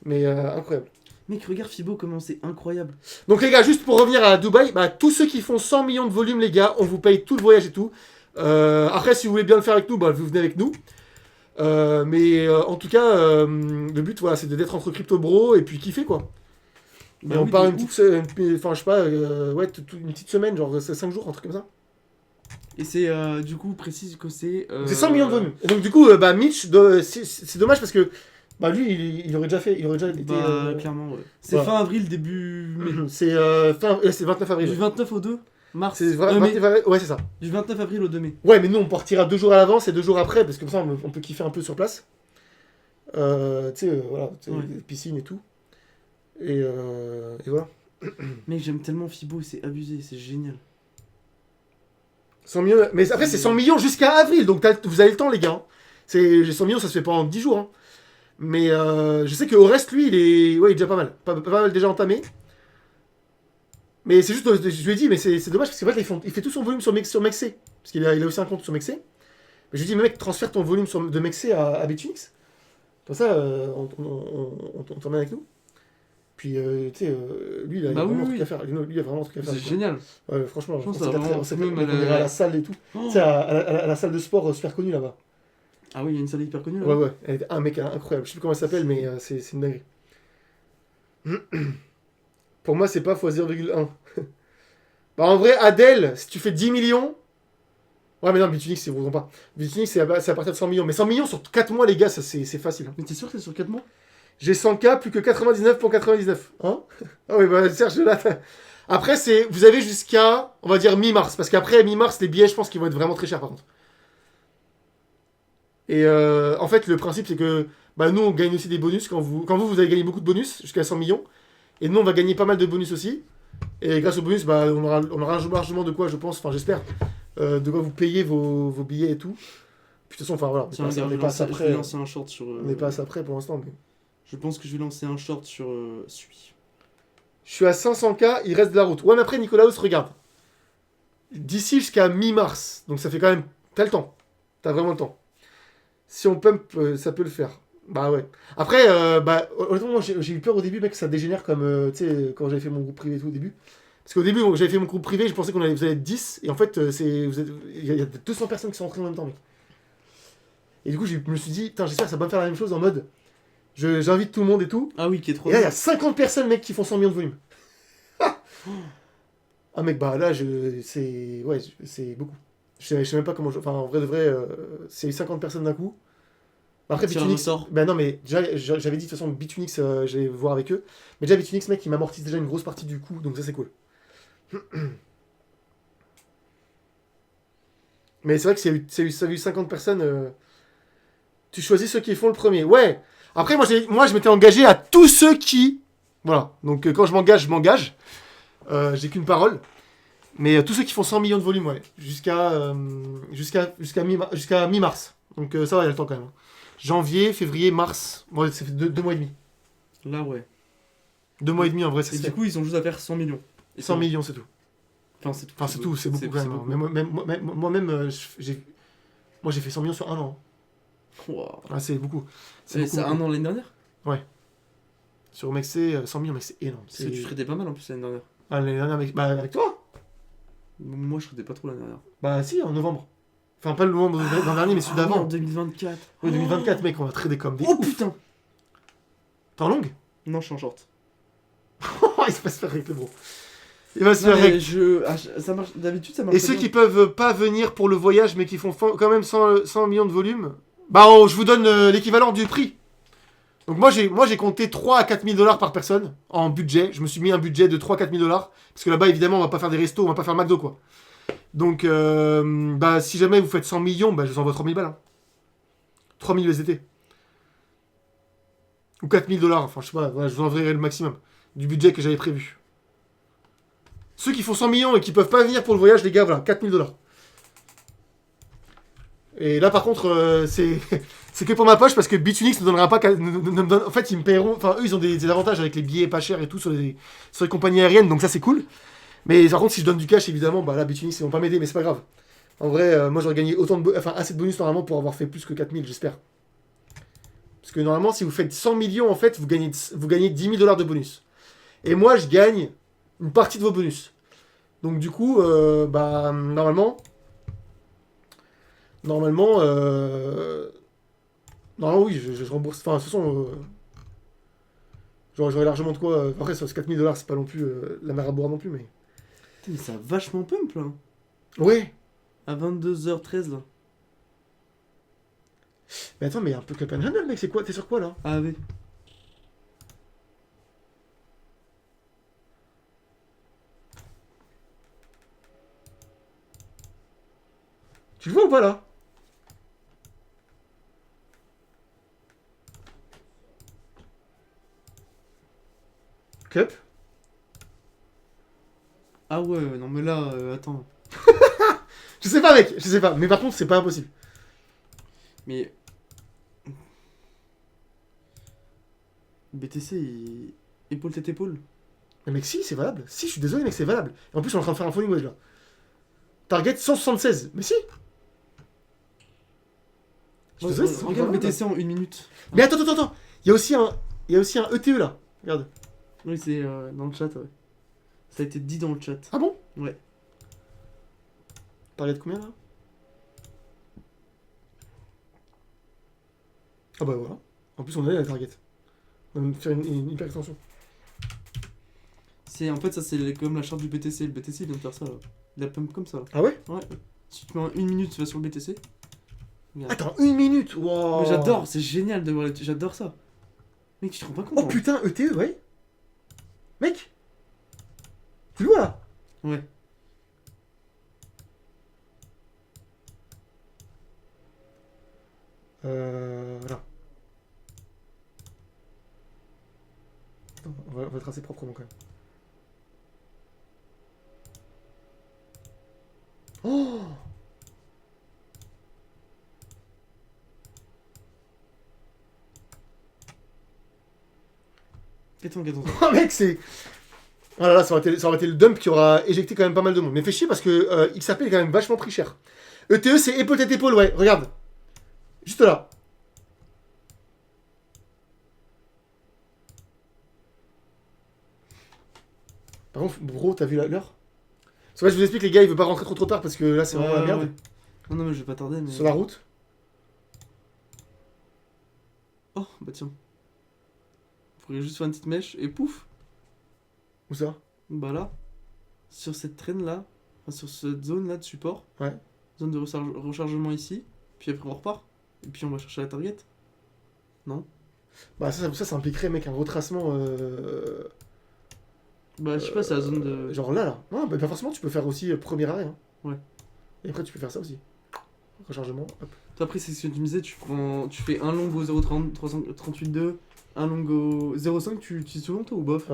Mais incroyable. Mec, regarde Fibo, comment c'est incroyable. Donc, les gars, juste pour revenir à Dubaï, bah, tous ceux qui font 100 millions de volume, les gars, on vous paye tout le voyage et tout. Après, si vous voulez bien le faire avec nous, bah, vous venez avec nous. Mais en tout cas, le but, voilà, c'est d'être entre crypto bro et puis kiffer quoi. Bah Et on oui, part de une ouf. petite, enfin, je sais pas, ouais, une petite semaine, genre 5 jours, un truc comme ça. Et c'est du coup précise que c'est. C'est 100 millions de volume. Et donc, du coup, bah, Mitch, c'est dommage parce que bah, lui, il aurait déjà fait, il aurait déjà été. Bah, clairement, ouais. C'est voilà. fin avril, début mai. C'est c'est 29 avril. Du 29 au 2 mars. C'est mai. ouais, c'est ça. Du 29 avril au 2 mai. Ouais, mais nous, on partira 2 jours à l'avance et 2 jours après parce que comme ça, on peut kiffer un peu sur place. Tu sais, voilà, Ouais. piscine et tout. Et voilà. Mec, j'aime tellement Fibo, c'est abusé, c'est génial. 100 millions. Mais après, c'est 100 millions jusqu'à avril, donc vous avez le temps, les gars. 100 millions, ça se fait pas en 10 jours. Hein. Mais je sais qu'au reste, lui, il est déjà pas mal. Pas mal déjà entamé. Mais c'est juste, je lui ai dit, mais c'est dommage parce qu'en fait, il fait tout son volume sur Mexé. Parce qu'il a aussi un compte sur Mexé. Mais je lui ai dit, mais mec, transfère ton volume de Mexé à Bitfinex. Comme ça, on t'emmène avec nous. Puis, tu sais, lui, il a Bah oui, vraiment un oui. truc à faire. Lui, il a vraiment un truc à faire. C'est quoi. génial. Ouais, franchement, Je pense on que ça va vraiment on ira à la salle et tout. Oh. Tu sais, à la salle de sport super connue là-bas. Ah oui, il y a une salle hyper connue là. Ouais, ouais. Elle était un mec incroyable. Je sais plus comment elle s'appelle, mais c'est une dinguerie. Pour moi, c'est pas x0,1. Bah, en vrai, Adèle, si tu fais 10 millions. Ouais, mais non, Bitfinex, c'est vraiment pas. Bitfinex, c'est à partir de 100 millions. Mais 100 millions sur 4 mois, les gars, ça c'est facile. Hein. Mais t'es sûr que c'est sur 4 mois? J'ai 100K plus que 99 pour 99. Hein? Ah oui, bah Serge, là. Après, vous avez jusqu'à, on va dire, mi-mars. Parce qu'après, mi-mars, les billets, je pense qu'ils vont être vraiment très chers par contre. Et en fait, le principe, c'est que bah, nous, on gagne aussi des bonus. Quand vous avez gagné beaucoup de bonus, jusqu'à 100 millions. Et nous, on va gagner pas mal de bonus aussi. Et grâce aux bonus, bah, on aura largement de quoi, je pense, enfin j'espère, de quoi vous payer vos billets et tout. Puis de toute façon, enfin voilà, Tiens, on regarde, n'est pas assez je vais prêt. lancer un short sur. On n'est pas assez prêt pour l'instant. Mais... Je pense que je vais lancer un short sur Sui. Je suis à 500K, il reste de la route. Ouais, mais après, Nicolaos, regarde. D'ici jusqu'à mi-mars, donc ça fait quand même. T'as le temps. T'as vraiment le temps. Si on pump, ça peut le faire. Bah ouais. Après, bah, honnêtement, moi, j'ai eu peur au début, mec, que ça dégénère comme, tu sais, quand j'avais fait mon groupe privé et tout au début. Parce qu'au début, j'avais fait mon groupe privé, je pensais vous allez être 10, et en fait, il y a 200 personnes qui sont entrées en même temps, mec. Et du coup, je me suis dit, putain, j'espère que ça va pas me faire la même chose en mode, j'invite tout le monde et tout. Ah oui, qui est trop Et là, il y bien. a 50 personnes, mec, qui font 100 millions de volume. Ah, mec, bah là, c'est beaucoup. Je sais même pas comment. Enfin, en vrai de vrai, c'est 50 personnes d'un coup. Après, Tirage au Bitfinex. sort. Ben non, mais déjà, j'avais dit de toute façon, Bitfinex, j'allais voir avec eux. Mais déjà, Bitfinex, mec, ils m'amortissent déjà une grosse partie du coup, donc ça, c'est cool. Mais c'est vrai que ça a eu 50 personnes. Tu choisis ceux qui font le premier. Ouais. Après, moi, je m'étais engagé à tous ceux qui. Voilà. Donc, quand je m'engage, je m'engage. J'ai qu'une parole. Mais tous ceux qui font 100 millions de volume, ouais. Jusqu'à mi-mars. Donc, ça va, il y a le temps quand même. Janvier, février, mars. Ouais, ça fait 2 mois et demi. Là, ouais. 2 mois et demi, en vrai, c'est Et du coup, ils ont juste à faire 100 millions. Et 100 millions, c'est tout. Enfin, c'est tout. Enfin, c'est tout, c'est beaucoup quand même. Hein. Mais moi-même, j'ai fait 100 millions sur un an. Wow. Ah, c'est beaucoup. C'est beaucoup. un an l'année dernière? Sur Mexé, 100 millions, mec, c'est énorme. Parce que tu traitais pas mal en plus l'année dernière. Ah, l'année dernière, bah, avec toi. Moi, je traitais pas trop l'année dernière. Bah, si, en novembre. Enfin, pas le novembre de l'an dernier, mais celui En d'avant. 2024. Oui, 2024, mec, on va trader comme des. Oh putain! T'es en longue? Non, je suis en short. Il va se faire avec le bro. Il va se Non, faire mais avec. ça marche. D'habitude, ça marche. Et ceux qui peuvent pas venir pour le voyage, mais qui font quand même 100 millions de volume, bah, je vous donne l'équivalent du prix. Donc moi j'ai compté 3 à 4 000 dollars par personne en budget. Je me suis mis un budget de 3 à 4 000 dollars. Parce que là-bas, évidemment, on va pas faire des restos, on va pas faire McDo, quoi. Donc, bah, si jamais vous faites 100 millions, bah, je vous envoie 3 000 balles. Hein. 3 000 USDT. Ou 4 000 dollars. Enfin, je sais pas, voilà, je vous enverrai le maximum du budget que j'avais prévu. Ceux qui font 100 millions et qui peuvent pas venir pour le voyage, les gars, voilà, 4 000 dollars. Et là, par contre, c'est que pour ma poche parce que Bitfinex ne donnera pas. En fait, ils me paieront. Enfin, eux, ils ont des avantages avec les billets pas chers et tout sur les compagnies aériennes, donc ça, c'est cool. Mais par contre, si je donne du cash, évidemment, bah là, Bitfinex, ils vont pas m'aider, mais c'est pas grave. En vrai, moi, j'aurais gagné assez de bonus normalement pour avoir fait plus que 4 000, j'espère. Parce que normalement, si vous faites 100 millions, en fait, vous gagnez 10 000 dollars de bonus. Et moi, je gagne une partie de vos bonus. Donc, du coup, bah, normalement, oui, je rembourse. Enfin, de toute façon, j'aurais largement de quoi. Après, ça, 4 000 dollars, c'est pas non plus la mer à boire non plus, mais. Putain, mais ça a vachement pump là. Ouais. À 22h13 là. Mais attends, mais un peu Club Handle, mec, c'est quoi? T'es sur quoi là? Ah oui. Tu le vois ou pas là? Cup? Ah ouais, non mais là, attends. Je sais pas, mec, je sais pas. Mais par contre, c'est pas impossible. Mais. BTC, épaule tête épaule. Mais mec, si, c'est valable. Si, je suis désolé, mec, c'est valable. Et en plus, on est en train de faire un falling wedge là. Target 176. Mais si. Je suis désolé, c'est Regarde le valable. BTC en 1 minute. Mais attends. Il y a aussi un ETE là. Regarde. Oui, c'est dans le chat, ouais. Ça a été dit dans le chat. Ah bon? Ouais. Target combien là? Ah bah voilà. En plus, on est à la target. On va faire une hyper extension. En fait, ça, c'est comme la charte du BTC. Le BTC, il vient de faire ça, là. Il a pump comme ça, là. Ah ouais? Ouais. Si tu mets en 1 minute, tu vas sur le BTC. Regarde. Attends, 1 minute. Wow. Mais j'adore, c'est génial de voir j'adore ça. Mec, tu te rends pas compte? Oh putain, ETE, ouais. Mec. Tu le vois là? Ouais. Voilà. Attends, on va tracer proprement quand même. Oh! Attends. Oh mec, c'est... Ah là là, ça aurait été le dump qui aura éjecté quand même pas mal de monde. Mais fait chier parce que XRP est quand même vachement pris cher. ETE, c'est épaule tête épaule, ouais, regarde. Juste là. Par contre, bro, t'as vu l'heure? Parce que là, je vous explique, les gars, il veut pas rentrer trop tard parce que là, c'est vraiment la merde. Ouais. Non, mais je vais pas tarder, mais... Sur la route. Oh, bah tiens. Faudrait juste faire une petite mèche et pouf. Où ça? Bah là. Sur cette traîne là. Enfin, sur cette zone là de support. Ouais. Zone de rechargement ici. Puis après on repart. Et puis on va chercher la target. Non? Bah ça ça impliquerait, mec, un retracement... Bah je sais pas, c'est la zone de... Genre là. Non, bah pas forcément, tu peux faire aussi premier arrêt. Hein. Ouais. Et après, tu peux faire ça aussi. Rechargement, hop. Toi après c'est ce que tu me disais, tu fais un long au 0,38,2, un long au 0,5, tu utilises tout long toi ou bof?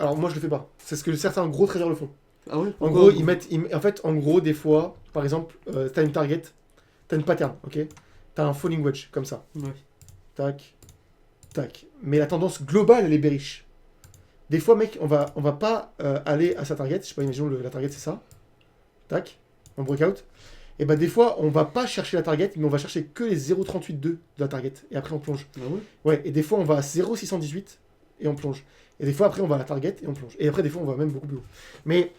Alors moi, je le fais pas. C'est ce que certains gros traders le font. Ah ouais? En gros, en fait, en gros, des fois, par exemple, t'as une target, t'as une pattern, ok? T'as un falling wedge, comme ça. Ouais. Tac, tac. Mais la tendance globale, elle est bearish. Des fois, mec, on va pas aller à sa target. Je sais pas, imaginons la target, c'est ça. Tac, en breakout. Et bah, des fois, on va pas chercher la target, mais on va chercher que les 0,38,2 de la target. Et après, on plonge. Ah ouais? Ouais, et des fois, on va à 0,618 et on plonge. Et des fois, après, on va à la target et on plonge. Et après, des fois, on va même beaucoup plus haut. Mais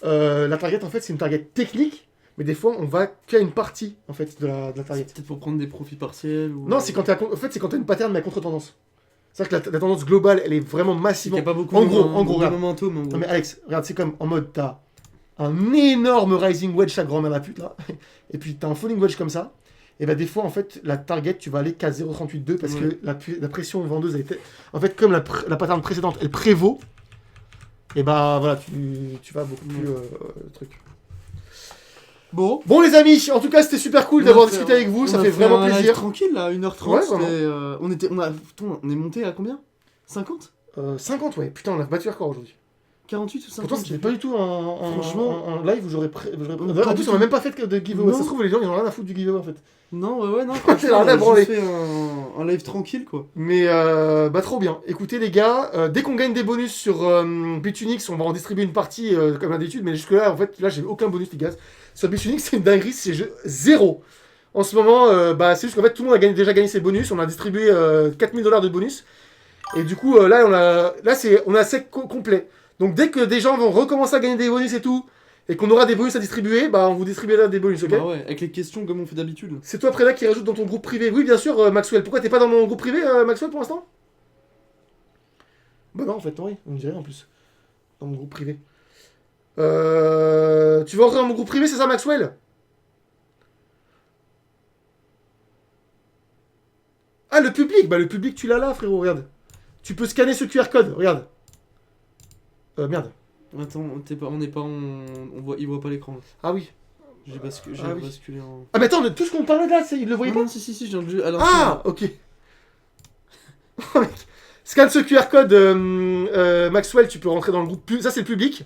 la target, en fait, c'est une target technique. Mais des fois, on va qu'à une partie, en fait, de la target. Peut-être pour prendre des profits partiels ou... Non, c'est quand en fait, c'est quand t'as une pattern, mais à contre-tendance. C'est-à-dire que la tendance globale, elle est vraiment Il n'y massivement... a pas beaucoup En de gros, regarde. momentum en gros. Non mais Alex, regarde, c'est comme en mode, t'as un énorme rising wedge, sa grand-mère la pute, là. Et puis, t'as un falling wedge comme ça. Et bah, des fois, en fait, la target, tu vas aller qu'à 0,38,2 parce Ouais. que la pression vendeuse a été... En fait, comme la pattern précédente, elle prévaut, et bah, voilà, tu vas beaucoup plus... truc. Bon. Bon, les amis, en tout cas, c'était super cool d'avoir discuté avec vous, ça fait vraiment un live plaisir. tranquille là, 1h30. Ouais, vraiment. On est monté à combien? 50? 50, ouais. Putain, on a battu le record aujourd'hui. 48 ou 50? Pourtant, c'était pas du tout Franchement, un live où j'aurais... pas En du plus, tout. on a même pas fait de giveaway. Non. Ça se trouve, les gens, ils en ont rien à foutre du giveaway, en fait. Non, ouais, non. C'est rien à On a branler. juste fait un live tranquille quoi. Mais bah trop bien. Écoutez les gars, dès qu'on gagne des bonus sur Bitunix, on va en distribuer une partie comme d'habitude. Mais jusque là, en fait, là j'ai aucun bonus les gars. Sur Bitunix, c'est une dinguerie, c'est zéro. En ce moment, bah c'est juste qu'en fait tout le monde a déjà gagné ses bonus. On a distribué 4000$ de bonus. Et du coup là on a sec complet. Donc dès que des gens vont recommencer à gagner des bonus et tout, et qu'on aura des bonus à distribuer, bah on vous distribuera des bonus, ok? Bah ouais, avec les questions comme on fait d'habitude. C'est toi Préda qui rajoute dans ton groupe privé. Oui, bien sûr, Maxwell. Pourquoi t'es pas dans mon groupe privé, Maxwell, pour l'instant? Bah non, en fait, non, oui, on me dirait en plus. Dans mon groupe privé. Tu veux rentrer dans mon groupe privé, c'est ça, Maxwell? Ah, le public. Bah le public, tu l'as là, frérot, regarde. Tu peux scanner ce QR code, regarde. Merde. Attends, on n'est pas en... il voit pas l'écran. Ah oui. J'ai Ah oui. basculé en... Ah mais attends, tout ce qu'on parlait là, il le voyait Non, pas? non, si, je viens de... Ah, ok. Oh, mec. Scanne ce QR code, Maxwell, tu peux rentrer dans le groupe. Ça, c'est le public.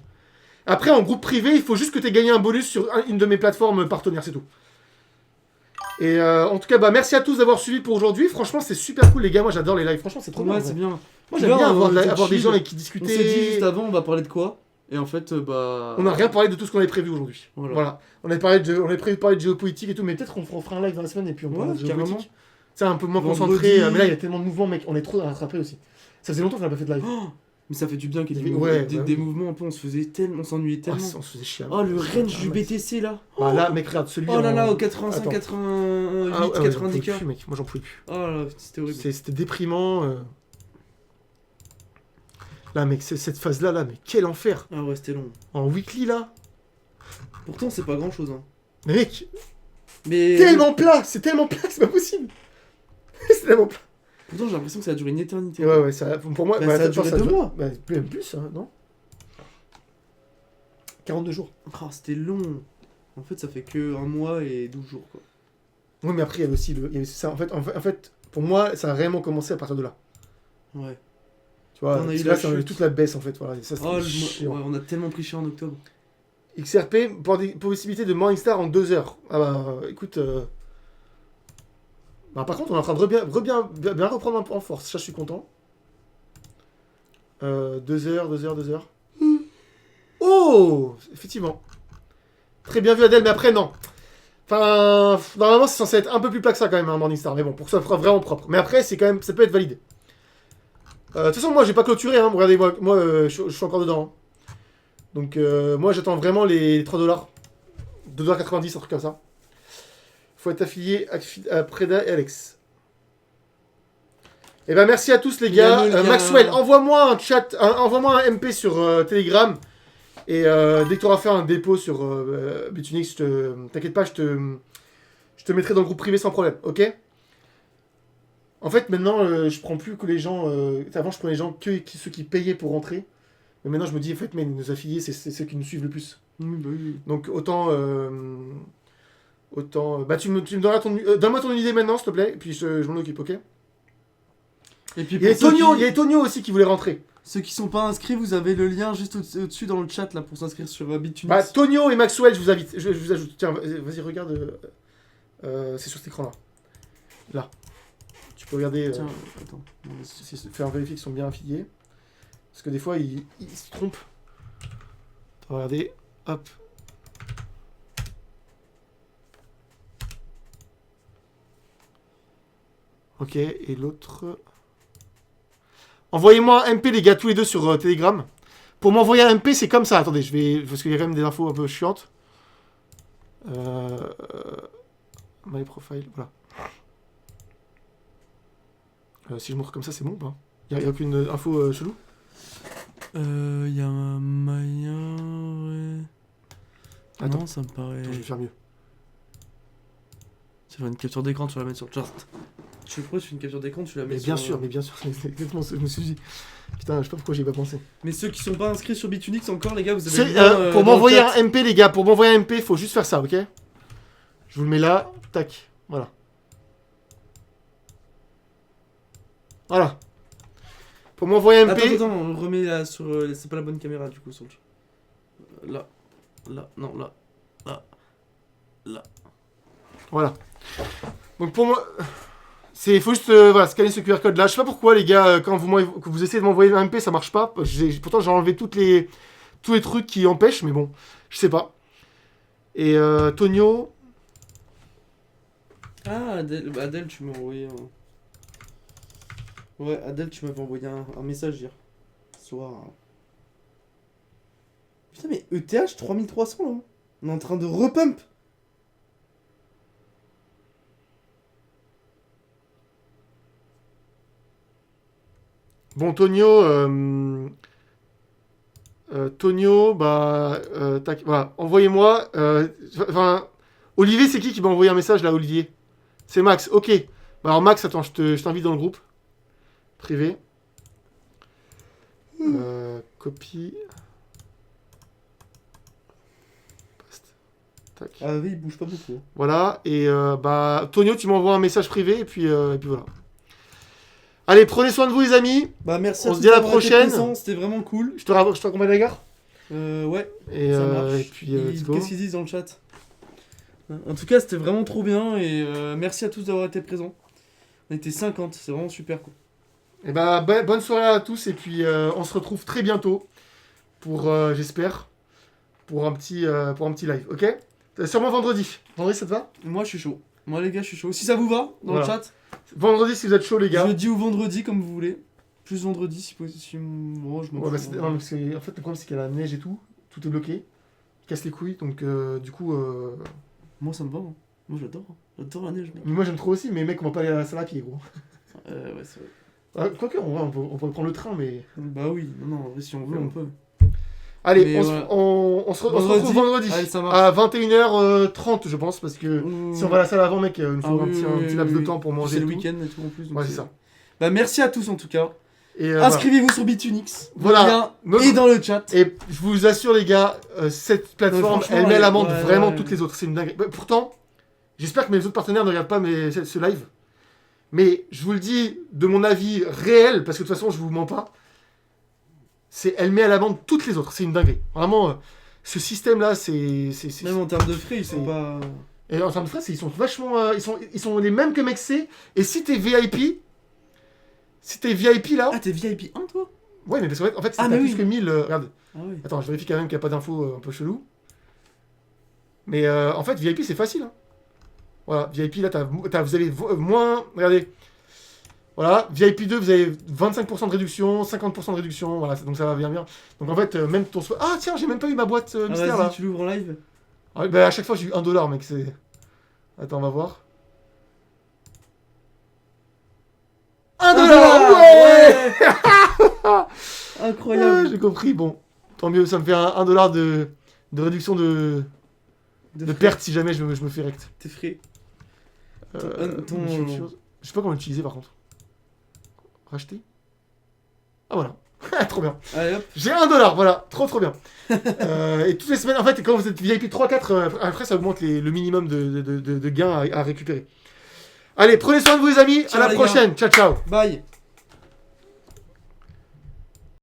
Après, en groupe privé, il faut juste que tu aies gagné un bonus sur une de mes plateformes partenaires, c'est tout. Et en tout cas, bah, merci à tous d'avoir suivi pour aujourd'hui. Franchement, c'est super cool, les gars. Moi, j'adore les lives. Franchement, c'est trop bien. Ouais, en vrai. c'est bien. Moi j'aime Là, bien avoir, on était avoir des chill. gens avec qui On s'est dit discuter. juste avant, on va parler de quoi? Et en fait, bah. On n'a rien parlé de tout ce qu'on avait prévu aujourd'hui. Voilà. Voilà. On avait prévu de parler de géopolitique et tout, mais peut-être qu'on fera un live dans la semaine et puis on parlera Ouais, de carrément. géopolitique. C'est un peu moins Vendredi. concentré, mais là il y a tellement de mouvements, mec, on est trop à rattraper aussi. Ça faisait longtemps qu'on n'a pas fait de live. Oh, mais ça fait du bien qu'il y ait Ouais, des, mouvements, bah des oui. mouvements un peu, on se faisait tellement, on s'ennuyait Ah, tellement. on se faisait chier. Oh, le range du Ah, mec. BTC là. Ah, là, mec, regarde celui Oh là là, en- au 85, Attends. 88, Ah, ouais, j'en 90 pouvais k. plus, mec. Moi j'en pouvais plus. Oh là là, c'était horrible. C'était déprimant. Là, mec, cette phase-là, là, mais quel enfer. Ah ouais, c'était long. En weekly, là. Pourtant, c'est pas grand chose. Hein. Mais mec, Mais. tellement plat, c'est pas possible. C'est tellement plat. Pourtant, j'ai l'impression que ça a duré une éternité. Ouais, ça, pour moi, Bah, ça a duré 2 mois. Bah, même plus, hein, non 42 jours. Oh, c'était long. En fait, ça fait que 1 mois et 12 jours quoi. Oui, mais après, il y avait aussi il y avait ça. En fait, pour moi, ça a réellement commencé à partir de là. Ouais. Tu vois, On a eu c'est la là, ça a eu chute. toute la baisse, en fait. Voilà, ça, c'était Oh, chiant. ouais, on a tellement pris cher en octobre. XRP, pour des possibilités de Morningstar en 2 heures. Ah bah, écoute... Bah, par contre, on est en train de bien reprendre un peu en force. Ça, je suis content. 2 heures. Oh, effectivement. Très bien vu, Adèle, mais après, non. Enfin, normalement, c'est censé être un peu plus plat que ça, quand même, un Morningstar. Mais bon, pour que ça soit vraiment propre. Mais après, c'est quand même, ça peut être validé. De toute façon, moi, j'ai pas clôturé. Hein. Regardez, moi je suis encore dedans. Hein. Donc, moi, j'attends vraiment les 3 $. 2,90 $, un truc comme ça. Faut être affilié à Preda et Alex. Eh ben, merci à tous, les Il y a gars. le lien. Maxwell, envoie-moi un chat, envoie-moi un MP sur Telegram. Et dès que tu auras fait un dépôt sur Bitunix, t'inquiète pas, je te mettrai dans le groupe privé sans problème, ok? En fait, maintenant, je prends plus que les gens. Avant, je prenais les gens ceux qui payaient pour rentrer. Mais maintenant, je me dis, en fait, mais nos affiliés, c'est ceux qui nous suivent le plus. Oui, bah oui. Donc, autant. Bah, tu me donneras donne-moi ton idée maintenant, s'il te plaît. Et puis, je m'en occupe, ok? Et puis, Il y a pour ceux Tonio, qui- il y a Tonio aussi qui voulait rentrer. Ceux qui sont pas inscrits, vous avez le lien juste au-dessus dans le chat là pour s'inscrire sur Bitunix. Bah, Tonio et Maxwell, je vous invite. Je vous ajoute. Tiens, vas-y, regarde. C'est sur cet écran-là. Là. Tu peux regarder. Tiens, attends. Faire vérifier qu'ils sont bien affiliés. Parce que des fois, ils se trompent. Regardez. Hop. Ok, et l'autre... Envoyez-moi un MP, les gars, tous les deux sur Telegram. Pour m'envoyer un MP, c'est comme ça. Attendez, je vais... Parce qu'il y a quand même des infos un peu chiantes. My profile, voilà. Si je montre comme ça, c'est bon ou pas? Il n'y a aucune info chelou? Y a un moyen. Ouais. Attends. Non, ça me paraît. Attends, je vais faire mieux. Tu fais une capture d'écran, tu la mets sur le chat. Je sais pourquoi tu fais une capture d'écran, tu la mets Mais sur. bien sûr, c'est exactement ce que je me suis dit. Putain, je sais pas pourquoi j'y ai pas pensé. Mais ceux qui sont pas inscrits sur Bitunix encore, les gars, vous avez. le lien, Pour dans le m'envoyer chat. un MP, les gars, pour m'envoyer un MP, faut juste faire ça, ok? Je vous le mets là, tac, voilà. Voilà. Pour m'envoyer un MP... Attends, on remet là sur. C'est pas la bonne caméra du coup sur le chat. Là. Là, non, là. Là. Voilà. Donc pour moi... Faut juste voilà, scanner ce QR code là. Je sais pas pourquoi les gars, quand vous essayez de m'envoyer un MP, ça marche pas. Pourtant j'ai enlevé tous les trucs qui empêchent, mais bon, je sais pas. Et Tonio... Ah, Adèle, tu m'as envoyé un. Ouais, Adèle, tu m'avais envoyé un message hier. Soir. Putain, mais ETH 3300 là. On est en train de repump. Bon, Tonio, bah, tac, voilà, envoyez-moi. Enfin, Olivier, c'est qui m'a envoyé un message là, Olivier? C'est Max, ok. Bah, alors, Max, attends, je t'invite dans le groupe privé. Copie. Paste. Tac. Ah oui, il bouge pas beaucoup. Voilà, et bah, Tonio, tu m'envoies un message privé, et puis voilà. Allez, prenez soin de vous, les amis. Bah, merci On à se tous dit à la d'avoir été prochaine. présents, c'était vraiment cool. Je te raccompagne à la gare. Ouais, Et, ça marche. et puis, let's go. Qu'est-ce qu'ils disent dans le chat? En tout cas, c'était vraiment trop bien et merci à tous d'avoir été présents. On était 50, c'est vraiment super cool. Et bah, bonne soirée à tous. Et puis, on se retrouve très bientôt pour, j'espère, pour un petit live. Ok? Sûrement vendredi. Vendredi, ça te va? Moi, je suis chaud. Moi, les gars, je suis chaud. Si ça vous va, dans le Voilà. chat, Vendredi, si vous êtes chaud, les gars. jeudi ou vendredi, comme vous voulez. Plus vendredi, si possible. Moi, je m'en Ouais, bah, fous. non, parce que, en fait, le problème, c'est qu'il y a la neige et tout. Tout est bloqué. Il casse les couilles. Donc, du coup. Moi, ça me va. Hein. Moi, j'adore. J'adore la neige, mec. Mais moi, j'aime trop aussi. Mais mec, on va pas aller à la salle à pied, gros. Ouais, c'est vrai. Quoique, en vrai, on pourrait prendre le train, mais. Bah oui, non, si on veut, on peut. Allez, Mais on, voilà. on se retrouve vendredi. Allez, ça marche. À 21h30, je pense. Parce que si on va à la salle avant, mec, il nous faut un petit laps de temps pour manger. C'est le et tout. week-end et tout en plus. Donc Ouais, c'est ça. Bah, merci à tous en tout cas. Et, Inscrivez-vous sur Bitunix. Voilà. Le lien Notre- est dans le chat. Et je vous assure, les gars, cette plateforme, franchement, elle met à elle- l'amende ouais, vraiment ouais. toutes les autres. C'est une dinguerie. Bah, pourtant, j'espère que mes autres partenaires ne regardent pas ce live. Mais je vous le dis de mon avis réel, parce que de toute façon, je vous mens pas. Elle met à l'amende toutes les autres. C'est une dinguerie. Vraiment, ce système-là, c'est. Même en termes de frais, ils sont c'est- pas. Et en termes de frais, ils sont vachement. Ils sont les mêmes que Mexé. Et si t'es VIP. Si t'es VIP là. Ah, t'es VIP 1 toi? Ouais, mais parce qu'en fait, Ah, t'as mais plus oui. que 1000. Regarde. Ah oui. Attends, je vérifie quand même qu'il n'y a pas d'infos un peu chelou. Mais en fait, VIP, c'est facile. Hein. Voilà, VIP, là, vous avez moins... Regardez. Voilà, VIP 2, vous avez 25% de réduction, 50% de réduction. Voilà, donc ça va bien. Donc en fait, même ton... Ah tiens, j'ai même pas eu ma boîte Ah, mystère, vas-y, là. tu l'ouvres en live. Ah, bah, à chaque fois, j'ai eu $1, mec. C'est... Attends, on va voir. 1$. Ouais, Incroyable. j'ai compris. Bon, tant mieux, ça me fait un $, de réduction de frais. perte si jamais je me fais rect. T'es frais. Ton... Je sais pas comment l'utiliser par contre. Racheter. Ah voilà. Trop bien. Allez hop. J'ai $1, voilà. Trop bien. Et toutes les semaines, en fait, quand vous êtes VIP 3-4, après ça augmente le minimum de gains à récupérer. Allez, prenez soin de vous les amis. Ciao, à la les prochaine. Ciao, ciao. Bye.